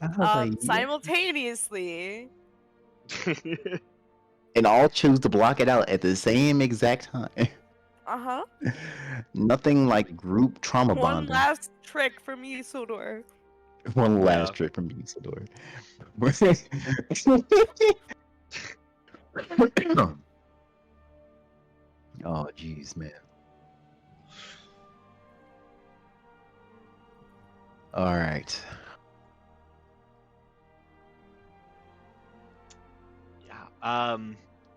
I was like, yeah. simultaneously. And all choose to block it out at the same exact time. Uh-huh. Nothing like group trauma One bonding. last trick from Isildur. One last Yeah. trick from Isidore. Oh, jeez, man. All right. Yeah.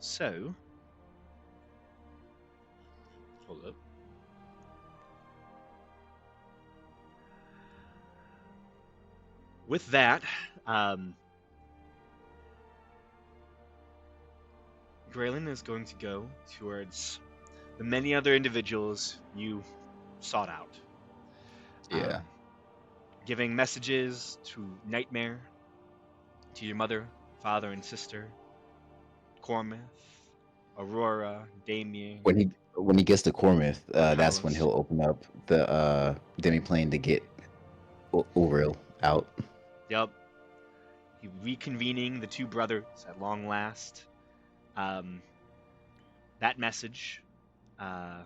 So. Hold up. With that, Graylin is going to go towards the many other individuals you sought out. Yeah. Giving messages to Nightmare, to your mother, father, and sister, Cormith, Aurora, Damien, When he gets to Cormith, that's when Catalyst. he'll open up the demiplane to get Uriel out. Yup. He reconvening the two brothers at long last. That message, I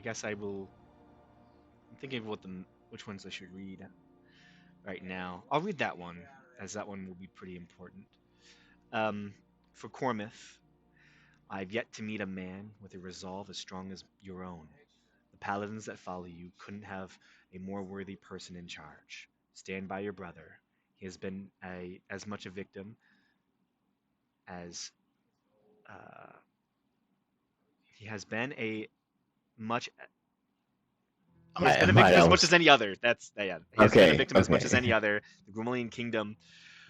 guess I will. I'm thinking of which ones I should read right now. I'll read that one, as that one will be pretty important. For Cormith, I've yet to meet a man with a resolve as strong as your own. The paladins that follow you couldn't have a more worthy person in charge. Stand by your brother. He has been as much a victim as uh, he has been a much he has been a victim as much as any other. That's yeah. He has been a victim as much as any other. The Grumalian kingdom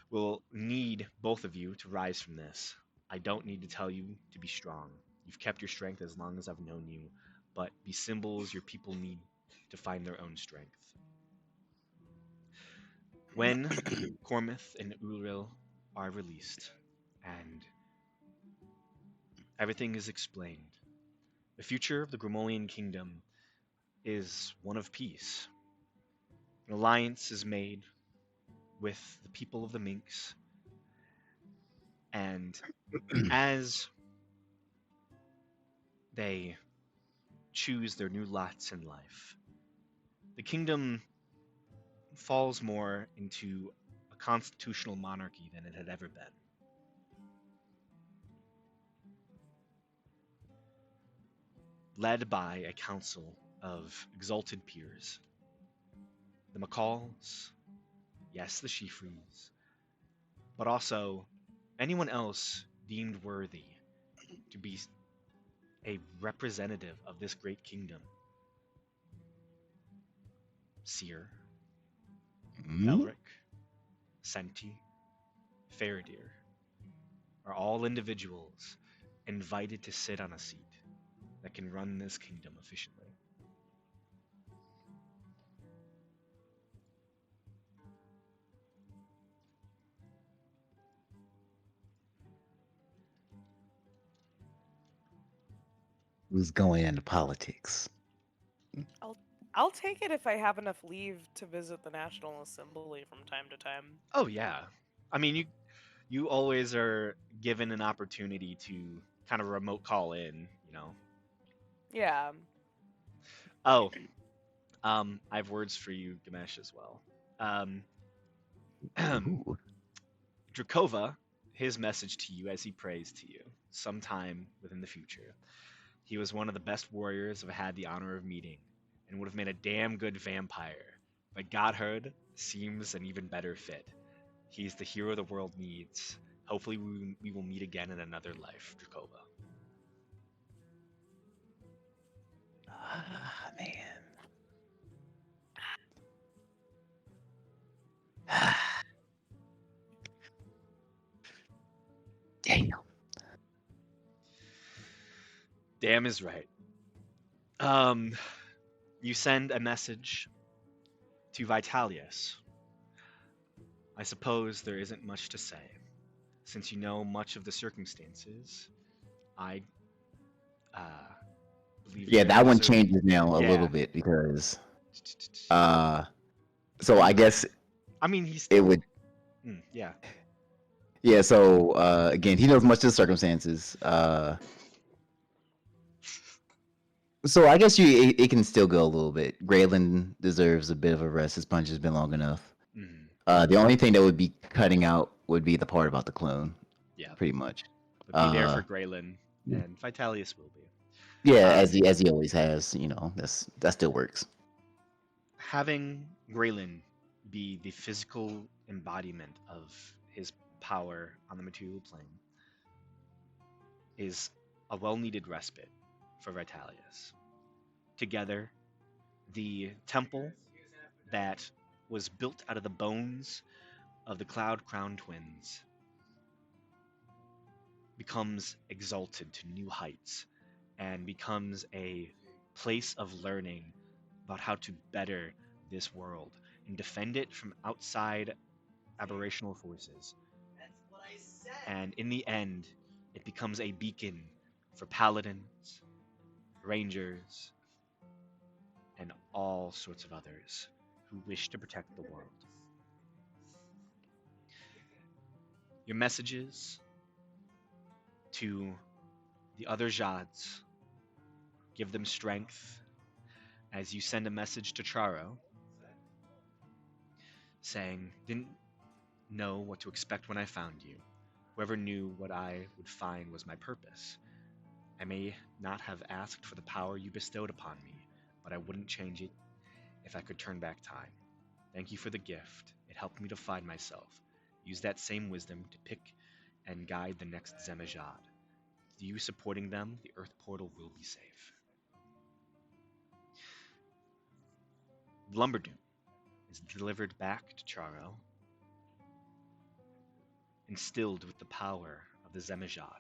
will need both of you to rise from this. I don't need to tell you to be strong. You've kept your strength as long as I've known you, but be symbols your people need to find their own strength. When Cormith and Uriel are released and everything is explained, the future of the Grumalian kingdom is one of peace. An alliance is made with the people of the Minks, and as they choose their new lots in life, the kingdom falls more into a constitutional monarchy than it had ever been. Led by a council of exalted peers. The McCalls, yes, the Shifries, but also anyone else deemed worthy to be a representative of this great kingdom. Seer, Elric, Senti, Faradir are all individuals invited to sit on a seat that can run this kingdom efficiently. Who's going into politics? I'll take it if I have enough leave to visit the National Assembly from time to time. Oh yeah, I mean you always are given an opportunity to kind of remote call in, you know. Yeah. Oh, I have words for you, Gamesh, as well. Ooh. Drakova, his message to you as he prays to you, sometime within the future. He was one of the best warriors I've had the honor of meeting, and would have made a damn good vampire. But Godhood seems an even better fit. He's the hero the world needs. Hopefully, we will meet again in another life, Drakova. Ah, man. Damn. Damn is right. You send a message to Vitalius. I suppose there isn't much to say. Since you know much of the circumstances, I uh, believe Yeah, very that one deserving. changes now a Yeah. little bit because so I guess I mean, he's it still. would Yeah. yeah, so again, he knows much of the circumstances. So I guess it can still go a little bit. Graylin deserves a bit of a rest. His punch has been long enough. Mm-hmm. The only thing that would be cutting out would be the part about the clone. Yeah. Pretty much. But be there for Graylin, and Vitalius will be. Yeah, as he always has. You know, that still works. Having Graylin be the physical embodiment of his power on the material plane is a well-needed respite for Vitalius. Together, the temple that was built out of the bones of the Cloud Crown twins becomes exalted to new heights and becomes a place of learning about how to better this world and defend it from outside aberrational forces. And in the end, it becomes a beacon for paladins, rangers, and all sorts of others who wish to protect the world. Your messages to the other Jads give them strength as you send a message to Charo saying, "Didn't know what to expect when I found you. Whoever knew what I would find was my purpose. I may not have asked for the power you bestowed upon me, but I wouldn't change it if I could turn back time. Thank you for the gift. It helped me to find myself. Use that same wisdom to pick and guide the next Zemajad. With you supporting them, the Earth Portal will be safe." Lumberdoom is delivered back to Charo, instilled with the power of the Zemajad,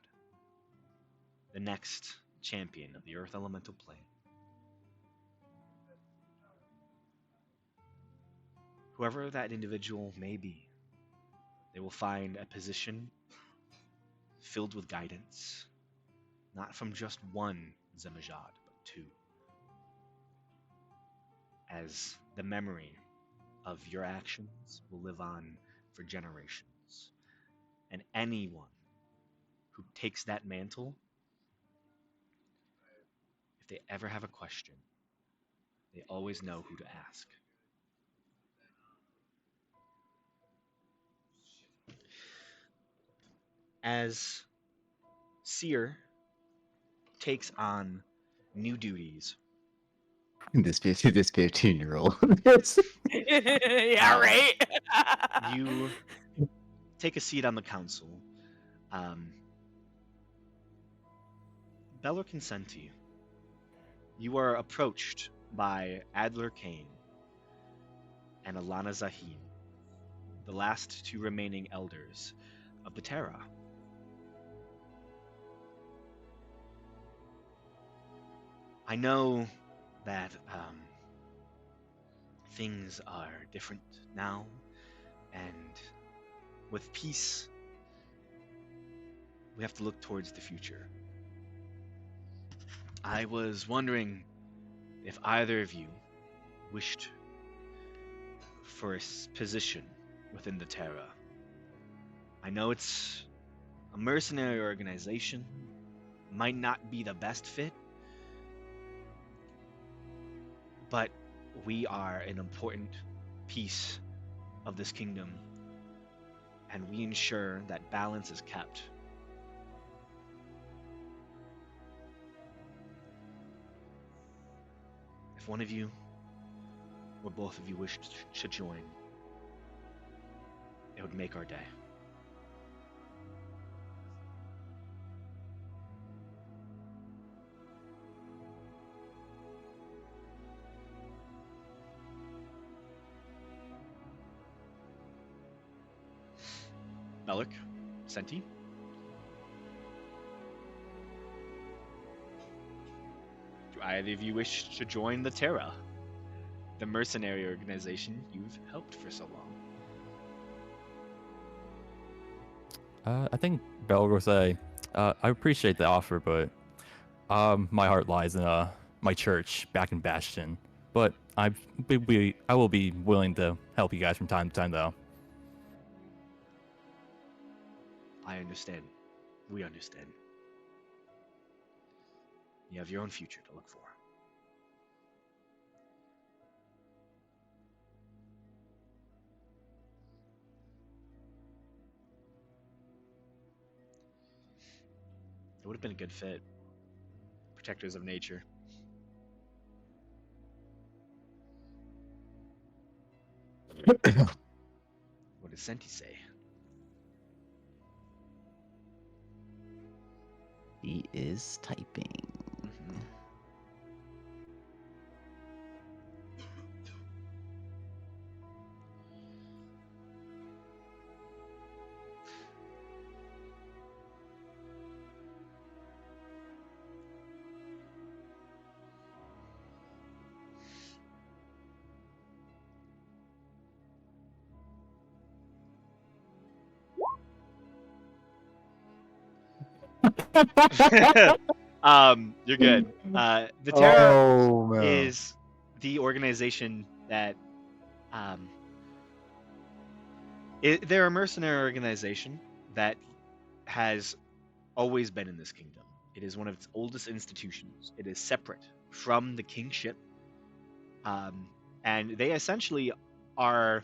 the next champion of the Earth Elemental Plane. Whoever that individual may be, they will find a position filled with guidance, not from just one Zemajad, but two, as the memory of your actions will live on for generations. And anyone who takes that mantle, if they ever have a question, they always know who to ask. As Seer takes on new duties, This 15-year-old. Yeah, right. you take a seat on the council. Belor Consenti, you are approached by Adler Kane and Alana Zahim, the last two remaining elders of the Terra. I know that things are different now, and with peace, we have to look towards the future. I was wondering if either of you wished for a position within the Terra. I know it's a mercenary organization, might not be the best fit, but we are an important piece of this kingdom, and we ensure that balance is kept. If one of you or both of you wish to join, it would make our day. Melik, Senti? Do either of you wish to join the Terra, the mercenary organization you've helped for so long? I think Bell will say, I appreciate the offer, but my heart lies in my church back in Bastion. But I will be willing to help you guys from time to time, though. I understand. We understand. You have your own future to look for. It would have been a good fit. Protectors of nature. What does Senti say? He is typing. Mhm. You're good. The Terra Oh man. is the organization that they're a mercenary organization that has always been in this kingdom. It is one of its oldest institutions. It is separate from the kingship, and they essentially are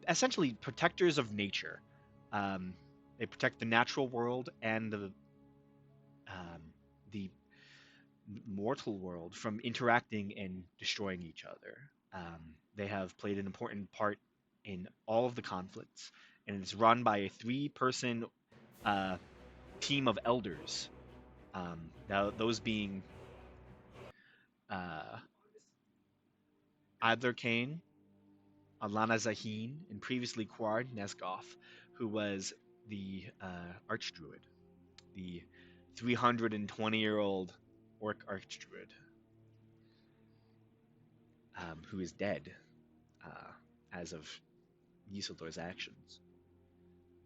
essentially protectors of nature. They protect the natural world and the mortal world from interacting and destroying each other. They have played an important part in all of the conflicts, and it's run by a three-person team of elders. Now, those being uh, Adler Kane, Alana Zahin, and previously Quard Nesgoth, who was the Archdruid, the 320-year-old orc Archdruid, who is dead as of Isildur's actions.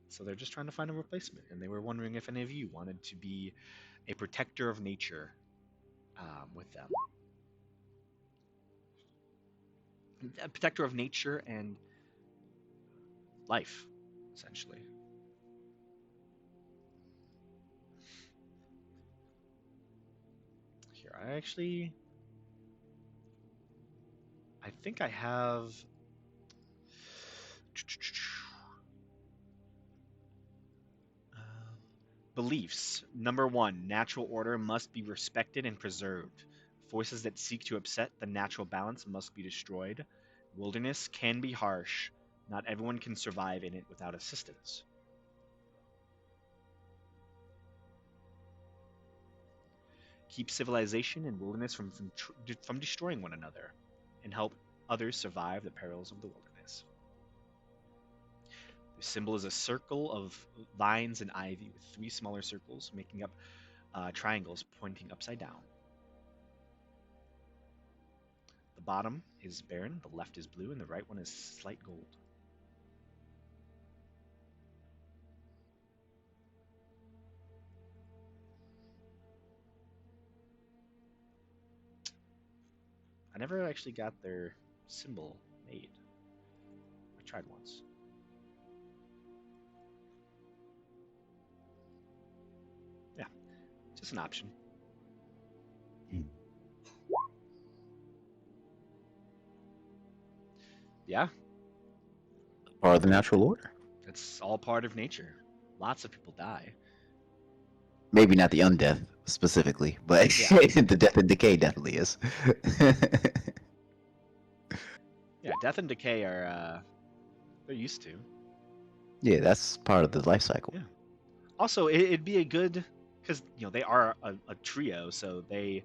So they're just trying to find a replacement, and they were wondering if any of you wanted to be a protector of nature with them. A protector of nature and life, essentially. Here, I think I have beliefs. Number one, natural order must be respected and preserved. Forces that seek to upset the natural balance must be destroyed. Wilderness can be harsh. Not everyone can survive in it without assistance. Keep civilization and wilderness from destroying one another, and help others survive the perils of the wilderness. The symbol is a circle of vines and ivy with three smaller circles making up triangles pointing upside down. The bottom is barren, the left is blue, and the right one is slight gold. I never actually got their symbol made. I tried once. Yeah, just an option. Yeah, Part of the natural order. it's all part of nature. Lots of people die. Maybe not the undeath specifically, but Yeah. the death and decay definitely is. Yeah, death and decay are they're used to. Yeah, that's part of the life cycle. Yeah. Also, it'd be a good because they are a trio, so they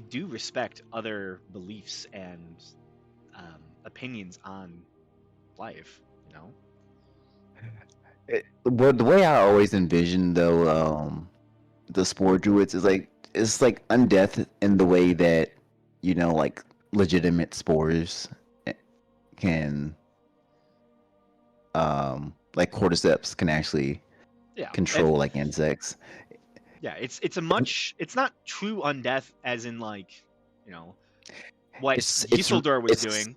do respect other beliefs and opinions on life. But the way I always envisioned though, the spore druids is like it's like undeath in the way that like legitimate spores can, like cordyceps can actually Yeah. control like insects. Yeah, it's not true undeath as in like, what It's Isildur was it's doing,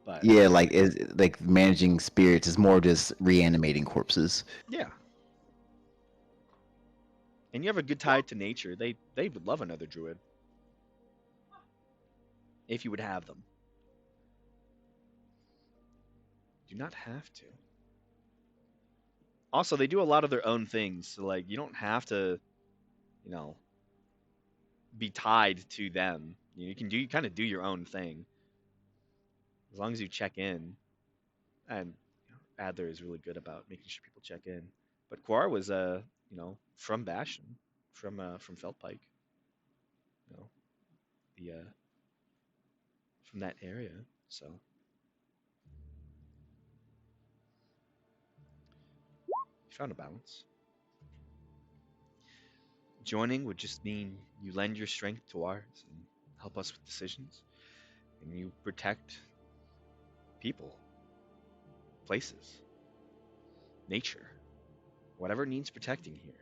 but yeah, like it's like managing spirits is more just reanimating corpses. yeah. And you have a good tie to nature. They would love another druid if you would have them. Do not have to. Also, they do a lot of their own things, so like you don't have to, you know, be tied to them. You can kind of do your own thing as long as you check in. And Adler is really good about making sure people check in. But Quar was from Bastion, from Feldpike, you know, the from that area. So you found a balance. Joining would just mean you lend your strength to ours and help us with decisions, and you protect people, places, nature, whatever needs protecting here.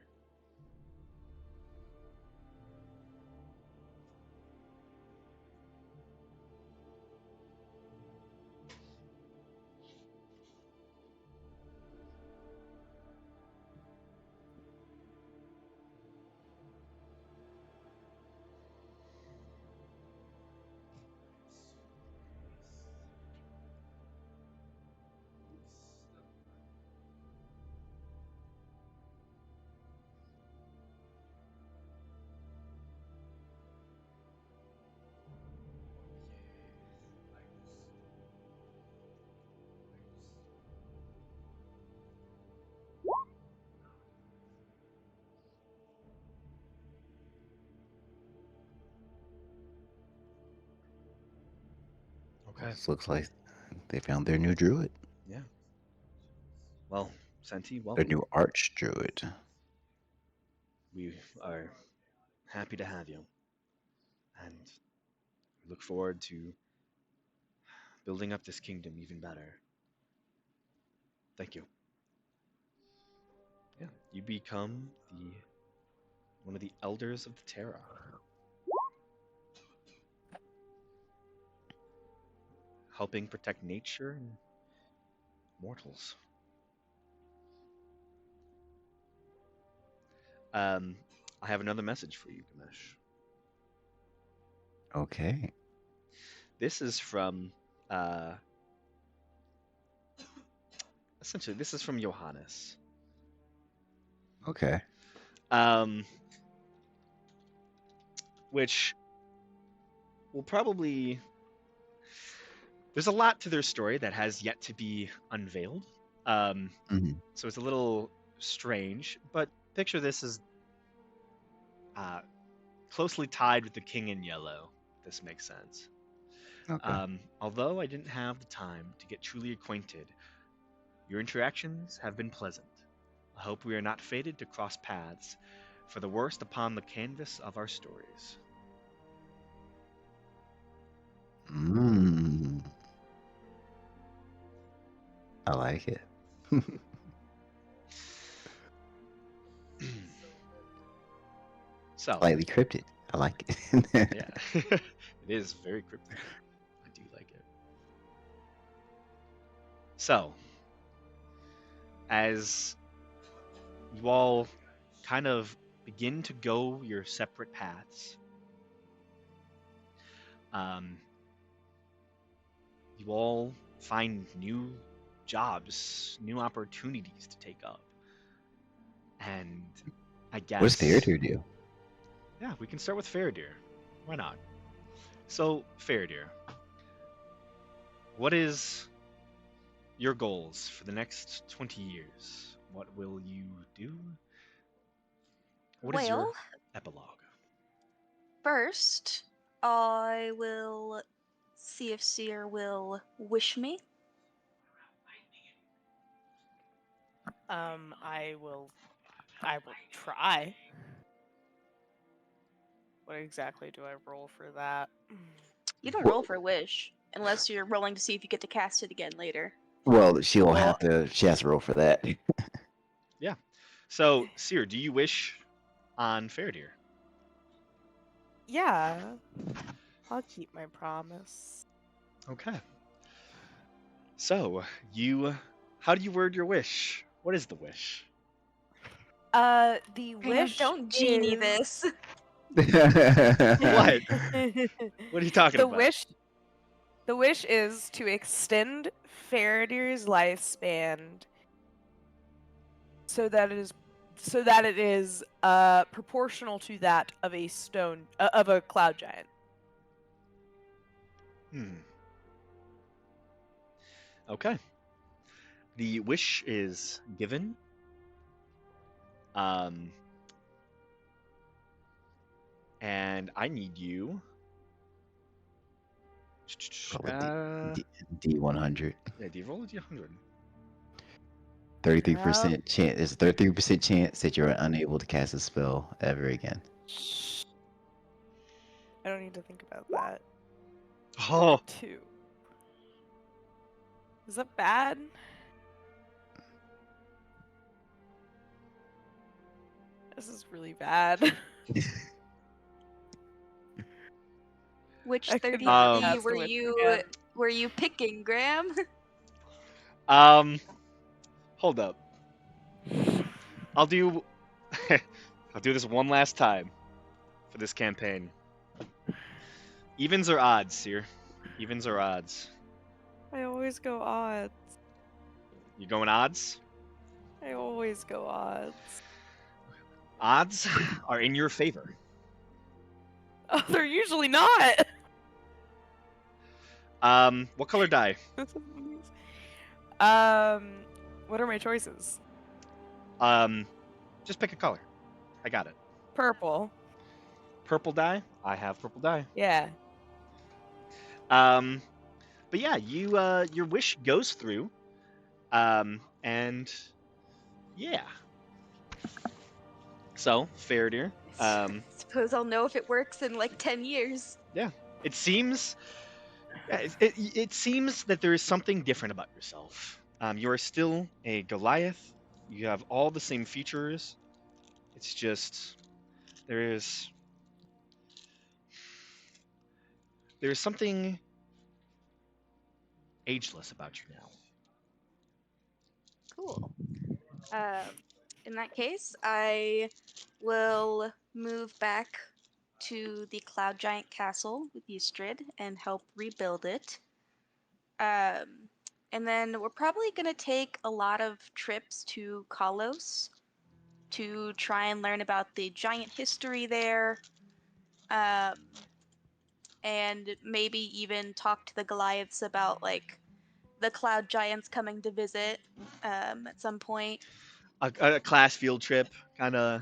Okay. This looks like they found their new druid, Yeah. Well, Senti, their welcome. new arch druid. We are happy to have you, and we look forward to building up this kingdom even better. Thank you. Yeah, you become the one of the elders of the Terra. Helping protect nature and mortals. Um, I have another message for you, Ganesh. Okay. This is from, uh, essentially, this is from Johannes. Okay. Um, which will probably. There's a lot to their story that has yet to be unveiled. Mhm. So it's a little strange, but picture this as closely tied with the King in Yellow. If this makes sense. Okay. Although I didn't have the time to get truly acquainted, your interactions have been pleasant. I hope we are not fated to cross paths for the worst upon the canvas of our stories. Mm. I like it. So, Slightly cryptic. I like it. yeah, it is very cryptic. I do like it. So, as you all kind of begin to go your separate paths, um, you all find new jobs, new opportunities to take up. And I What does guess, Faraday do? yeah, we can start with Faradir. Why not? So, Faradir, what is your goals for the next 20 years? What will you do? What is your Well, epilogue? first, I will see if Seer will wish me. I will try. What exactly do I roll for that? You don't What, roll for wish unless you're rolling to see if you get to cast it again later. well, she'll Well, have to. She has to roll for that. Yeah. So, Seer, do you wish on Faradir? yeah. I'll keep my promise. Okay. So, how do you word your wish? What is the wish? The Graham, wish don't genie is this. What? What are you talking the about? wish the wish is to extend Faradir's lifespan so that it is proportional to that of a stone of a cloud giant. Okay. The wish is given. Um, and I need you. Roll a D100. Yeah, do you roll a d100? 33% chance. There's a 33% chance that you're unable to cast a spell ever again. I don't need to think about that. Oh, 2. Is that bad? This is really bad. Which I could 30 never Um, pass were the witch you again. were you picking, Graham? Hold up. I'll do I'll do this one last time for this campaign. Evens or odds, Seer? Evens or odds? I always go odds. You going odds? I always go odds. Odds are in your favor. Oh, they're usually not. What color die? What are my choices? Just pick a color. I got it. Purple. Purple die? I have purple die. Yeah. But yeah, you your wish goes through. And yeah. So, Faradir, Suppose I'll know if it works in like 10 years. it seems it seems that there is something different about yourself. You are still a Goliath. You have all the same features. It's just there's something ageless about you now. Cool. In that case, I will move back to the Cloud Giant Castle with Ystrid and help rebuild it. And then we're probably going to take a lot of trips to Kalos to try and learn about the giant history there. And maybe even talk to the Goliaths about like the Cloud Giants coming to visit at some point. A class field trip, kind of.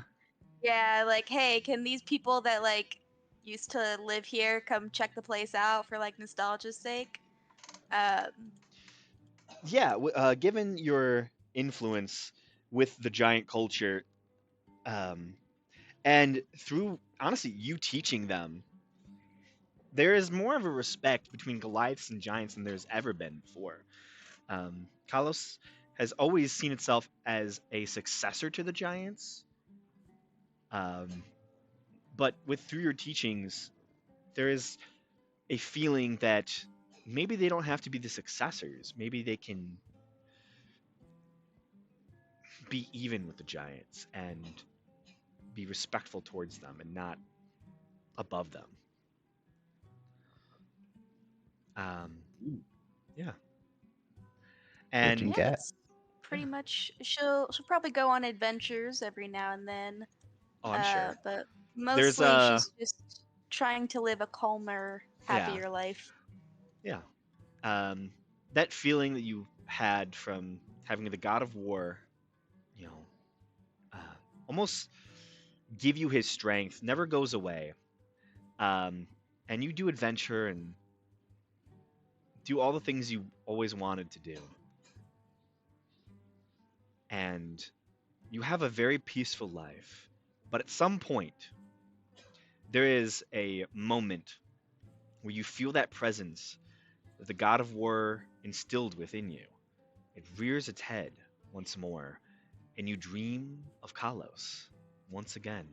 Yeah, like, hey, can these people that like used to live here come check the place out for like nostalgia's sake? Yeah. Given your influence with the giant culture, um, and through honestly you teaching them, there is more of a respect between Goliaths and giants than there's ever been before. Kalos has always seen itself as a successor to the giants, um, but with through your teachings, there is a feeling that maybe they don't have to be the successors. Maybe they can be even with the giants and be respectful towards them and not above them. Um, yeah. Virgin And Yeah, cat. that's pretty much. She'll probably go on adventures every now and then. oh, I'm sure But there's mostly she's just trying to live a calmer, yeah, happier life. yeah. Um, that feeling that you had from having the god of war, you know, uh, almost give you his strength never goes away. Um, and you do adventure and do all the things you always wanted to do. And you have a very peaceful life. But at some point, there is a moment where you feel that presence that the god of war instilled within you. It rears its head once more, and you dream of Kalos once again.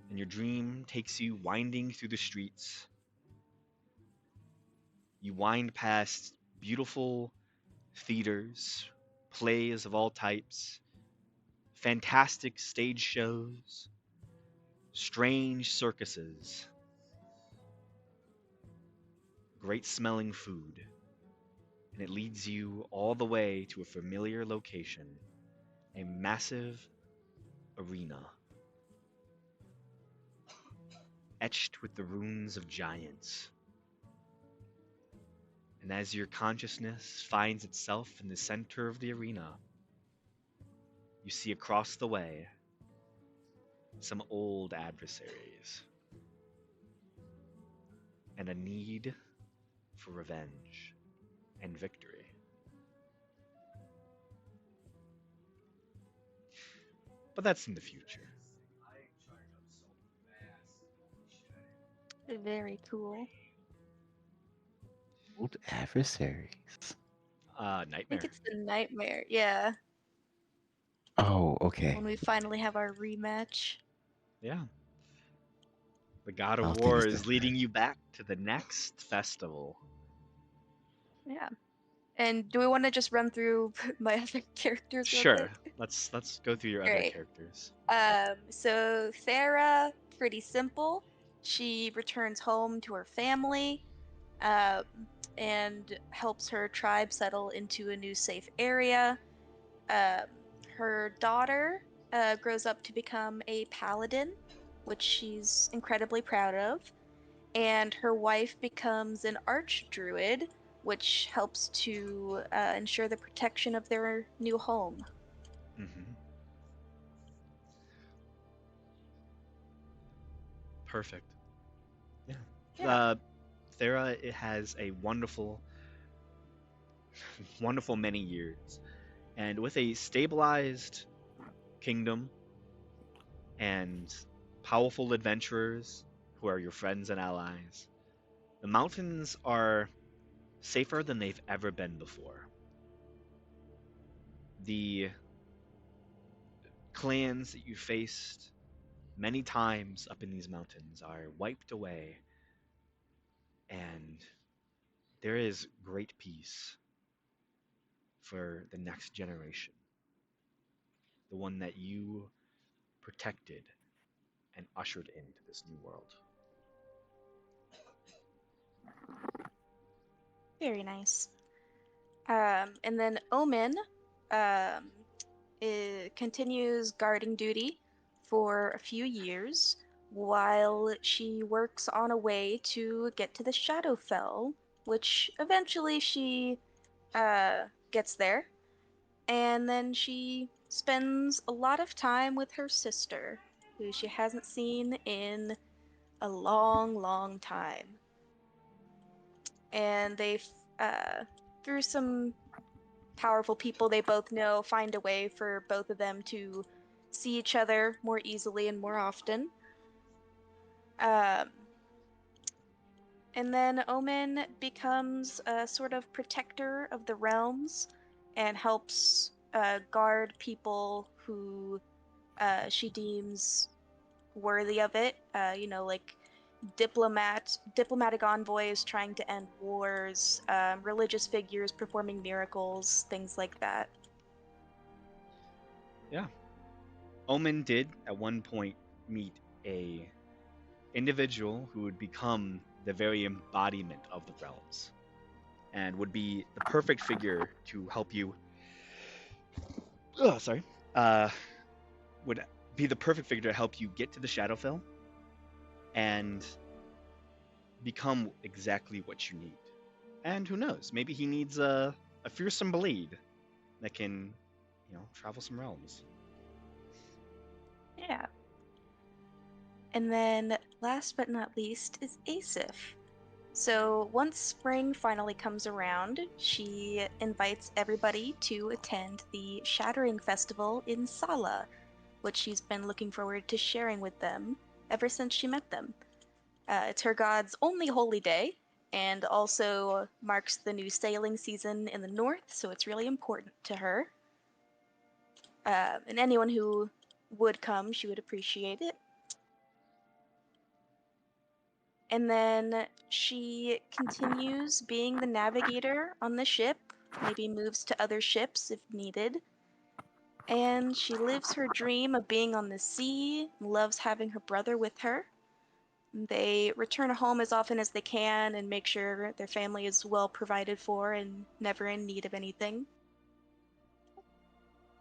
And your dream takes you winding through the streets. You wind past beautiful theaters, plays of all types, fantastic stage shows, strange circuses, great smelling food, and it leads you all the way to a familiar location, a massive arena, etched with the runes of giants. And as your consciousness finds itself in the center of the arena, you see across the way some old adversaries and a need for revenge and victory. But that's in the future. Very cool. Old adversaries. I think Nightmare. it's the nightmare. Yeah. Oh, okay. when we finally have our rematch. Yeah. The God I'll of take War a step is leading back. you back to the next festival. Yeah. And do we want to just run through my other characters real Sure. quick? Let's go through your other Great. characters. So Thera, pretty simple. She returns home to her family, um, and helps her tribe settle into a new safe area. Um, Her daughter grows up to become a paladin, which she's incredibly proud of. And her wife becomes an archdruid, which helps to ensure the protection of their new home. Mm-hmm. Perfect. Yeah. Yeah. Thera it has a wonderful, wonderful many years, and with a stabilized kingdom and powerful adventurers who are your friends and allies, the mountains are safer than they've ever been before. The clans that you faced many times up in these mountains are wiped away, and there is great peace for the next generation, the one that you protected and ushered into this new world. Very nice. And then Omen um, continues guarding duty for a few years while she works on a way to get to the Shadowfell, which eventually she gets there. And then she spends a lot of time with her sister, who she hasn't seen in a long, long time. And through some powerful people they both know, find a way for both of them to see each other more easily and more often. Um, and then Omen becomes a sort of protector of the realms and helps guard people who she deems worthy of it. Like diplomatic envoys trying to end wars, religious figures performing miracles, things like that. Yeah. Omen did at one point meet a individual who would become the very embodiment of the realms and would be the perfect figure to help you sorry uh would be the perfect figure to help you get to the Shadowfell and become exactly what you need. And who knows, maybe he needs a fearsome blade that can, travel some realms. Yeah. And then last but not least is Asif. So once spring finally comes around, she invites everybody to attend the Shattering Festival in Sala, which she's been looking forward to sharing with them ever since she met them. It's her god's only holy day, and also marks the new sailing season in the north, so it's really important to her. And anyone who would come, she would appreciate it. And then she continues being the navigator on the ship, maybe moves to other ships if needed. And she lives her dream of being on the sea, loves having her brother with her. They return home as often as they can and make sure their family is well provided for and never in need of anything.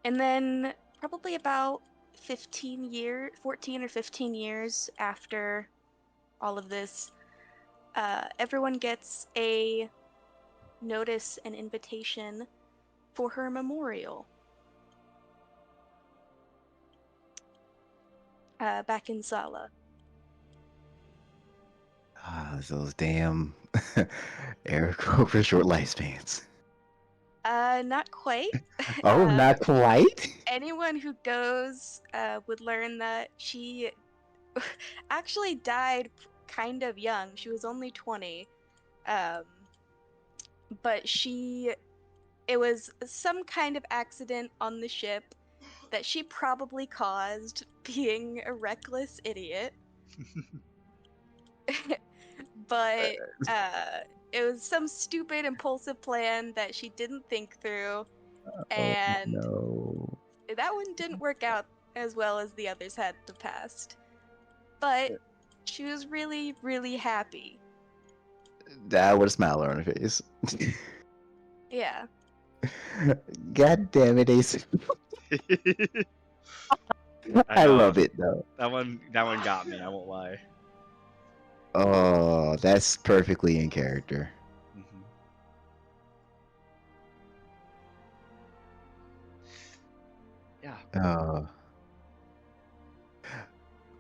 And then probably about 14 or 15 years after all of this, everyone gets a notice an invitation for her memorial back in Sala. Ah, those damn Eric over short lifespans. Not quite. Oh, not quite. Anyone who goes would learn that she actually died kind of young. She was only 20. Um, but it was some kind of accident on the ship, that she probably caused being a reckless idiot. But it was some stupid impulsive plan that she didn't think through, and No. that one didn't work out as well as the others had in the past. But she was really, really happy. That with a smile on her face. Yeah. God damn it, Ace. I know. love it though. That one got me. I won't lie. Oh, that's perfectly in character. Mhm. Yeah.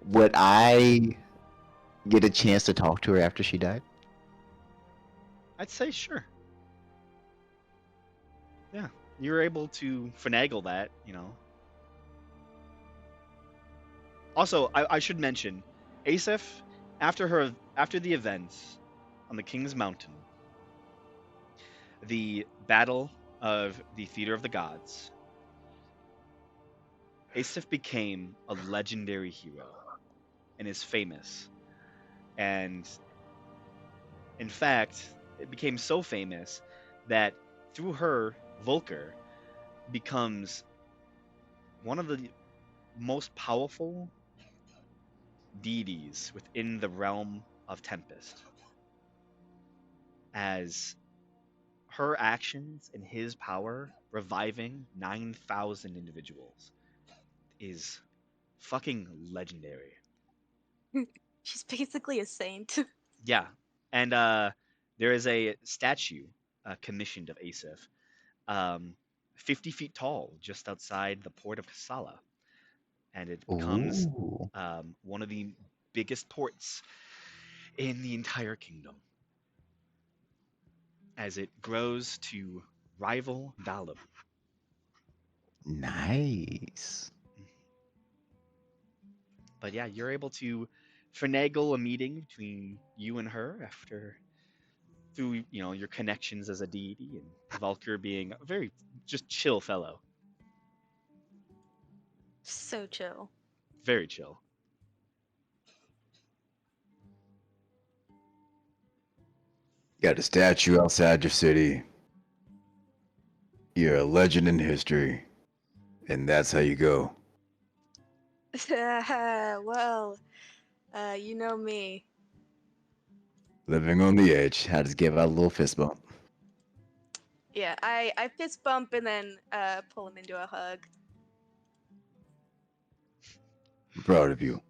Would I get a chance to talk to her after she died? I'd say sure. Yeah, you were able to finagle that, you know. Also, I should mention, Asif, after the events on the King's Mountain, the Battle of the Theater of the Gods, Asif became a legendary hero and is famous. And in fact, it became so famous that through her, Volker becomes one of the most powerful deities within the realm of Tempest, as her actions and his power reviving 9,000 individuals is fucking legendary. She's basically a saint. Yeah, and there is a statue commissioned of Asif, um, 50 feet tall, just outside the port of Kassala, and it becomes Ooh. one of the biggest ports in the entire kingdom, as it grows to rival Dalab. Nice. But yeah, you're able to finagle a meeting between you and her after through your connections as a deity, and Valkyr being a very just chill fellow, So chill. very chill. Got a statue outside your city. You're a legend in history. And that's how you go. Well, you know me. Living on the edge. I just give out a little fist bump. Yeah, I fist bump and then pull him into a hug. I'm proud of you.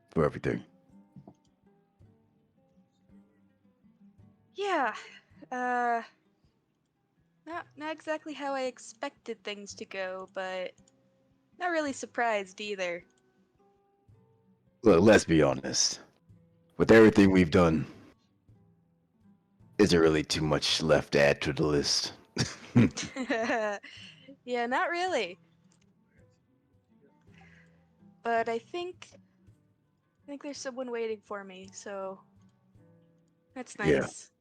For everything. Yeah, not exactly how I expected things to go, but not really surprised either. Look, let's be honest. With everything we've done, is there really too much left to add to the list? Yeah, not really. But I think there's someone waiting for me, so that's Yeah. nice.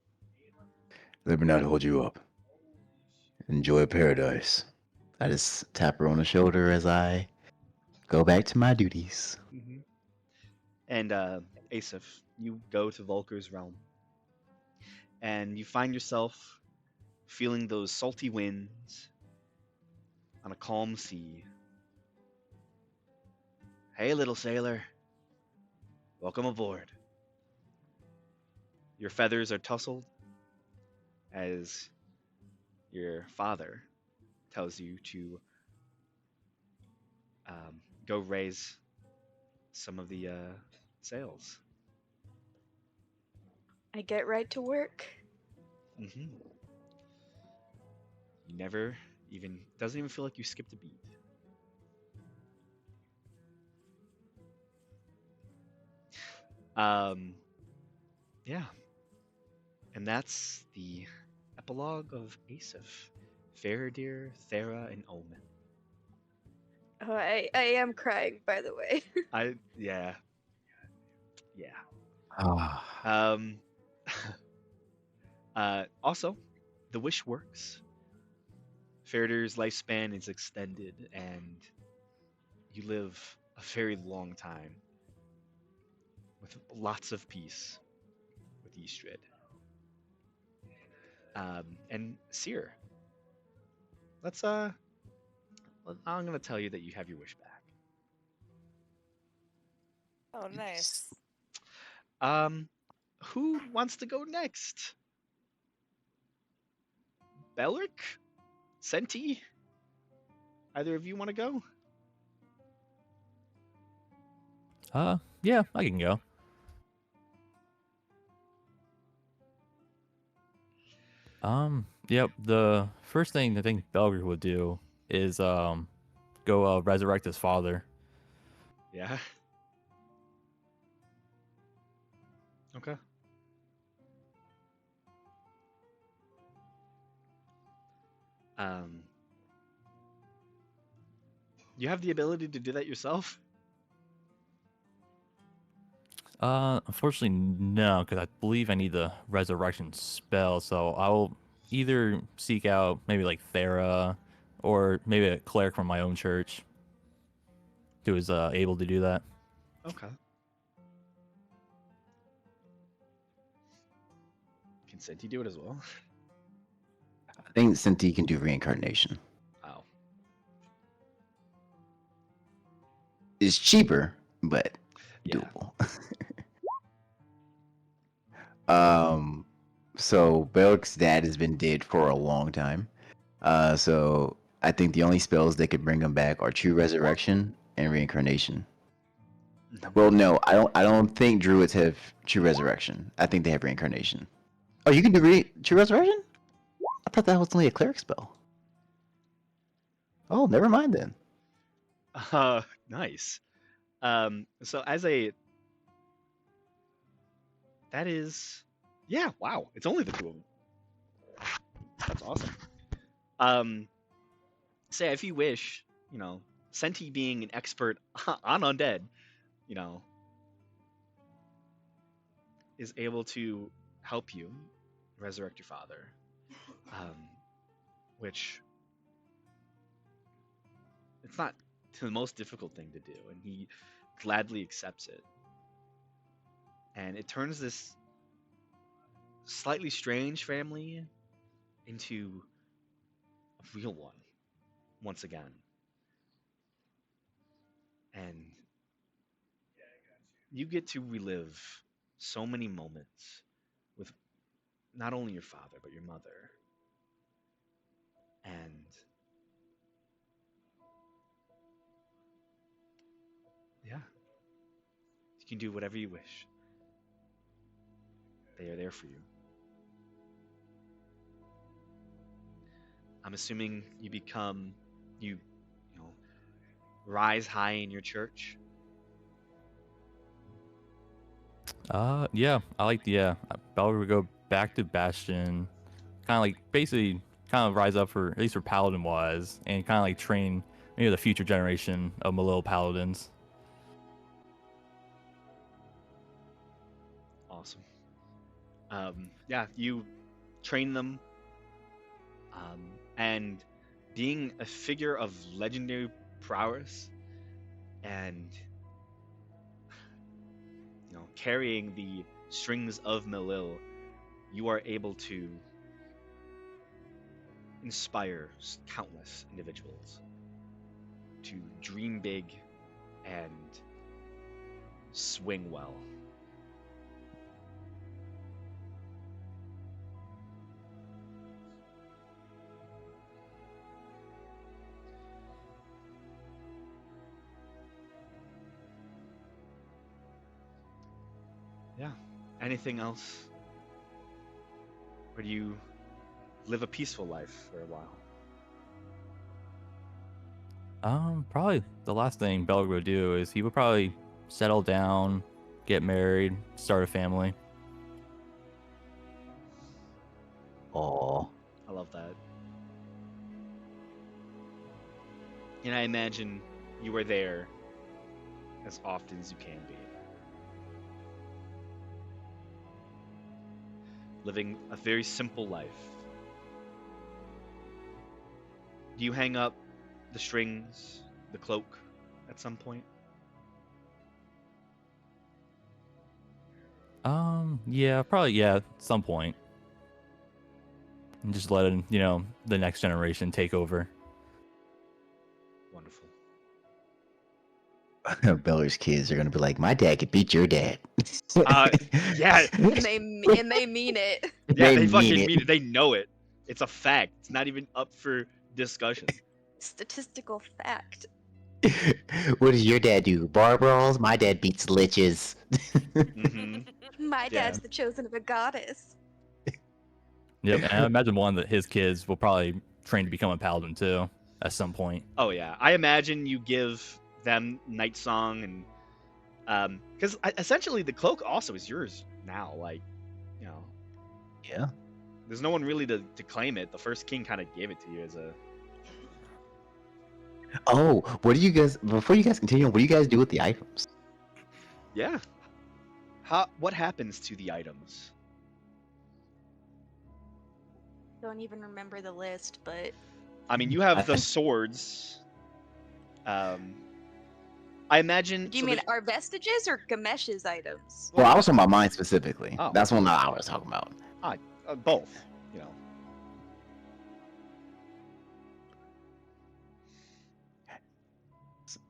Let me not hold you up. Enjoy paradise. I just tap her on the shoulder as I go back to my duties. Mm-hmm. And Asif, you go to Volker's realm, and you find yourself feeling those salty winds on a calm sea. Hey, little sailor. Welcome aboard. Your feathers are tousled as your father tells you to go raise some of the sails. I get right to work. Mm-hmm. You never even, doesn't even feel like you skipped a beat. Yeah. And that's the epilogue of Asif, Faradir, Thera, and Omen. Oh, I am crying, by the way. Yeah. Ah. Um, also, the wish works. Farader's lifespan is extended, and you live a very long time with lots of peace with Eastrid. And Seer, let's I'm gonna tell you that you have your wish back. Oh, nice. Um, who wants to go next? Belric? Senti? Either of you want to go? Yeah, I can go. Yep. The first thing I think Belger would do is go resurrect his father. Yeah. Okay. Um, you have the ability to do that yourself? Unfortunately, no, because I believe I need the resurrection spell. So I'll either seek out maybe like Thera, or maybe a cleric from my own church who is able to do that. Okay. Can Senti do it as well? I think Senti can do reincarnation. Oh. It's cheaper, but Yeah. doable. So Belk's dad has been dead for a long time. So I think the only spells that could bring him back are True Resurrection and Reincarnation. Mhm. Well, no, I don't think Druids have True Resurrection. I think they have Reincarnation. Oh, you can do True Resurrection? I thought that was only a cleric spell. Oh, never mind then. Nice. So that is, yeah, wow. It's only the two of them. That's awesome. Um, say if you wish, Senti being an expert on undead, you know, is able to help you resurrect your father, which it's not the most difficult thing to do, and he gladly accepts it. And it turns this slightly strange family into a real one once again. And you get to relive so many moments with not only your father, but your mother. And yeah, you can do whatever you wish. They are there for you. I'm assuming you know, rise high in your church. Yeah, I like Belger would go back to Bastion, kind of like basically kind of rise up for at least for paladin wise, and kind of like train maybe the future generation of Malil paladins. Awesome. Yeah, you train them, and being a figure of legendary prowess, and carrying the strings of Melil, you are able to inspire countless individuals to dream big and swing well. Yeah. Anything else? Or do you live a peaceful life for a while? Probably the last thing Belger would do is he would probably settle down, get married, start a family. Oh, I love that. And I imagine you are there as often as you can be. Living a very simple life. Do you hang up the strings, the cloak, at some point? Yeah, probably, yeah, at some point. And just letting, the next generation take over. Wonderful. Beller's kids are gonna be like, my dad could beat your dad. Yeah. And they mean it. Yeah, they mean fucking it. mean it. They know it. It's a fact. It's not even up for discussion. Statistical fact. What does your dad do? Bar brawls? My dad beats liches. Hmm. My Yeah. dad's the chosen of a goddess. Yep, and I imagine one that his kids will probably train to become a paladin too at some point. Oh yeah, I imagine you give them Night Song and because essentially the cloak also is yours now. Like, you know, Yeah. there's no one really to claim it. The first king kind of gave it to you as a. Oh, what do you guys? Before you guys continue, what do you guys do with the items? Yeah. What happens to the items? Don't even remember the list, but I mean, you have I the think- swords. I imagine. do you so mean there's- our vestiges or Gamesh's items? Well, I was talking about mine specifically. Oh. That's one that I was talking about. both? You know.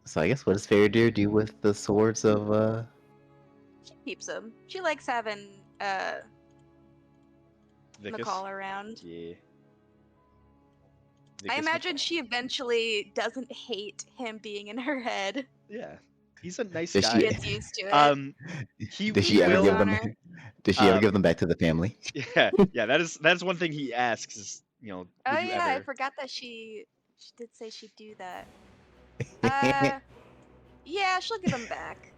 So I guess what does Faradir do with the swords of She keeps them. She likes having Vicus? McCall around. Yeah. I Vicus imagine McCall. she eventually doesn't hate him being in her head. Yeah, he's a nice Does guy. she- Gets used to it. He Does she ever will. give them? Honor. Does she ever Um, give them back to the family? Yeah. That's one thing he asks is, Oh would you yeah, I ever? forgot that she did say she'd do that. Yeah, she'll give them back.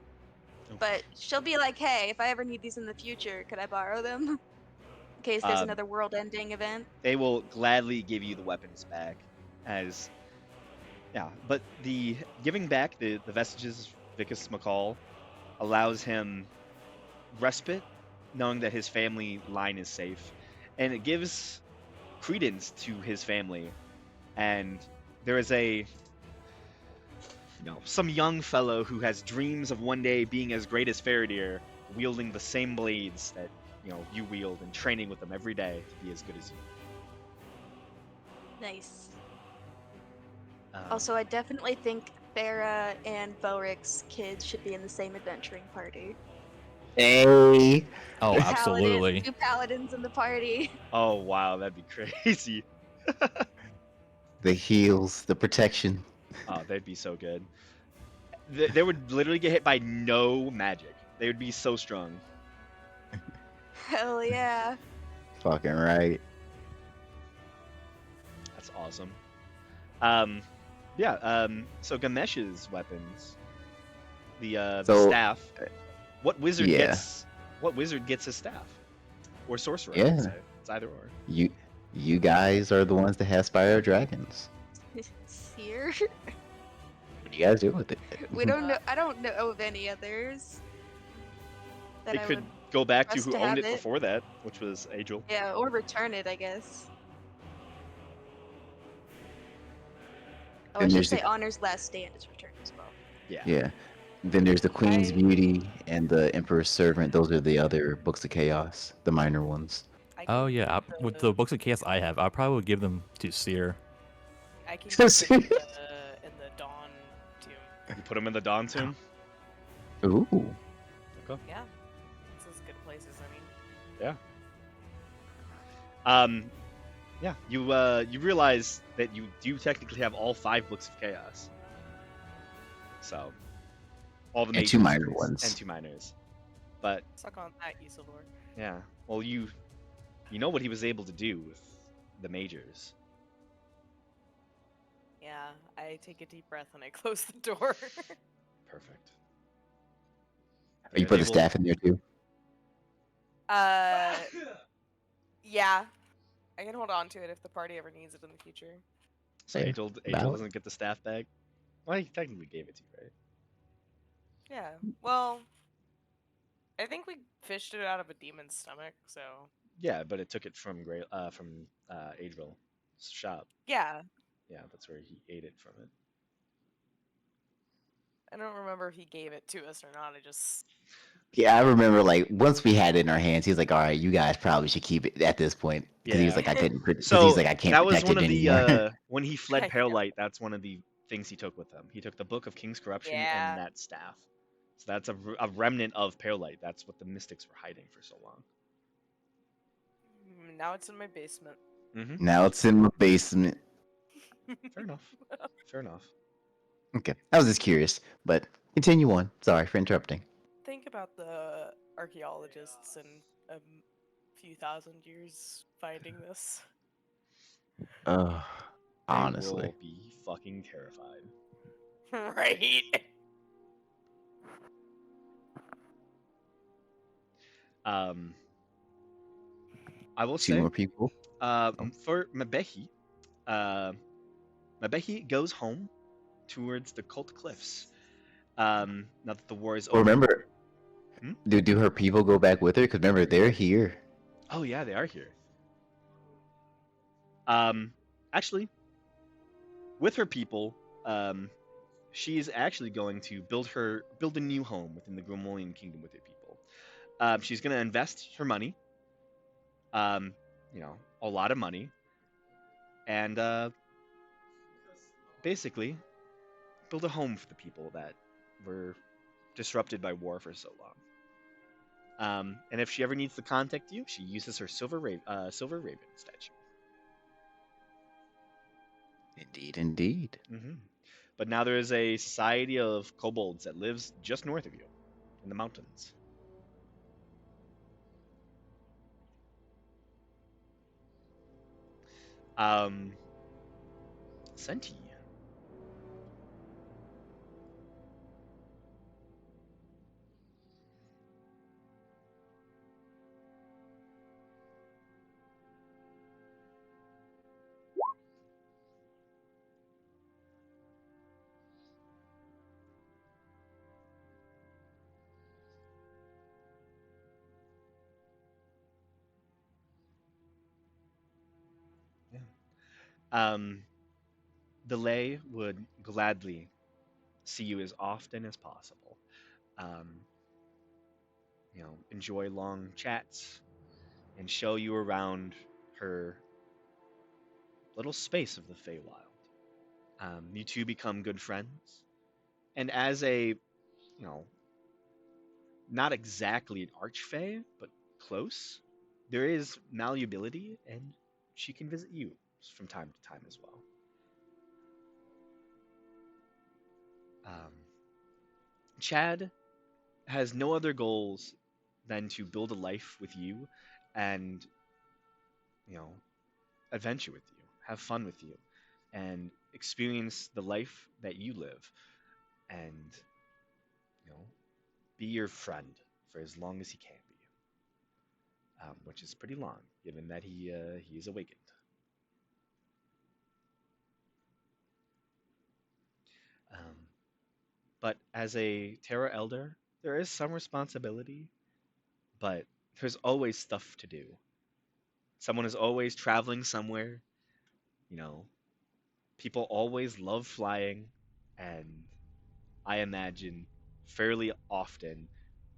Okay. But she'll be like, hey, if I ever need these in the future, could I borrow them? In case there's Um, another world-ending event. They will gladly give you the weapons back, as yeah. But the giving back the vestiges of Vicus McCall allows him respite, knowing that his family line is safe, and it gives credence to his family. And there is some young fellow who has dreams of one day being as great as Faradir, wielding the same blades that you wield, and training with them every day to be as good as you. Nice. Um, Also, I definitely think Farah and Vorik's kids should be in the same adventuring party. Hey. Oh, Two absolutely. Two paladins in the party. oh wow, that'd be crazy. The heals, the protection. Oh, they'd be so good. They would literally get hit by no magic. They would be so strong. Hell yeah. Fucking right. That's awesome. So Gamesh's weapons, the So, staff. What wizard yeah. gets his staff? Or sorcerer? I Yeah. would say. It's either or. You guys are the ones that have Spire Dragons. Seer? What do you guys do with it? We don't know. I don't know of any others. That They I could would. go back to trust who to owned have it it. before that, which was Agel. Yeah, or return it, I guess. Oh, I And should there's the- say Honor's Last Stand is returned as well. Yeah. Yeah. Then there's the Queen's I- Beauty and the Emperor's Servant. Those are the other books of chaos, the minor ones. I Oh can yeah, give with the books of chaos I have, I probably would give them to Seer. I can So keep them serious. in the Dawn tomb. You put him in the Dawn Tomb. Ooh. Yeah, it's as good places. I mean, You realize that you do technically have all 5 books of chaos. So, all the And 2 majors minor ones. and 2 minors. But suck on that, Isildur. yeah, well, you know what he was able to do with the majors. Yeah, I take a deep breath and I close the door. Perfect. Oh, you put the staff in there too? Yeah, I can hold on to it if the party ever needs it in the future. So Fair. Angel Valid. doesn't get the staff back. Well, he technically gave it to you, right? Yeah, well, I think we fished it out of a demon's stomach, so Yeah, but it took it from Adril's shop. yeah. Yeah, that's where he ate it from it. I don't remember if he gave it to us or not. I just Yeah, I remember like once we had it in our hands, he was like, "All right, you guys probably should keep it at this point," because he was Yeah. like, "I couldn't," because So he's like, "I can't that was protect one it of the anymore." when he fled I forget. Perlite. That's one of the things he took with him. He took the Book of King's Corruption Yeah. and that staff. So that's a remnant of Perlite. That's what the mystics were hiding for so long. Now it's in my basement. Mm-hmm. Now it's in my basement. Fair enough. Fair enough. Okay, I was just curious, but continue on. Sorry for interrupting. Think about the archaeologists in a few thousand years finding this. Oh, They honestly, will be fucking terrified. Right. I will two say, more people. for Mabehi, Mabehi goes home towards the Cult Cliffs. Now that the war is Well, over. remember, Hmm? do her people go back with her? Because remember, they're here. Oh yeah, they are here. Actually, with her people, she's actually going to build a new home within the Gromolian kingdom with her people. She's going to invest her money, you know, a lot of money, and basically build a home for the people that were disrupted by war for so long. And if she ever needs to contact you, she uses her silver raven statue. Indeed, indeed. Mm-hmm. But now there is a society of kobolds that lives just north of you, in the mountains. Senti. Yeah. The lay would gladly see you as often as possible. Um, enjoy long chats and show you around her little space of the Feywild. You two become good friends, and as a, not exactly an archfey, but close, there is malleability, and she can visit you from time to time as well. Um, Chad has no other goals than to build a life with you and, you know, adventure with you, have fun with you, and experience the life that you live, and, you know, be your friend for as long as he can be, which is pretty long, given that he is awakened. Um, but as a Terra Elder, there is some responsibility, but there's always stuff to do. Someone is always traveling somewhere, you know, people always love flying, and I imagine fairly often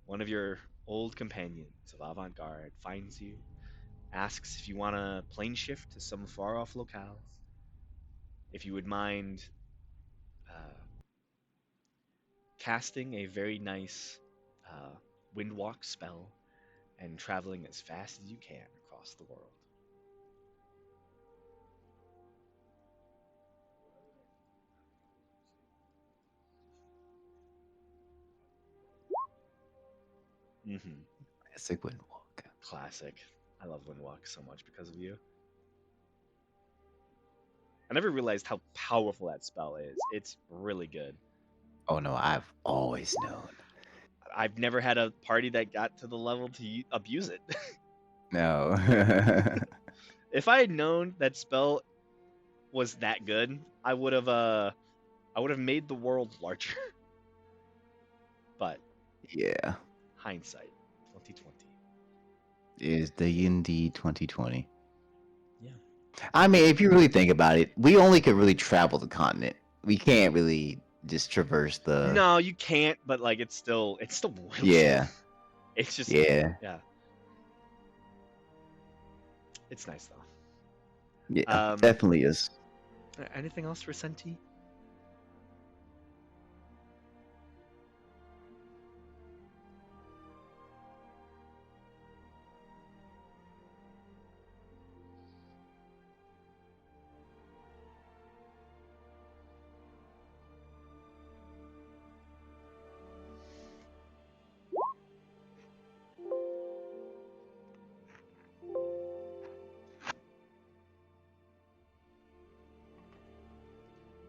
one of your old companions of Avant Garde finds you, asks if you want a plane shift to some far off locale, if you would mind casting a very nice windwalk spell and traveling as fast as you can across the world. Mm-hmm. Classic windwalk. Classic. I love Windwalk so much because of you. I never realized how powerful that spell is. It's really good. Oh no, I've always known. I've never had a party that got to the level to abuse it. No. If I had known that spell was that good, I would have made the world larger. But Yeah. hindsight, 2020. Is the indeed 2020. Yeah. I mean, if you really think about it, we only could really travel the continent. We can't really just traverse the. No, you can't. But like, it's still wild. Yeah. It's just Yeah. yeah. It's nice though. Yeah. Definitely is. Anything else for Senti?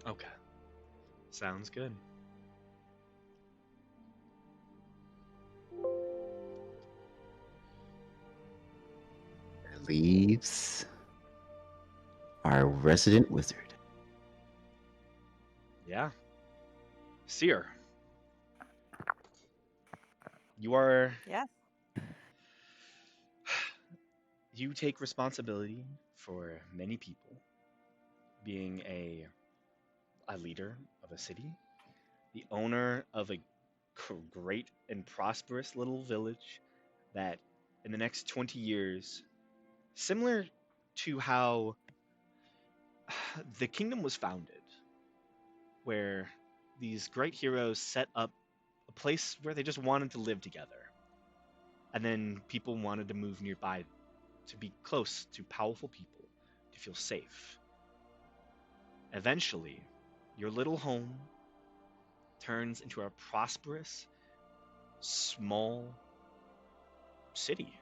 Okay. Sounds good. Leaves our resident wizard. Yeah. Seer. You are. Yeah. You take responsibility for many people, being a leader of a city, the owner of a great and prosperous little village that in the next 20 years, similar to how the kingdom was founded, where these great heroes set up a place where they just wanted to live together. And then people wanted to move nearby to be close to powerful people, to feel safe. Eventually, your little home turns into a prosperous, small city.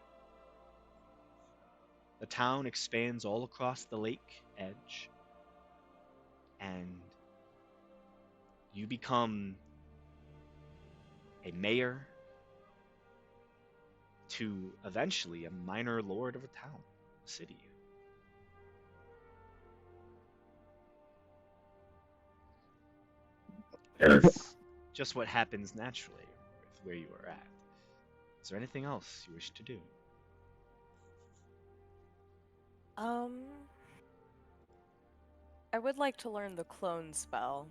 The town expands all across the lake edge, and you become a mayor to eventually a minor lord of a town, a city. That's just what happens naturally with where you are at. Is there anything else you wish to do? I would like to learn the clone spell.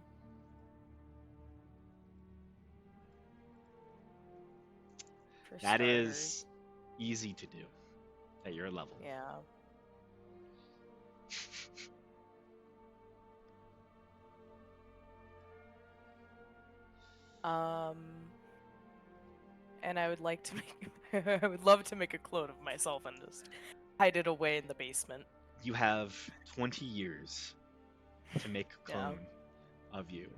For That starters. is easy to do at your level. Yeah. And I would like to make I would love to make a clone of myself and just hide it away in the basement. You have 20 years to make a clone of you.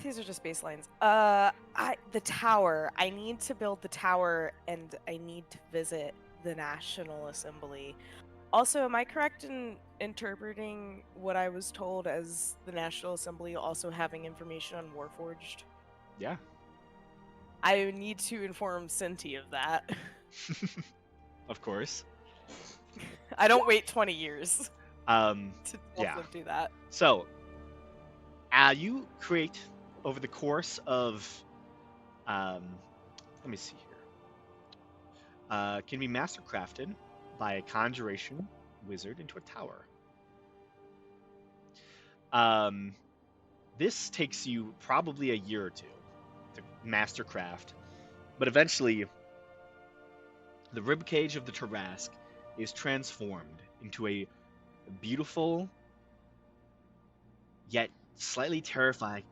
These are just baselines. The tower. I need to build the tower and I need to visit the National Assembly. Also, am I correct in interpreting what I was told as the National Assembly also having information on Warforged? Yeah. I need to inform Cinti of that. Of course. I don't wait 20 years to Yeah. also do that. So, you create over the course of, let me see here. Can be mastercrafted by a conjuration wizard into a tower. This takes you probably a year or two to mastercraft, but eventually, the ribcage of the Tarrasque is transformed into a beautiful yet slightly terrifying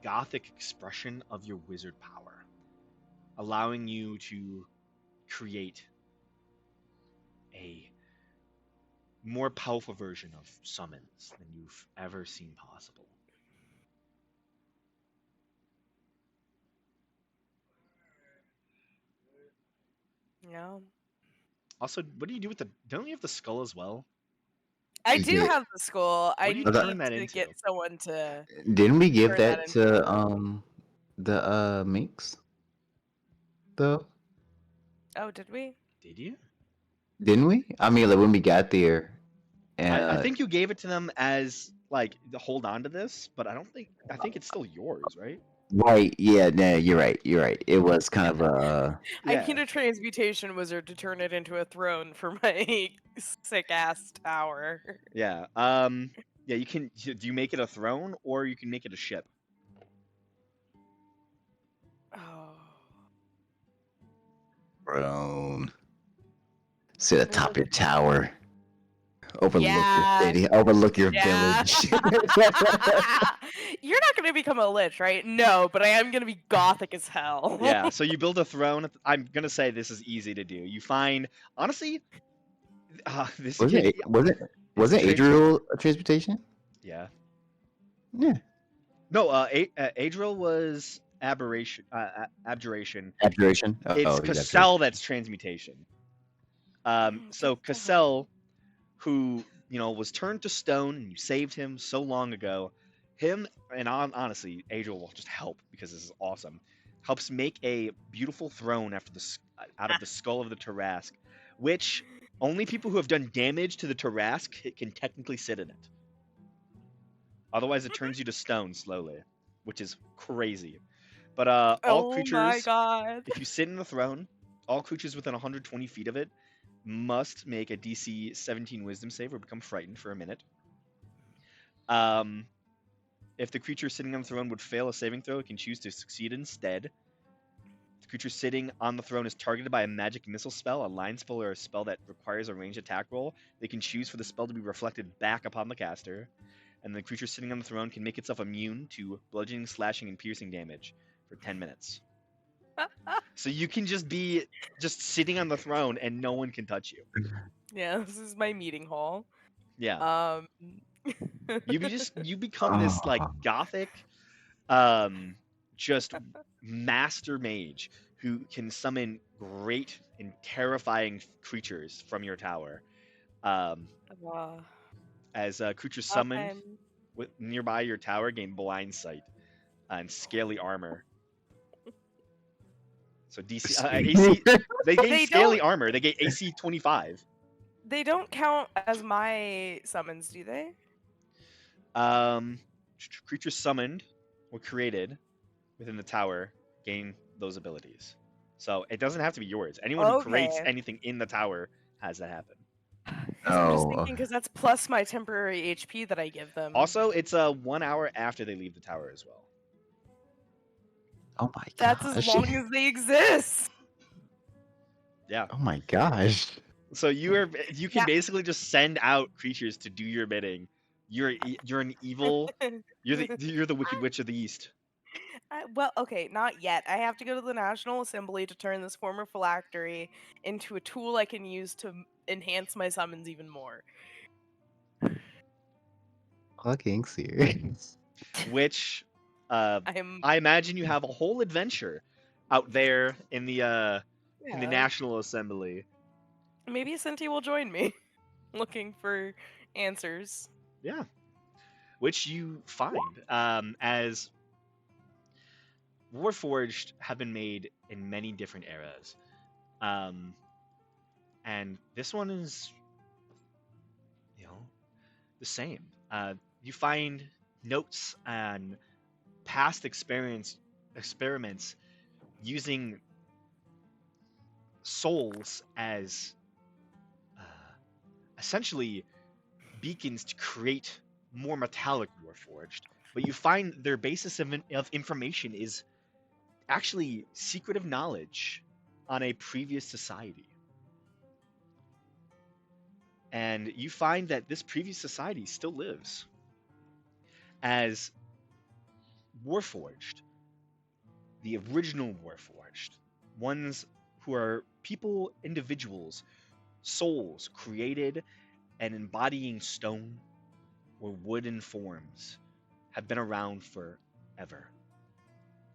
gothic expression of your wizard power, allowing you to create a more powerful version of summons than you've ever seen possible. Yeah. Also, what do you do with the? Don't you have the skull as well? I Is do it- have the skull. I do you need turn that to into? get someone to. Didn't we give Turn that that into to the minx? Though, Oh, did we? Did you? didn't we? I mean, like when we got there, I think you gave it to them as like to hold on to this, but I don't think. I think it's still yours, right? Right. Yeah. No, you're right. You're right. It was kind of a. I Yeah. need a transmutation wizard to turn it into a throne for my sick ass tower. Yeah. Yeah. You can. Do you make it a throne or you can make it a ship? Oh. Bro. Sit What atop would your it tower. Overlook your Yeah. city. Overlook your Yeah. village. You're not gonna become a lich, right? No, but I am gonna be gothic as hell. Yeah. So you build a throne. I'm gonna say this is easy to do. You find honestly, this was kid. it? Was it? It's Was a it trans. Adriel a transportation? Yeah. Yeah. No. Adriel was aberration. Abjuration. Abjuration. It's Oh, he's abjuration. Cassell that's transmutation. So Get the- Cassell, who was turned to stone, and you saved him so long ago. Him and honestly, Adriel will just help because this is awesome. Helps make a beautiful throne out of the skull of the Tarask, which only people who have done damage to the Tarask can technically sit in it. Otherwise, it turns you to stone slowly, which is crazy. But all Oh my creatures, god. if you sit in the throne, all creatures within 120 feet of it must make a DC 17 Wisdom save or become frightened for a minute. Um, if the creature sitting on the throne would fail a saving throw, it can choose to succeed instead. If the creature sitting on the throne is targeted by a magic missile spell, a line spell, or a spell that requires a ranged attack roll, they can choose for the spell to be reflected back upon the caster. And the creature sitting on the throne can make itself immune to bludgeoning, slashing, and piercing damage for 10 minutes. So you can just be sitting on the throne and no one can touch you. Yeah, this is my meeting hall. Yeah. Um You become this like Oh. gothic just master mage who can summon great and terrifying creatures from your tower. Um, uh, as creatures summoned okay. nearby your tower gain blind sight and scaly armor. So DC AC they gain They scaly don't armor. They gain AC 25. they don't count as my summons, do they? Creatures summoned or created within the tower gain those abilities. So it doesn't have to be yours. Anyone who creates Okay. anything in the tower has that happen. Because I'm just Oh. thinking, because that's plus my temporary HP that I give them. Also, it's 1 hour after they leave the tower as well. Oh my That's as gosh. long as they exist. Yeah. Oh my gosh. So you can Yeah. basically just send out creatures to do your bidding. You're an evil. You're the Wicked Witch of the East. Well, okay, not yet. I have to go to the National Assembly to turn this former phylactery into a tool I can use to enhance my summons even more. Fucking serious. Which I'm I imagine you have a whole adventure out there in the yeah. National Assembly. Maybe Cinti will join me, looking for answers. Yeah. Which you find as Warforged have been made in many different eras. And this one is, the same. You find notes and past experiments using souls as essentially beacons to create more metallic Warforged. But you find their basis of information is actually secretive knowledge on a previous society. And you find that this previous society still lives as Warforged, the original Warforged, ones who are people, individuals, souls created and embodying stone or wooden forms, have been around forever.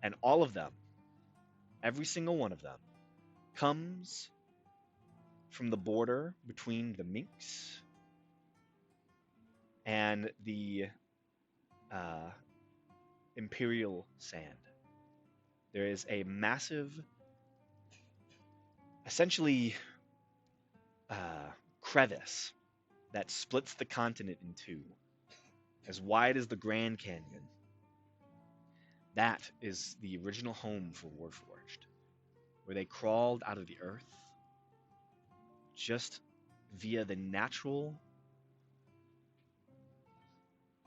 And all of them, every single one of them, comes from the border between the Minx and the Imperial Sand. There is a massive, essentially, crevice that splits the continent in two, as wide as the Grand Canyon. That is the original home for Warforged, where they crawled out of the earth just via the natural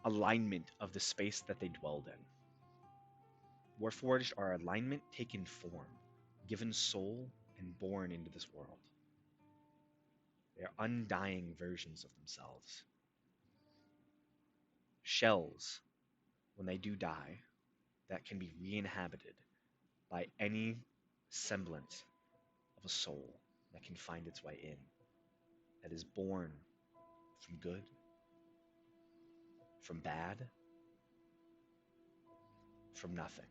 alignment of the space that they dwelled in. Warforged are alignment taken form, given soul, and born into this world. They are undying versions of themselves. Shells, when they do die, that can be re-inhabited by any semblance of a soul that can find its way in, that is born from good, from bad, from nothing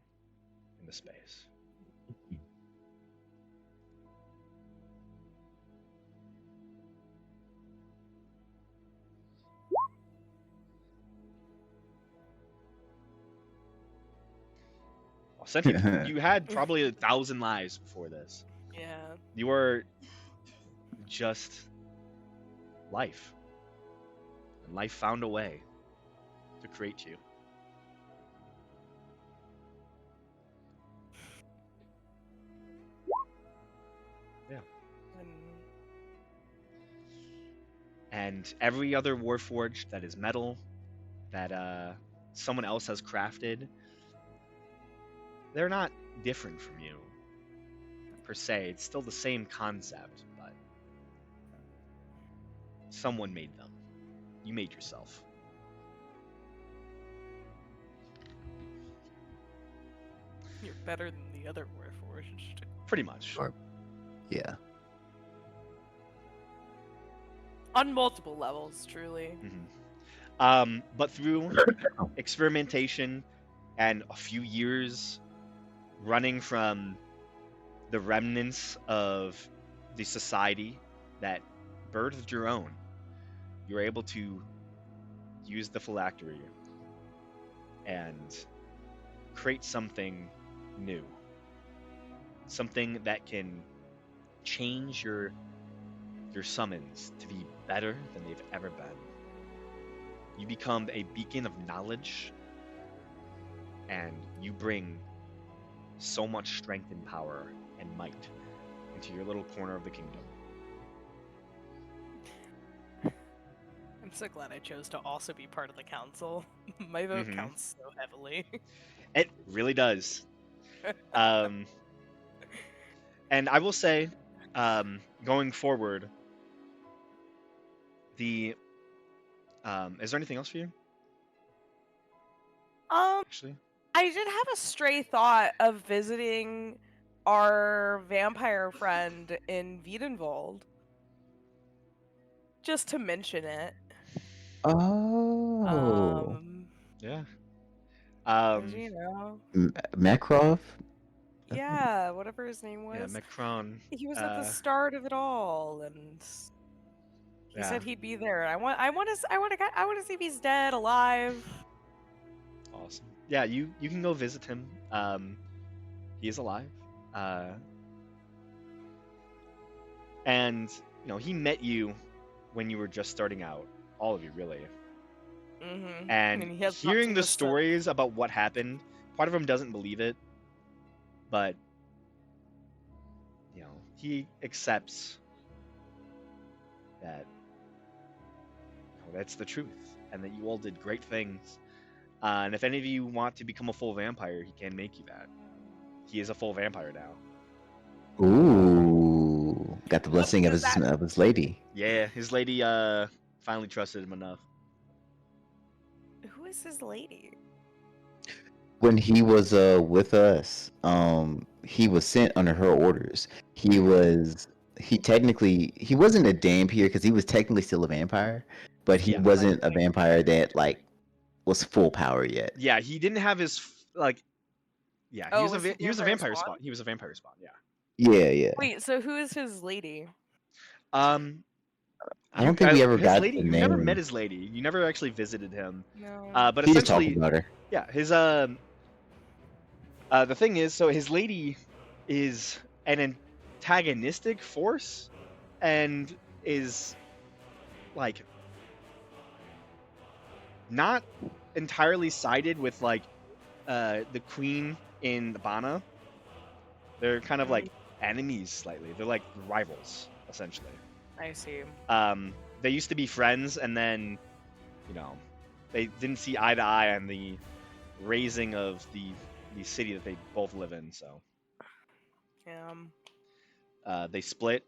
in the space. Sentient, you had probably 1,000 lives before this. Yeah. You were just life. And life found a way to create you. Yeah. And every other Warforged that is metal, that someone else has crafted, they're not different from you, per se. It's still the same concept, but someone made them. You made yourself. You're better than the other Warforged. Pretty much. Or, yeah. On multiple levels, truly. But through experimentation and a few years running from the remnants of the society that birthed your own, you're able to use the phylactery and create something new. Something that can change your summons to be better than they've ever been. You become a beacon of knowledge, and you bring so much strength and power and might into your little corner of the kingdom. I'm so glad I chose to also be part of the council. My vote counts so heavily. It really does. And I will say, going forward, is there anything else for you? Actually, I did have a stray thought of visiting our vampire friend in Wiedenwald. Just to mention it. Oh. yeah. 'Cause, you know. Makrov? Yeah, whatever his name was. Yeah, Macron. He was at the start of it all, and he Yeah. said he'd be there. I want to see if he's dead, alive. Awesome. Yeah, you can go visit him. He is alive. And he met you when you were just starting out. All of you, really. And he has hearing the stories about what happened, part of him doesn't believe it, but he accepts that that's the truth, and that you all did great things. And if any of you want to become a full vampire, he can make you that. He is a full vampire now. Ooh, got the blessing of his lady. Yeah, his lady finally trusted him enough. Who is his lady? When he was with us, he was sent under her orders. He wasn't a vampire because he was technically still a vampire, but he wasn't a vampire that was full power yet. Yeah, he didn't have his Yeah, he was a vampire spawn? spawn. He was a vampire spawn. Yeah. Yeah. Wait, so who is his lady? I don't think we ever his got lady. the You name. never met his lady. You never actually visited him. No. But He just essentially, talked about her. yeah, his the thing is, so his lady is an antagonistic force, and is not entirely sided with the queen in Bana, they're kind of like enemies slightly. They're like rivals essentially. I see. They used to be friends, and then, you know, they didn't see eye to eye on the raising of the city that they both live in. So they split,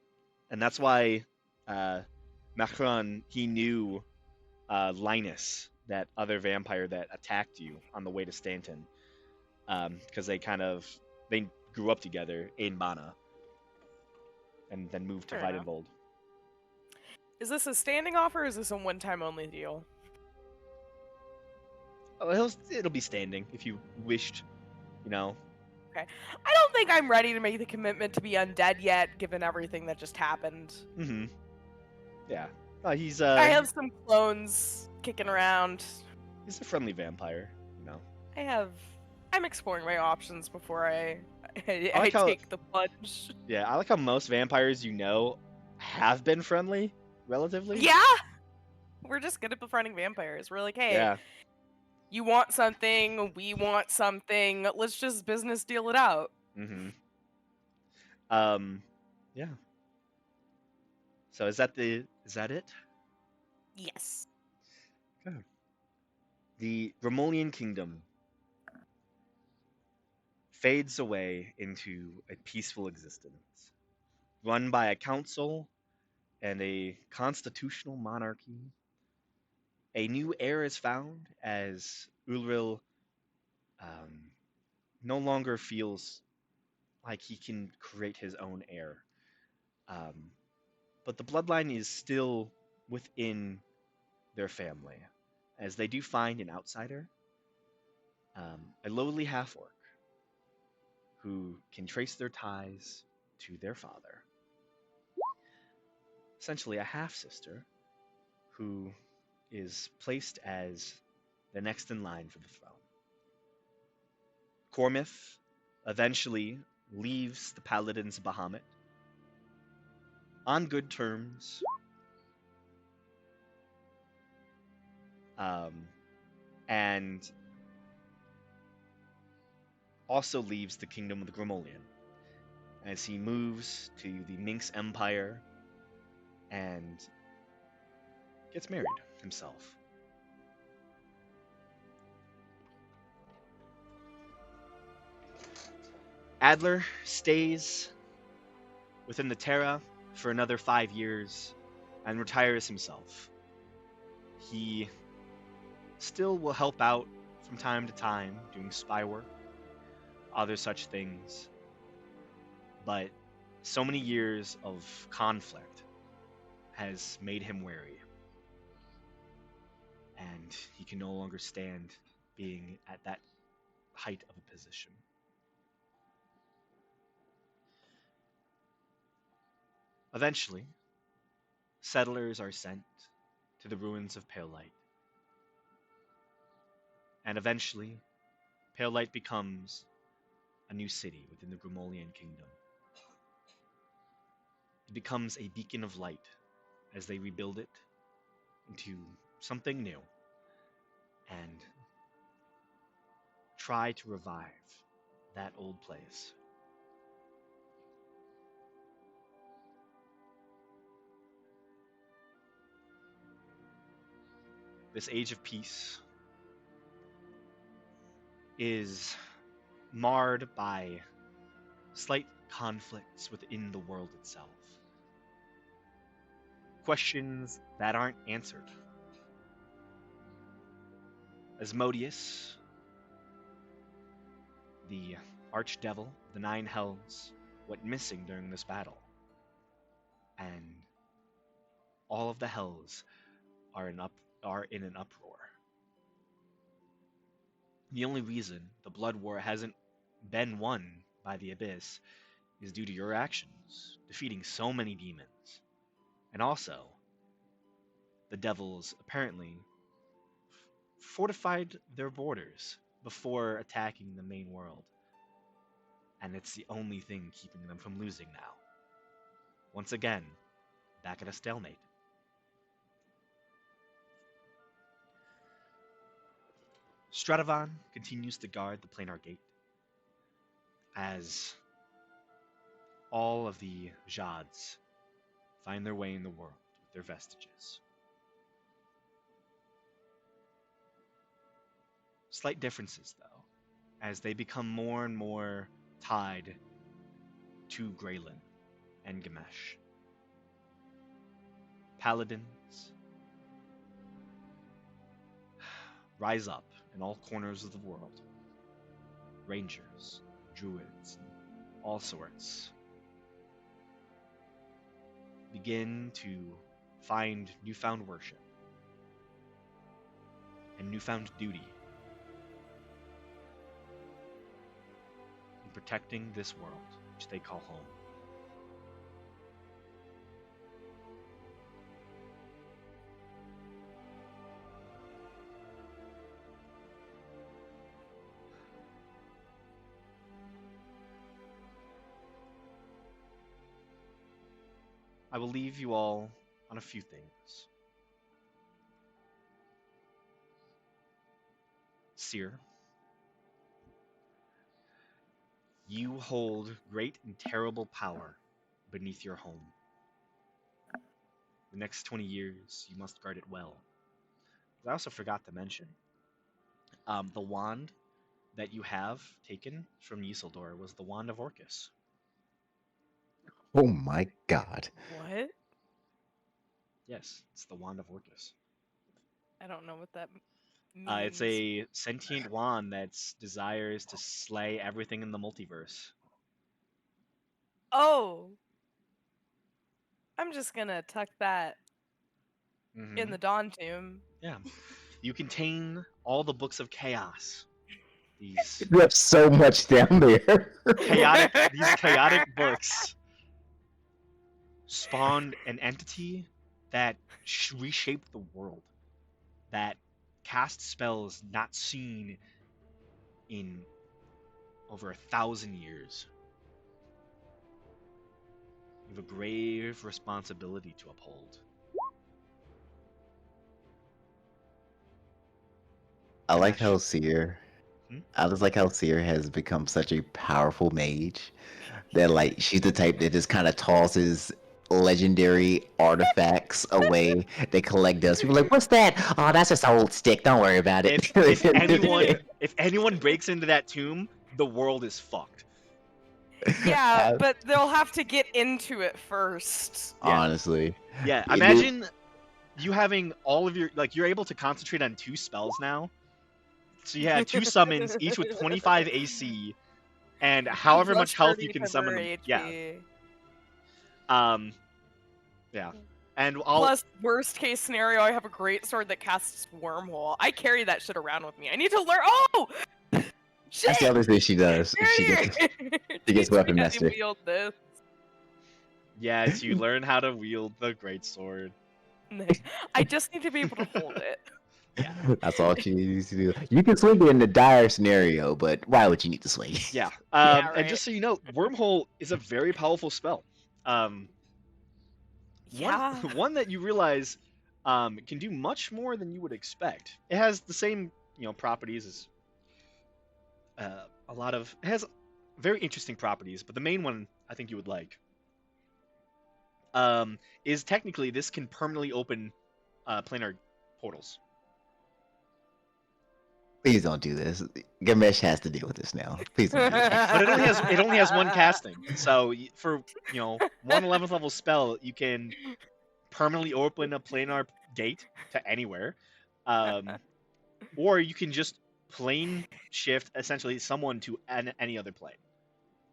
and that's why Macron, he knew Linus, that other vampire that attacked you on the way to Stanton, because they grew up together in Bana, and then moved to Fair enough. Weidenwald. Is this a standing offer or is this a one-time only deal? Oh, it'll be standing if you wished, you know. Okay. I don't think I'm ready to make the commitment to be undead yet, given everything that just happened. Mm-hmm. Yeah. He's I have some clones kicking around. He's a friendly vampire, you know. I'm exploring my options before I like how- take the plunge. Yeah, I like how most vampires, you know, have been friendly, relatively. Yeah! We're just good at befriending vampires. We're like, hey, Yeah. you want something, we want something, let's just business deal it out. Mm-hmm. Yeah. So is that it? Yes. Good. The Romolian kingdom fades away into a peaceful existence, run by a council and a constitutional monarchy. A new heir is found as Ulril no longer feels like he can create his own heir. But the bloodline is still within their family, as they do find an outsider, a lowly half-orc, who can trace their ties to their father. Essentially a half-sister who is placed as the next in line for the throne. Cormith eventually leaves the Paladins of Bahamut on good terms, and also leaves the kingdom of the Gromolian as he moves to the Minx Empire and gets married himself. Adler stays within the Terra for another 5 years and retires himself. He still will help out from time to time doing spy work, other such things, but so many years of conflict has made him wary, and he can no longer stand being at that height of a position. Eventually, settlers are sent to the ruins of Pale Light, and eventually, Pale Light becomes a new city within the Gromolian kingdom. It becomes a beacon of light as they rebuild it into something new and try to revive that old place. This age of peace is marred by slight conflicts within the world itself. Questions that aren't answered. Asmodeus, the archdevil, the Nine Hells, went missing during this battle. And all of the Hells are in an uproar. The only reason the Blood War hasn't been won by the Abyss is due to your actions, defeating so many demons. And also, the devils apparently fortified their borders before attacking the main world. And it's the only thing keeping them from losing now. Once again, back at a stalemate. Stradavan continues to guard the planar gate as all of the Jads find their way in the world with their vestiges. Slight differences, though, as they become more and more tied to Graylin and Gamesh. Paladins rise up in all corners of the world. Rangers, druids, all sorts begin to find newfound worship and newfound duty in protecting this world, which they call home. I will leave you all on a few things. Seer, you hold great and terrible power beneath your home. The next 20 years, you must guard it well. I also forgot to mention, the wand that you have taken from Yseldor was the Wand of Orcus. Oh my god. What? Yes, it's the Wand of Orcus. I don't know what that means. It's a sentient wand that desires to slay everything in the multiverse. Oh. I'm just gonna tuck that in the Dawn Tomb. Yeah. You contain all the books of chaos. These You have so much down there. chaotic books spawned an entity that reshaped the world, that cast spells not seen in over 1,000 years. You have a grave responsibility to uphold. I like how Seer. Hmm? I just like how Seer has become such a powerful mage that, like, she's the type that just kind of tosses legendary artifacts away. They collect dust. People are like, "What's that? Oh, that's just an old stick. Don't worry about it." If anyone breaks into that tomb, the world is fucked. Yeah, but they'll have to get into it first. Yeah. Honestly. Yeah, It imagine you having all of your, like, you're able to concentrate on 2 spells now. So you have 2 summons, each with 25 AC, and however much health you can summon them. Yeah. Yeah. And Plus, worst case scenario, I have a great sword that casts wormhole. I carry that shit around with me. I need to learn. Oh, shit! That's the other thing she does. She gets weapon master. Wield this. Yes, you learn how to wield the greatsword. I just need to be able to hold it. Yeah. That's all she needs to do. You can swing it in a dire scenario, but why would you need to swing? Yeah. Yeah, And just so you know, wormhole is a very powerful spell. Yeah. One that you realize can do much more than you would expect. It has the same, properties as it has very interesting properties, but the main one I think you would like is technically this can permanently open planar portals. Please don't do this. Gamesh has to deal with this now. Please don't do this. But it only has 1 casting. So for 1 11th level spell, you can permanently open a planar gate to anywhere, or you can just plane shift essentially someone to any other plane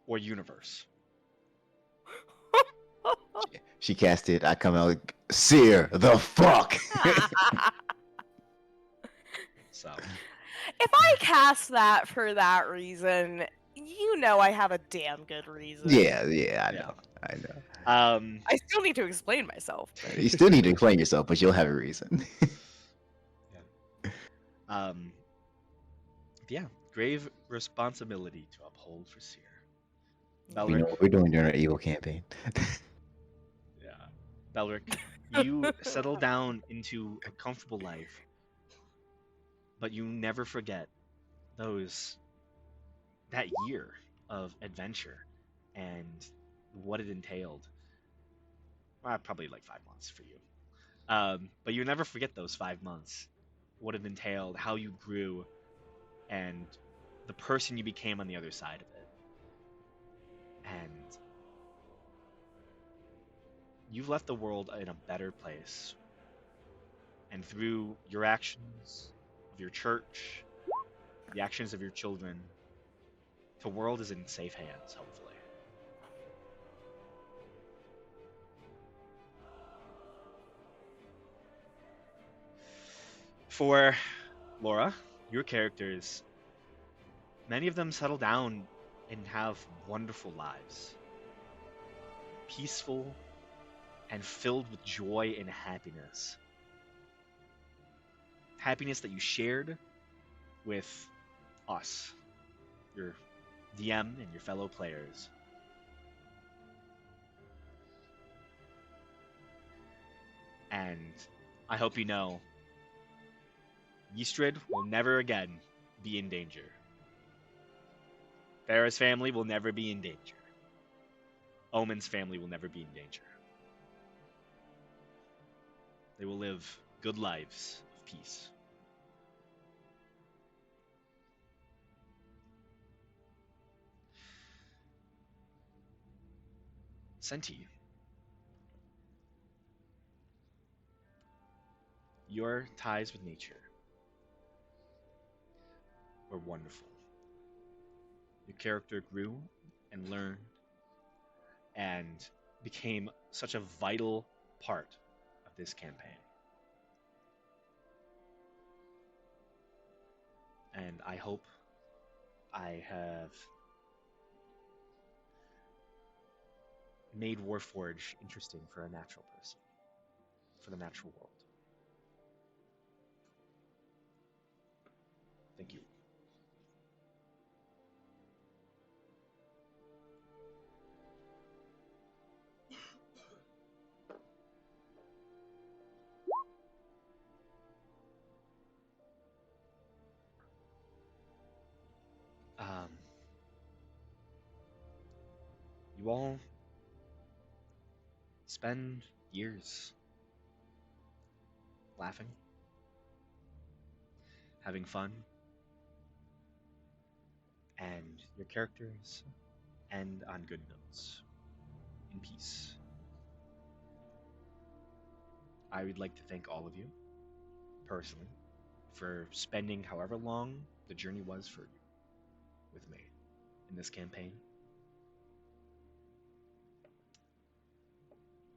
or universe. She cast it. I come out like, Seer, the fuck. So If I cast that for that reason, I have a damn good reason. Yeah, I know. I still need to explain myself. You still need to explain yourself, but you'll have a reason. Yeah, grave responsibility to uphold for Seer. We know what we're doing during our evil campaign. Yeah, Belric, you settle down into a comfortable life. but you never forget that year of adventure and what it entailed. Well, probably like 5 months for you. But you never forget those 5 months, what it entailed, how you grew, and the person you became on the other side of it. And you've left the world in a better place. And through your actions, of your church, the actions of your children, the world is in safe hands, hopefully. For Laura, your characters, many of them settle down and have wonderful lives. Peaceful and filled with joy and happiness. Happiness that you shared with us, your DM and your fellow players. And I hope you know, Ystrad will never again be in danger. Farah's family will never be in danger. Omen's family will never be in danger. They will live good lives of peace. Senti, your ties with nature were wonderful. Your character grew and learned and became such a vital part of this campaign. And I hope I have made Warforge interesting for a natural person, for the natural world. Thank you. You all spend years laughing, having fun, and your characters end on good notes, in peace. I would like to thank all of you, personally, for spending however long the journey was for you with me in this campaign.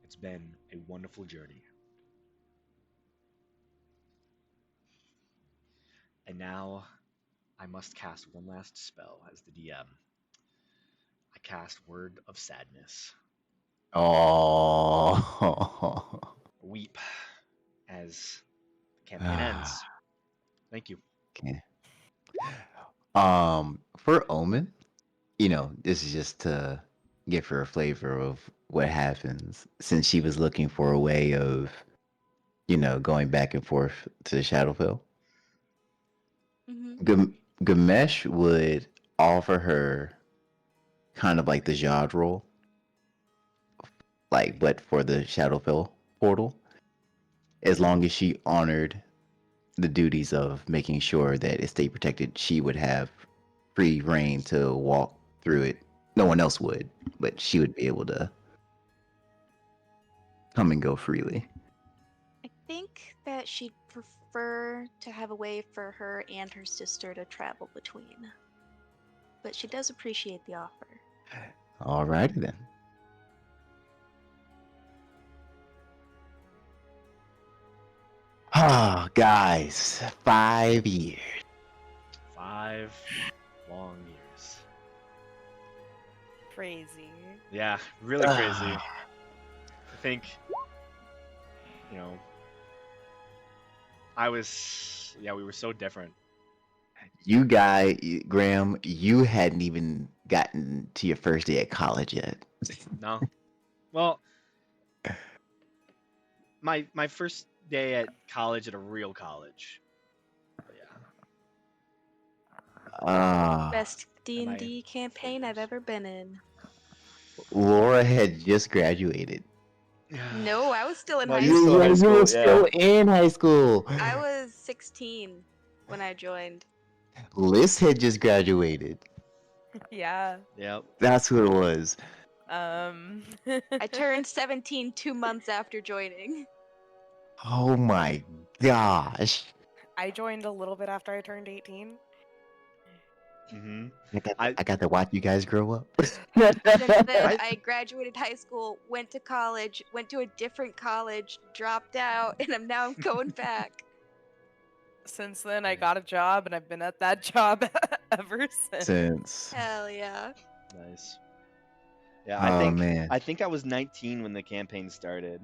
It's been a wonderful journey. And now I must cast one last spell as the DM. I cast Word of Sadness. Oh. Weep as the campaign ends. Thank you. Okay. For Omen, this is just to give her a flavor of what happens since she was looking for a way of, going back and forth to Shadowfell. Mm-hmm. Gamesh would offer her kind of like the Jad role, but for the Shadowfell portal, as long as she honored the duties of making sure that it stayed protected, she would have free reign to walk through it. No one else would, but she would be able to come and go freely. I think that she'd prefer to have a way for her and her sister to travel between. But she does appreciate the offer. Alrighty then. Ah, guys, 5 years. 5 long years. Crazy. Yeah, really crazy. I think, we were so different. You Graham, you hadn't even gotten to your first day at college yet. No? Well, my first day at college, at a real college. But yeah. Best Am I D&D campaign I've ever been in. Laura had just graduated. No, I was still in No, high you're school. still in high You school. were still in high school. I was 16 when I joined. Liz had just graduated. Yeah. Yep. That's who it was. I turned 17 2 months after joining. Oh my gosh. I joined a little bit after I turned 18. Mm-hmm. I got to watch you guys grow up. Since then, I- I graduated high school, went to college, went to a different college, dropped out, and now I'm going back. Since then, I got a job, and I've been at that job ever since. Since. Hell yeah. Nice. Yeah, Oh man. I think I was 19 when the campaign started.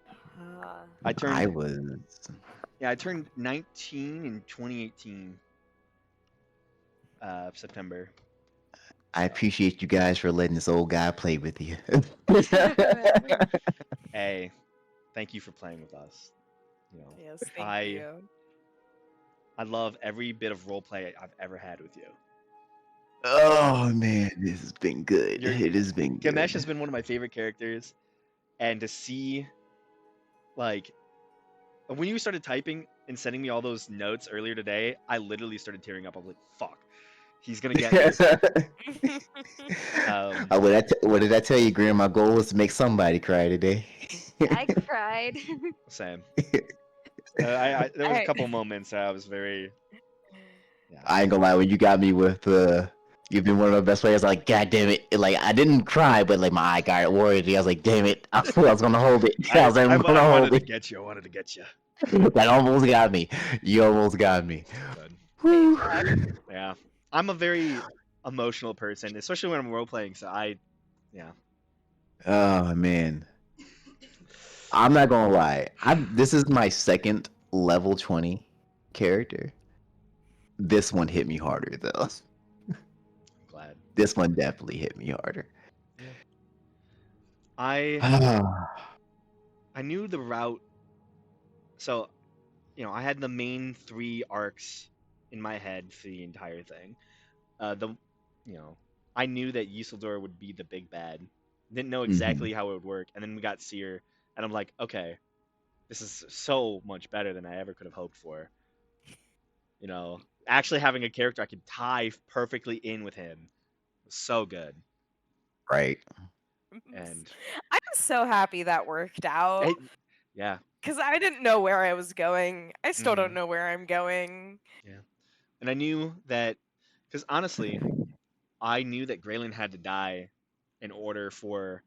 Uh, I I turned was. yeah, I turned 19 in 2018. September. I appreciate you guys for letting this old guy play with you. Hey, thank you for playing with us. You know, yes, thank you. I love every bit of roleplay I've ever had with you. Oh man, this has been good. Your- It has been good. Ganesh has been one of my favorite characters, and to see, like, when you started typing and sending me all those notes earlier today, I literally started tearing up. I was like, "Fuck, he's gonna get me." What did I tell you, Graham? My goal was to make somebody cry today. I cried. Same. There was a Alright. couple moments that I was very. Yeah. I ain't gonna lie, when you got me with you've been one of my best players. Like, god damn it! Like, I didn't cry, but like my eye got worried. I was like, damn it! I was gonna hold it. I was I gonna wanted hold to it. get you. I wanted to get you. That almost got me. You almost got me. Good. Whew. Yeah. I'm a very emotional person, especially when I'm role playing. So yeah. Oh man, I'm not gonna lie. This is my second level 20 character. This one hit me harder though. I'm glad. This one definitely hit me harder. I knew the route. So, I had the main 3 arcs in my head for the entire thing. You know, I knew that Usildur would be the big bad. Didn't know exactly how it would work, and then we got Seer, and I'm like, okay, this is so much better than I ever could have hoped for. Actually having a character I could tie perfectly in with him was so good. Right. And I'm so happy that worked out. Yeah. Because I didn't know where I was going. I still don't Mhm. know where I'm going. Yeah. And I knew that, because honestly, I knew that Graylin had to die in order for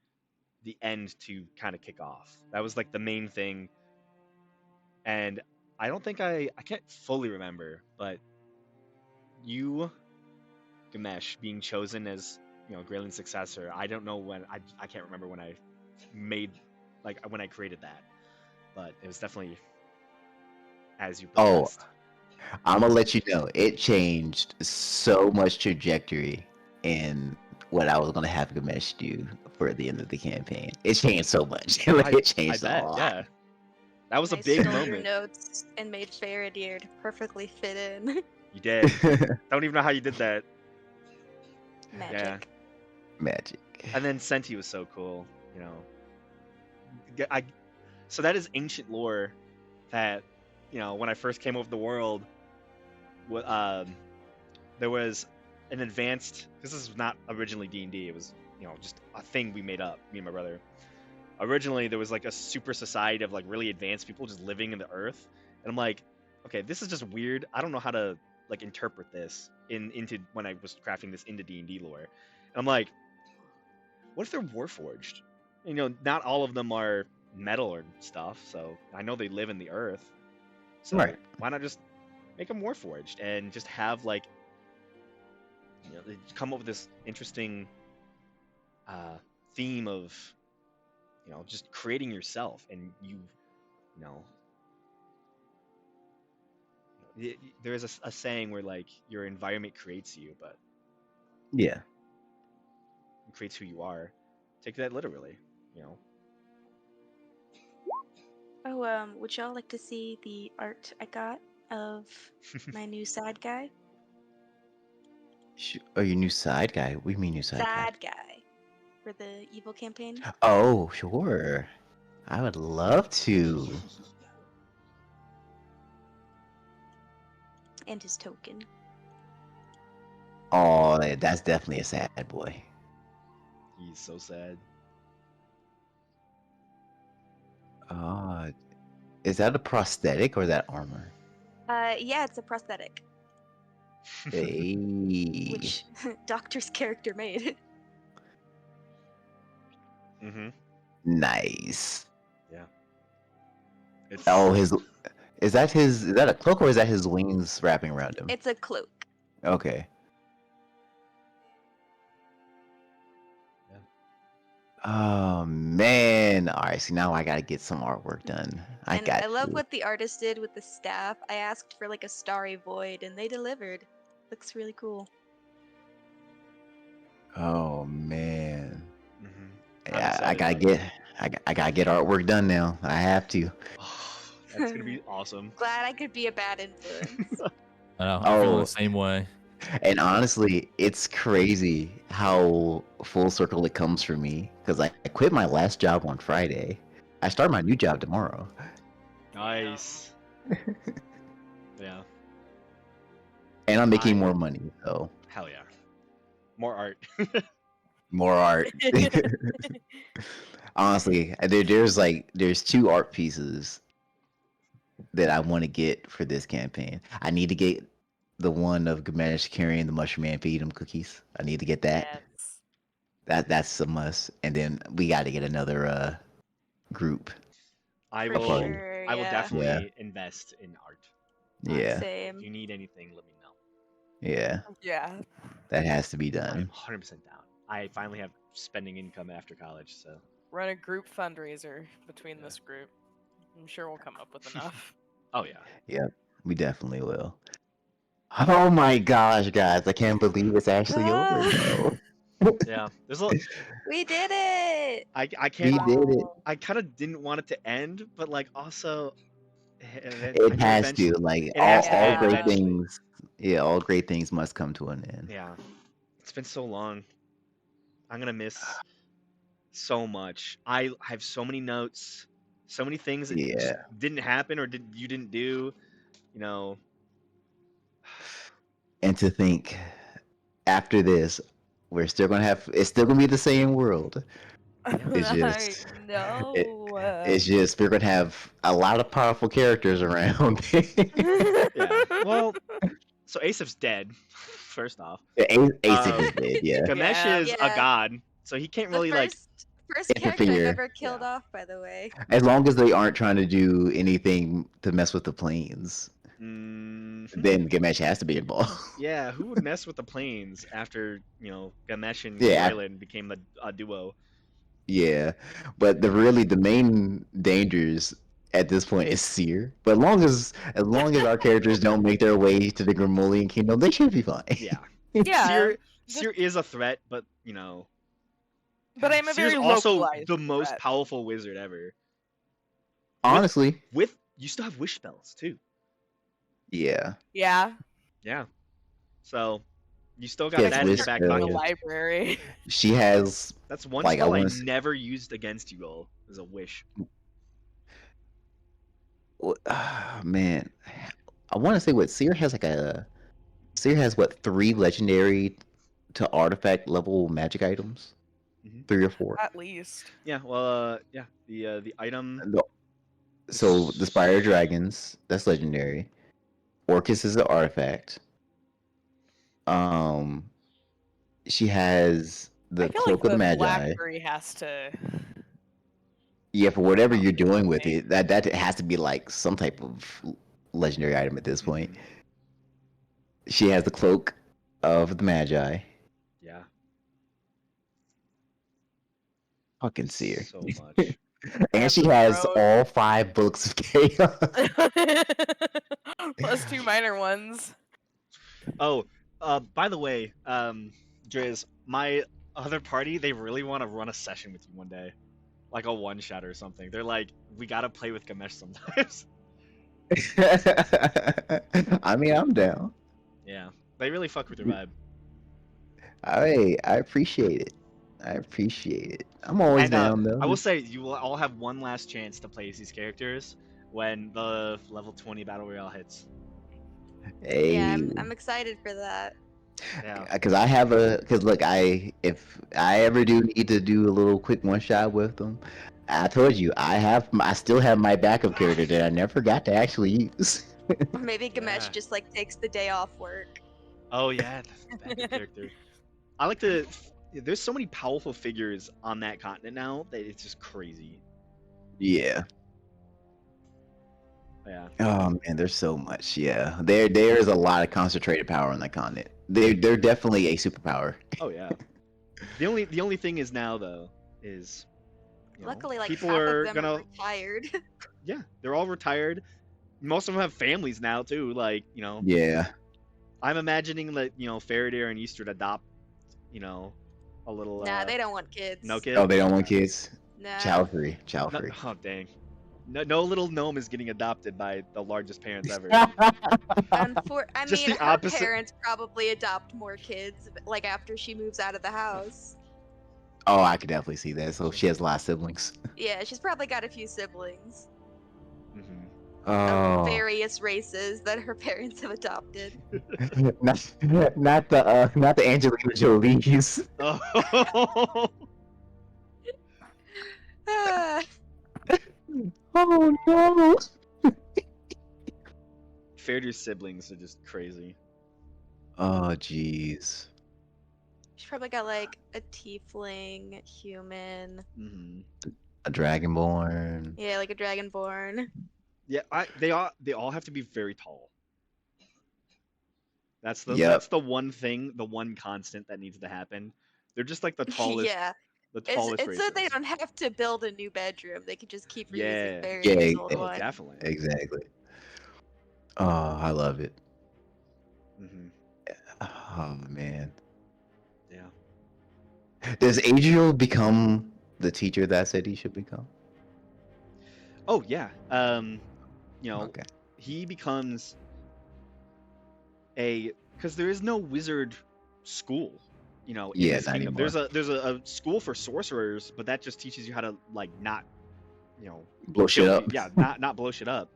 the end to kind of kick off. That was like the main thing. And I don't think I can't fully remember, but you, Gamesh, being chosen as, Graylin's successor, I don't know when, I can't remember when I made, like, when I created that. But it was definitely as you Oh, progressed. I'm gonna let you know. It changed so much trajectory in what I was gonna have Gamesh do for the end of the campaign. It changed so much. Like, it changed I a bet, lot. yeah. That was a I big stole your moment. notes and made Faradir to perfectly fit in. You did. Don't even know how you did that. Magic. Magic. And then Senti was so cool, So that is ancient lore that, when I first came over the world, there was an advanced. This is not originally D&D. It was, just a thing we made up, me and my brother. Originally, there was like a super society of like really advanced people just living in the earth, and I'm like, okay, this is just weird. I don't know how to like interpret this into when I was crafting this into D&D lore. And I'm like, what if they're warforged? Not all of them are metal or stuff, so I know they live in the earth. So Right. why not just make them warforged and just have like, they come up with this interesting theme of, just creating yourself, and there is a saying where like your environment creates you, but Yeah. it creates who you are. Take that literally, Oh, would y'all like to see the art I got of my new sad guy? Oh, your new side guy? What do you mean new side guy? Sad guy for the evil campaign. Oh, sure. I would love to. And his token. Oh, that's definitely a sad boy. He's so sad. Is that a prosthetic or is that armor? Yeah, it's a prosthetic, Hey. which Doctor's character made. Mm-hmm. Nice. It's Oh, is that a cloak or is that his wings wrapping around him? It's a cloak. Okay. Yeah. Oh man. Alright, so now I gotta get some artwork done. I love what the artist did with the staff. I asked for like a starry void and they delivered. Looks really cool. Oh man. I'm Yeah, excited I gotta get artwork done now. I have to. That's gonna be awesome. Glad I could be a bad influence. I know. I'm feeling Oh. the same way. And honestly, it's crazy how full circle it comes for me. Because I quit my last job on Friday. I start my new job tomorrow. Nice. Yeah. And I'm making more money, so Hell yeah. More art. more art. Honestly, there's 2 art pieces that I want to get for this campaign. I need to get the one of Ganesh carrying the mushroom man feed him cookies. I need to get that. Yes. That's a must. And then we got to get another group. I For will. sure, I will yeah. definitely invest in art. Yeah, Same. If you need anything, let me know. yeah, Yeah. that has to be I'm done. 100% down. I finally have spending income after college, so Run a group fundraiser between this group. I'm sure we'll come up with enough. oh yeah. Yep, we definitely will. Oh my gosh, guys, I can't believe it's actually over though. Yeah. There's a. We did it! I We can't. did it. I kind of didn't want it to end, but like also, It has to. Like It has to all end great eventually. things. Yeah, all great things must come to an end. Yeah. It's been so long. I'm gonna miss so much. I have so many notes, so many things that just Yeah. didn't happen or you didn't do. You know. And to think, after this, we're still gonna have. It's still gonna be the same world. It's just. It's just we're gonna have a lot of powerful characters around. Yeah. Well, so Asap's dead. First off, Asif is dead. Yeah. Ganesh Yeah. is a Yeah. god, so he can't The really like. first character I've interfere. ever killed Yeah. off, by the way. As long as they aren't trying to do anything to mess with the planes, then Ganesh has to be involved. Yeah, who would mess with the planes after Ganesh and Yeah. Raylan became a duo? Yeah, but the main dangers at this point is Seer. But as long as our characters don't make their way to the Grimolian Kingdom, they should be fine. Yeah. Yeah. Seer is a threat, but But I'm a Seer's very also localized the most threat. powerful wizard ever. Honestly, With you still have wish spells too. yeah. Yeah. Yeah. So you still got Yes, that in wish your back In the pocket. spells. library. She has That's one Like, I spell I wanna s- never used against you all. Is a wish. man. I want to say what Seer has Seer has what 3 legendary to artifact level magic items, Mhm. 3 or 4. At least. Yeah. Well. Yeah. The item. So the Spire Dragons, that's legendary. Orcus is an artifact. She has the I feel Cloak like of the the Magi. Blackberry has to. Yeah, for whatever you're doing with it, that has to be like some type of legendary item at this point. Mhm. She has the Cloak of the Magi. Yeah. Fucking Seer. So much. And she the has throne. all 5 books of chaos. Plus 2 minor ones. Oh, by the way, Driz, my other party, they really want to run a session with you one day. Like a one shot or something. They're like, we gotta play with Ganesh sometimes. I mean, I'm down. Yeah. They really fuck with your vibe. I appreciate it. I appreciate it. I'm always And down though. I will say, you will all have one last chance to play as these characters when the level 20 battle royale hits. Yeah, Hey, I'm excited for that. Yeah. because look, if I ever do need to do a little quick one shot with them, I told you I still have my backup character that I never got to actually use. Or maybe Gamesh Yeah. just like takes the day off work. Oh yeah, the backup character. I like to. There's so many powerful figures on that continent now that it's just crazy. Yeah. Yeah. Oh man, there's so much. Yeah, there's a lot of concentrated power on that continent. They're definitely a superpower. Oh yeah. The only thing is now though is, Luckily, like people half of are them gonna are retired. yeah, they're all retired. Most of them have families now too. Like, Yeah. I'm imagining that, Faraday and Eastern adopt, a little Nah, they don't want kids. no kid. Oh, they don't want kids. Nah. Child free. Child No, free. oh dang. No little gnome is getting adopted by the largest parents ever. I Just mean, the her opposite. parents probably adopt more kids, like after she moves out of the house. Oh, I could definitely see that. So she has a lot of siblings. Yeah, she's probably got a few siblings Mhm. of Oh, various races that her parents have adopted. not the Angelina Jolie's. Oh. Ah, Oh no. Faraday's siblings are just crazy. Oh jeez. she's probably got like a tiefling, human, Hmm. A dragonborn. yeah, like a dragonborn. Yeah, they all have to be very tall. That's the Yep. that's the one thing, the one constant that needs to happen. They're just like the tallest, Yeah, the it's tallest it's so they races. don't have to build a new bedroom. They can just keep reusing Yeah. Faraday's old Yeah, Oh, one. definitely. exactly. Oh, I love it. Hmm. Oh man. Yeah. Does Adriel become the teacher that said he should become? Oh yeah. Okay. He becomes because there is no wizard school, in Yeah, this not kingdom. anymore. There's a school for sorcerers, but that just teaches you how to like not, Blow shit kill up. Yeah, not blow shit up.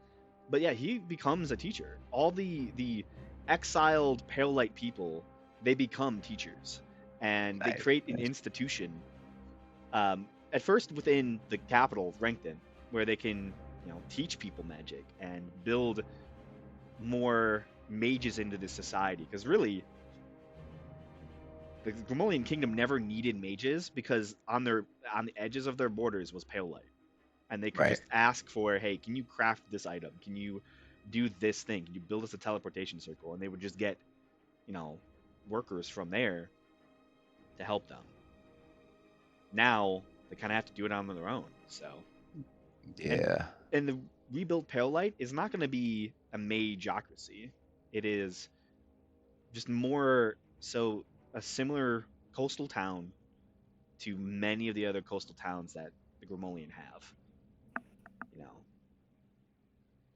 But yeah, he becomes a teacher. All the exiled Pale Light people, they become teachers, and they Nice, create an nice. institution. At first within the capital, Renkton, where they can, teach people magic and build more mages into this society. Because really, the Grimolian kingdom never needed mages because on the edges of their borders was Pale Light, and they could Right. just ask for, hey, can you craft this item? Can you do this thing? Can you build us a teleportation circle? And they would just get, workers from there to help them. Now they kind of have to do it on their own. So Yeah. and the rebuilt Pale Light is not going to be a mageocracy. It is just more so a similar coastal town to many of the other coastal towns that the Grimolian have.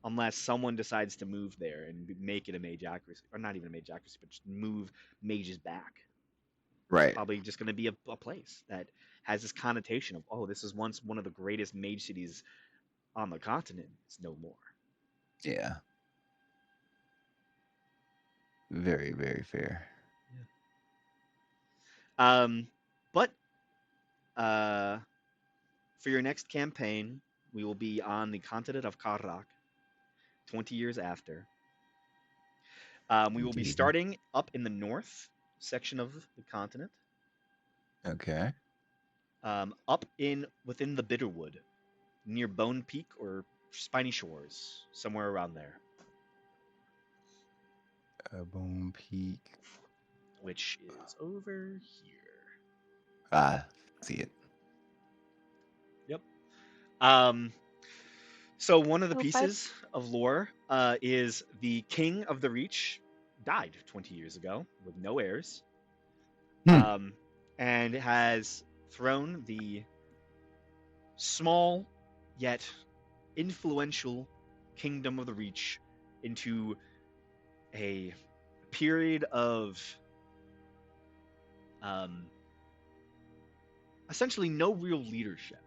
Unless someone decides to move there and make it a mageocracy, or not even a mageocracy, but just move mages back. Right. Probably just going to be a place that has this connotation of, oh, this is once one of the greatest mage cities on the continent. It's no more. Yeah. Very, very fair. But for your next campaign, we will be on the continent of Karrak, 20 years after. We will be Indeed. starting up in the north section of the continent, Okay. up within the Bitterwood, near Bone Peak or Spiny Shores, somewhere around there, Boom Peak. which is over here. Ah, see it. Yep. So one of the Oh, pieces of lore is the king of the Reach died 20 years ago with no heirs, and has thrown the small yet influential kingdom of the Reach into a period of essentially no real leadership.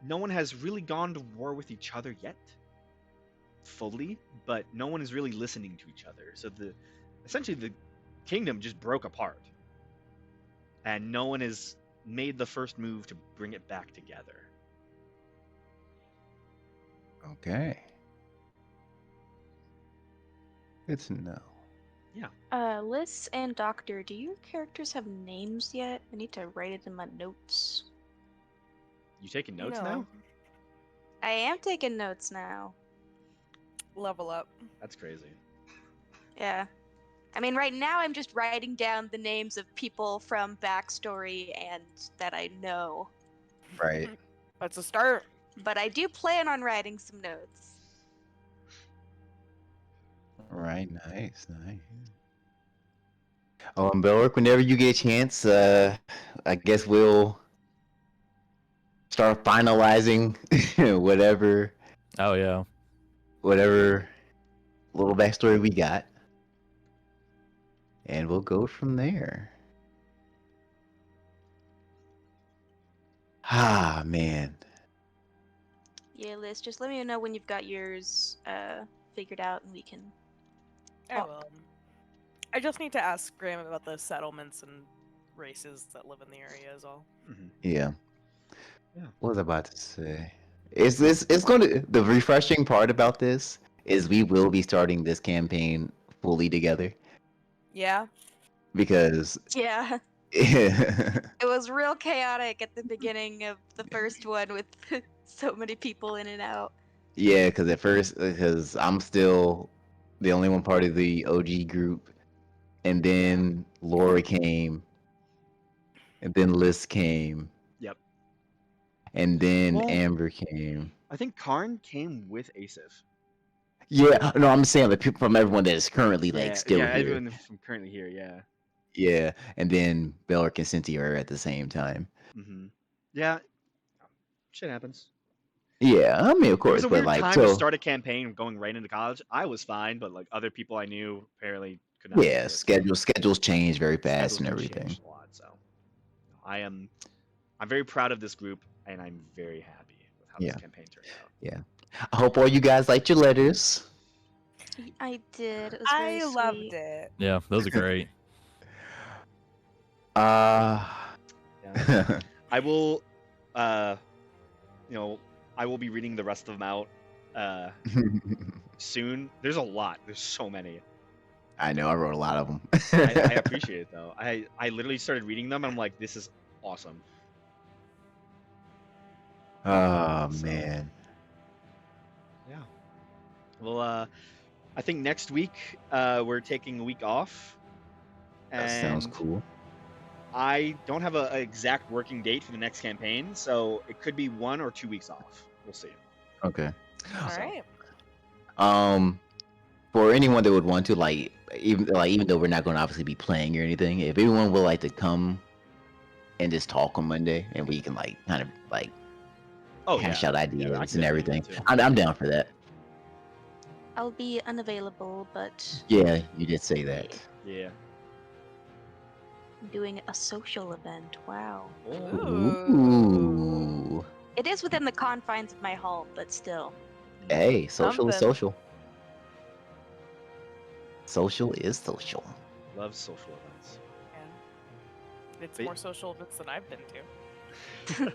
No one has really gone to war with each other yet, fully, but no one is really listening to each other. So essentially the kingdom just broke apart, and no one has made the first move to bring it back together. Okay. Good to know. Liz and Doctor, do your characters have names yet? I need to write it in my notes. You taking notes No. now? I am taking notes now. Level up. That's crazy. Yeah. I mean, right now I'm just writing down the names of people from backstory and that I know. Right. That's a start. But I do plan on writing some notes. Right. Nice. Nice. Oh, and Belric, whenever you get a chance, I guess we'll start finalizing whatever Oh yeah. little backstory we got, and we'll go from there. Ah, man. Yeah, Liz, just let me know when you've got yours figured out and we can I will. I just need to ask Graham about the settlements and races that live in the area is all. Mm-hmm. Yeah. Yeah. What was I about to say? It's the refreshing part about this is we will be starting this campaign fully together Yeah. because Yeah. yeah, It was real chaotic at the beginning of the first one with so many people in and out. because at first, because I'm still the only one part of the OG group, and then Laura came, and then Liz came, Yep. and then Well, Amber came. I think Karn came with Asif. Yeah, no, I'm saying the people from everyone that is currently like still yeah, here. everyone from currently here, yeah. Yeah, and then Belric and Cynthia are at the same time. Mm-hmm. Yeah, shit happens. Yeah, I mean, of It was course, a but weird like, time to so start a campaign going right into college. I was fine, but like other people I knew apparently could not do yeah, it. So schedules change very fast schedules and do everything. change a lot. So I'm very proud of this group, and I'm very happy with how Yeah. this campaign turned out. Yeah, I hope all you guys liked your letters. I did. It was very I loved sweet. it. Yeah, those are great. Yeah. I will, I will be reading the rest of them out soon. There's a lot. There's so many. I know I wrote a lot of them. I appreciate it though. I literally started reading them, and I'm like, this is awesome. Oh So, man. Yeah. Well, I think next week we're taking a week off. That sounds and cool. I don't have an exact working date for the next campaign, so it could be 1 or 2 weeks off. We'll see. Okay. All So- right. For anyone that would want to, even though we're not going to obviously be playing or anything, if anyone would like to come and just talk on Monday, and we can kind of hash out I ideas can and definitely do everything, that too. I'm down for that. I'll be unavailable, but Yeah, you did say that. Yeah. I'm doing a social event. Wow. Ooh. It is within the confines of my home, but still. Hey, social is Something. social. Social is social. Love social events. Yeah. It's But- more social events than I've been to.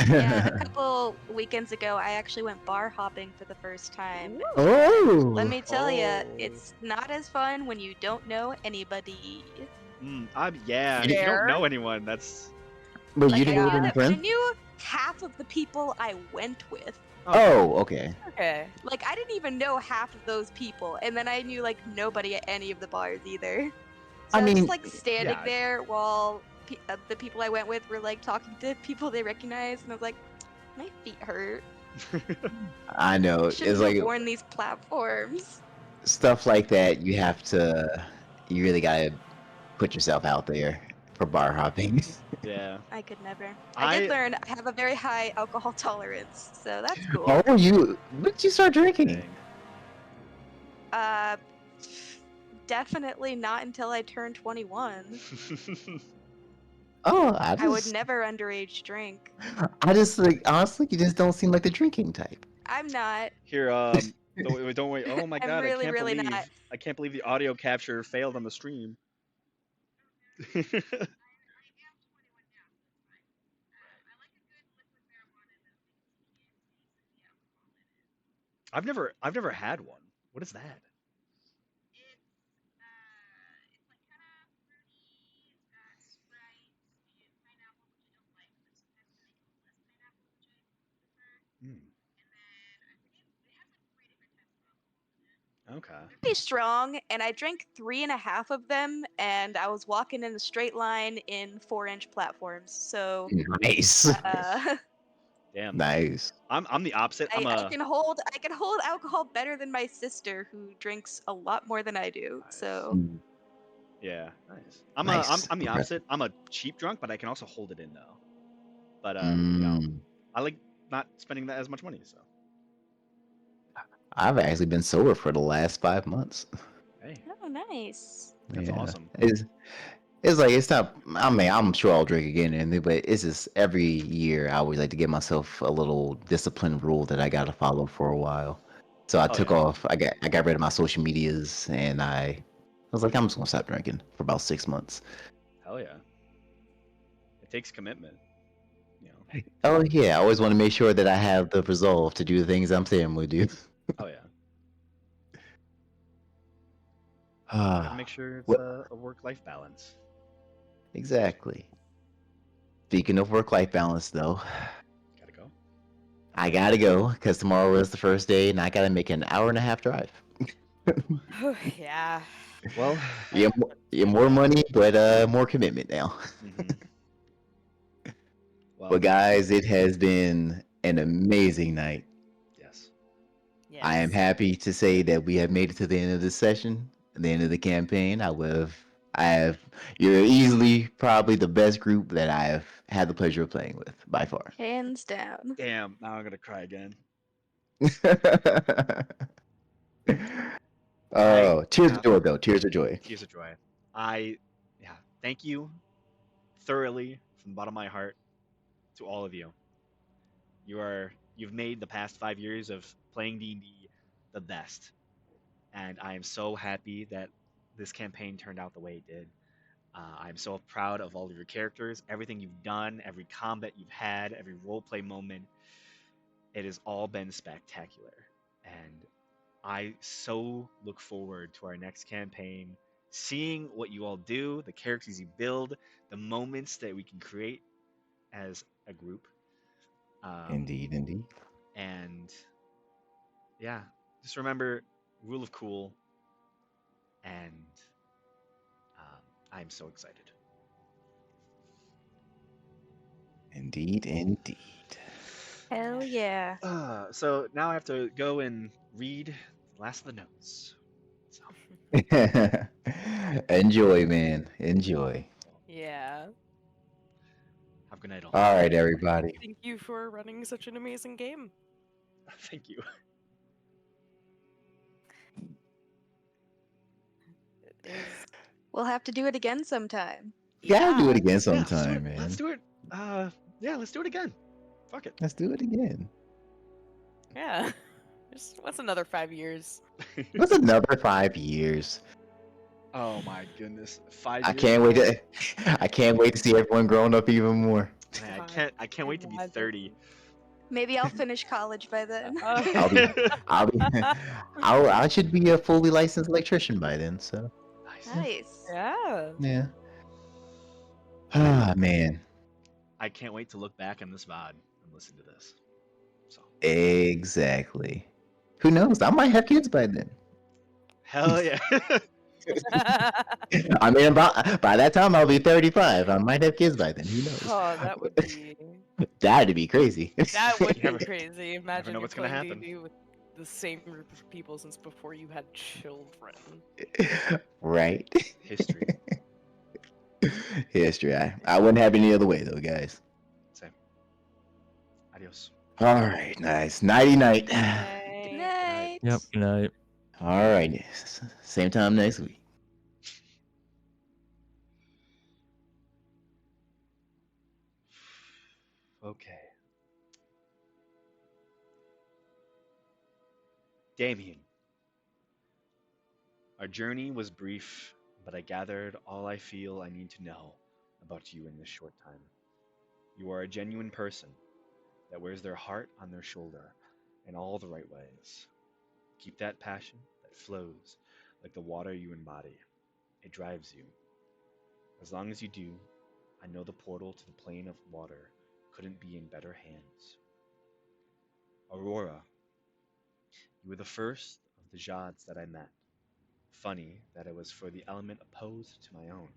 Yeah, a couple weekends ago, I actually went bar hopping for the first time. Oh. Let me tell you, Oh. it's not as fun when you don't know anybody. Yeah. If you don't Fair. know anyone, that's. But Like, you didn't I go knew with any I friends? knew half of the people I went with. Oh, okay. Okay. Like, I didn't even know half of those people, and then I knew nobody at any of the bars either. So I I was mean, just standing yeah. there while the people I went with were talking to people they recognized, and I was like, my feet hurt. I know. Shouldn't It's have worn these platforms. stuff like that. You really gotta put yourself out there for bar hopping. Yeah. I could never. I did I- learn I have a very high alcohol tolerance, so that's cool. Oh, when did you start drinking? Dang. definitely not until I turn 21. Oh, I would never underage drink. I just like honestly, you just don't seem like the drinking type. I'm not. Here, don't worry. Oh my I'm god, really, really not. I can't believe the audio capture failed on the stream. I've never had one. What is that? Hmm. Okay. Pretty strong, and I drank 3.5 of them, and I was walking in a straight line in 4-inch platforms. So, Nice. Damn. Nice. I'm the opposite. I can hold alcohol better than my sister, who drinks a lot more than I do. Nice. So, Yeah, nice. Nice. I'm the Okay. opposite. I'm a cheap drunk, but I can also hold it in though. But Mm, I like not spending that as much money. So I've actually been sober for the last 5 months. hey, oh, nice. that's awesome. It's like it's not. I mean, I'm sure I'll drink again, but it's just every year I always like to give myself a little discipline rule that I got to follow for a while. So I Oh, took yeah. off. I got rid of my social medias, and I was like, I'm just gonna stop drinking for about 6 months. Hell yeah. It takes commitment. You know. Oh yeah, I always want to make sure that I have the resolve to do the things I'm saying I'm gonna do. Oh yeah. Gotta make sure it's What a work-life balance. exactly? Speaking of work-life balance, though, Gotta go. I gotta go because tomorrow is the first day, and I gotta make an hour-and-a-half drive. Yeah. Well. Yeah, more money, but more commitment now. Mhm. Well. But guys, it has been an amazing night. Yes. Yes. I am happy to say that we have made it to the end of this session, the end of the campaign. You're easily probably the best group that I have had the pleasure of playing with by far. Hands down. Damn. Now I'm gonna cry again. Oh, tears of joy though. Tears of joy. Tears of joy. Thank you thoroughly from the bottom of my heart to all of you. You've made the past 5 years of playing D&D the best, and I am so happy that this campaign turned out the way it did. I'm so proud of all of your characters, everything you've done, every combat you've had, every roleplay moment. It has all been spectacular, and I so look forward to our next campaign, seeing what you all do, the characters you build, the moments that we can create as a group. Indeed. And yeah, just remember rule of cool, and I'm so excited. Indeed. Hell yeah. So now I have to go and read the last of the notes. So Enjoy, man. Enjoy. Yeah. have a good night all. All right, everybody. Thank you for running such an amazing game. Thank you. We'll have to do it again sometime. Gotta do it again Yeah, sometime, man. let's do it. Yeah, let's do it again. Fuck it. Let's do it again. Yeah. Just what's another 5 years? What's another 5 years? Oh my goodness, 5 I years. can't wait to see everyone growing up even more. Man, I can't wait to be 30. Maybe I'll finish college by then. I should be a fully licensed electrician by then. So Nice. Nice. Yeah. yeah. Ah man. I can't wait to look back on this VOD and listen to this. So Exactly. Who knows? I might have kids by then. hell yeah. I mean, by that time I'll be 35. I might have kids by then. Who knows? Oh, that would be That'd be crazy. that would be Never- crazy. Imagine know you're what's gonna playing happen. D&D with the same group of people since before you had children. Right. History. History. I wouldn't have any other way though, guys. Same. Adios. All right, nice. Nighty night. Good night. Yep. Good night. All right. Same time next week. Okay. Damien, our journey was brief, but I gathered all I feel I need to know about you in this short time. You are a genuine person that wears their heart on their shoulder in all the right ways. Keep that passion that flows like the water you embody. It drives you. As long as you do, I know the portal to the plane of water couldn't be in better hands. Aurora, you were the first of the Jads that I met. Funny that it was for the element opposed to my own,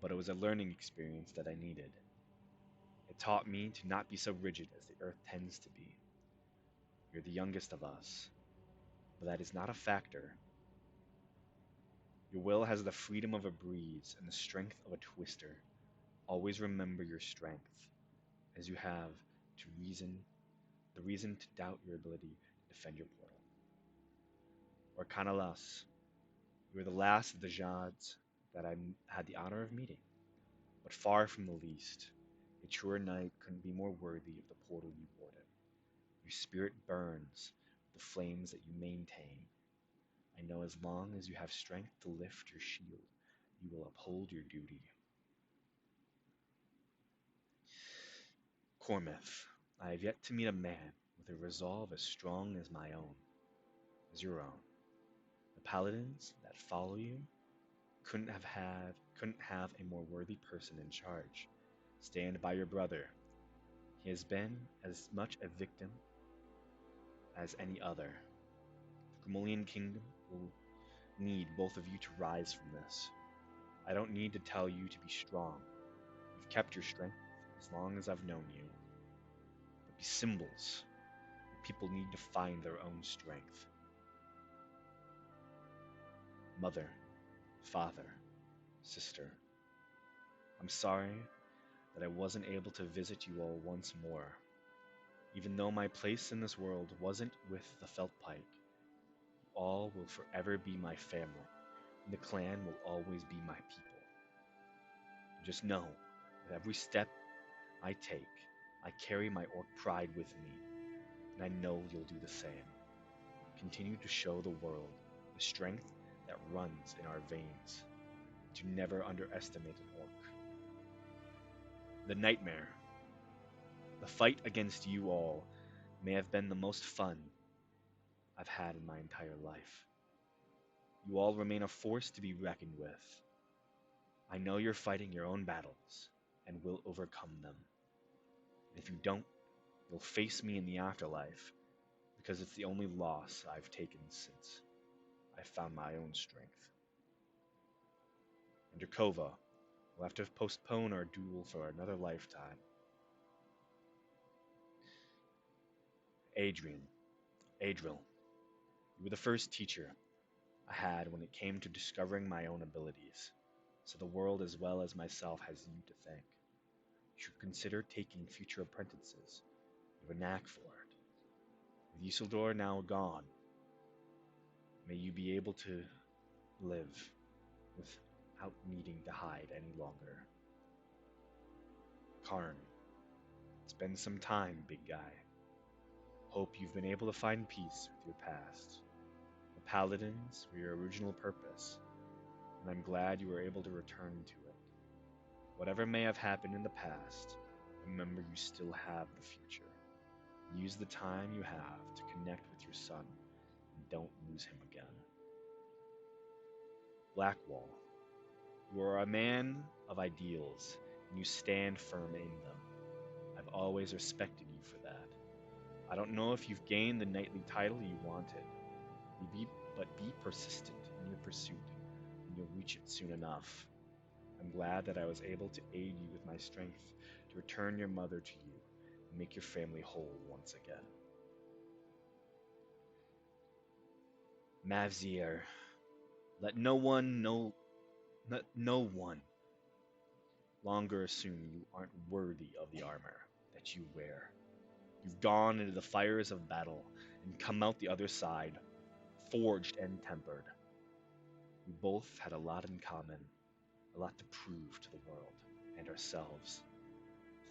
but it was a learning experience that I needed. It taught me to not be so rigid as the earth tends to be. You're the youngest of us, but that is not a factor. Your will has the freedom of a breeze and the strength of a twister. Always remember your strength, as you have to the reason to doubt your ability to defend your portal. Or Canalas, you were the last of the Jads that I had the honor of meeting, but far from the least. A truer knight couldn't be more worthy of the portal you warded. Your spirit burns with the flames that you maintain. I know as long as you have strength to lift your shield, you will uphold your duty. Cormith, I have yet to meet a man with a resolve as strong as my own, as your own. The paladins that follow you couldn't have a more worthy person in charge. Stand by your brother. He has been as much a victim as any other. The Grimolian kingdom will need both of you to rise from this. I don't need to tell you to be strong. You've kept your strength as long as I've known you. But be symbols. People need to find their own strength. Mother, father, sister, I'm sorry that I wasn't able to visit you all once more. Even though my place in this world wasn't with the Felt Pike, you all will forever be my family, and the clan will always be my people. Just know, with every step I take, I carry my orc pride with me, and I know you'll do the same. Continue to show the world the strength that runs in our veins. To never underestimate an orc. The nightmare. The fight against you all may have been the most fun I've had in my entire life. You all remain a force to be reckoned with. I know you're fighting your own battles and will overcome them. If you don't, you'll face me in the afterlife because it's the only loss I've taken since I found my own strength. And Drakova, we'll have to postpone our duel for another lifetime. Adriel, you were the first teacher I had when it came to discovering my own abilities, so the world as well as myself has you to thank. You should consider taking future apprentices. You have a knack for it. With Isildur now gone, may you be able to live without needing to hide any longer. Karn, it's been some time, big guy. Hope you've been able to find peace with your past. The Paladins were your original purpose, and I'm glad you were able to return to it. Whatever may have happened in the past, remember you still have the future. Use the time you have to connect with your son, and don't lose him again. Blackwall, you are a man of ideals, and you stand firm in them. I've always respected you for that. I don't know if you've gained the knightly title you wanted, but be persistent in your pursuit, and you'll reach it soon enough. I'm glad that I was able to aid you with my strength to return your mother to you and make your family whole once again. Mavzier, let no one longer assume you aren't worthy of the armor that you wear. You've gone into the fires of battle and come out the other side, forged and tempered. We both had a lot in common, a lot to prove to the world and ourselves.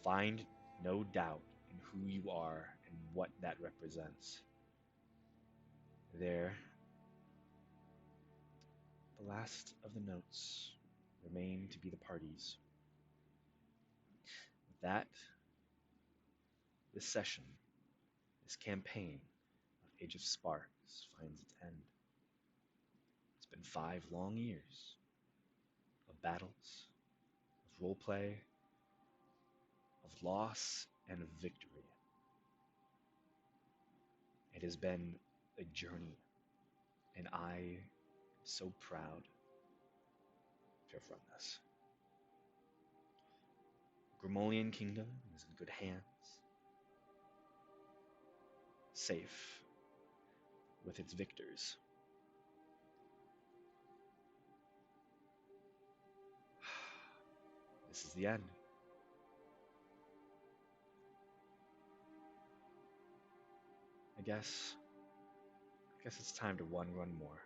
Find no doubt in who you are and what that represents. There, the last of the notes remain to be the parties. With that, this session, this campaign of Age of Sparks finds its end. It's been 5 long years of battles, of roleplay, of loss, and of victory. It has been a journey, and I am so proud to have run this. Grimolian Kingdom is in good hands, safe with its victors. This is the end. I guess it's time to run more.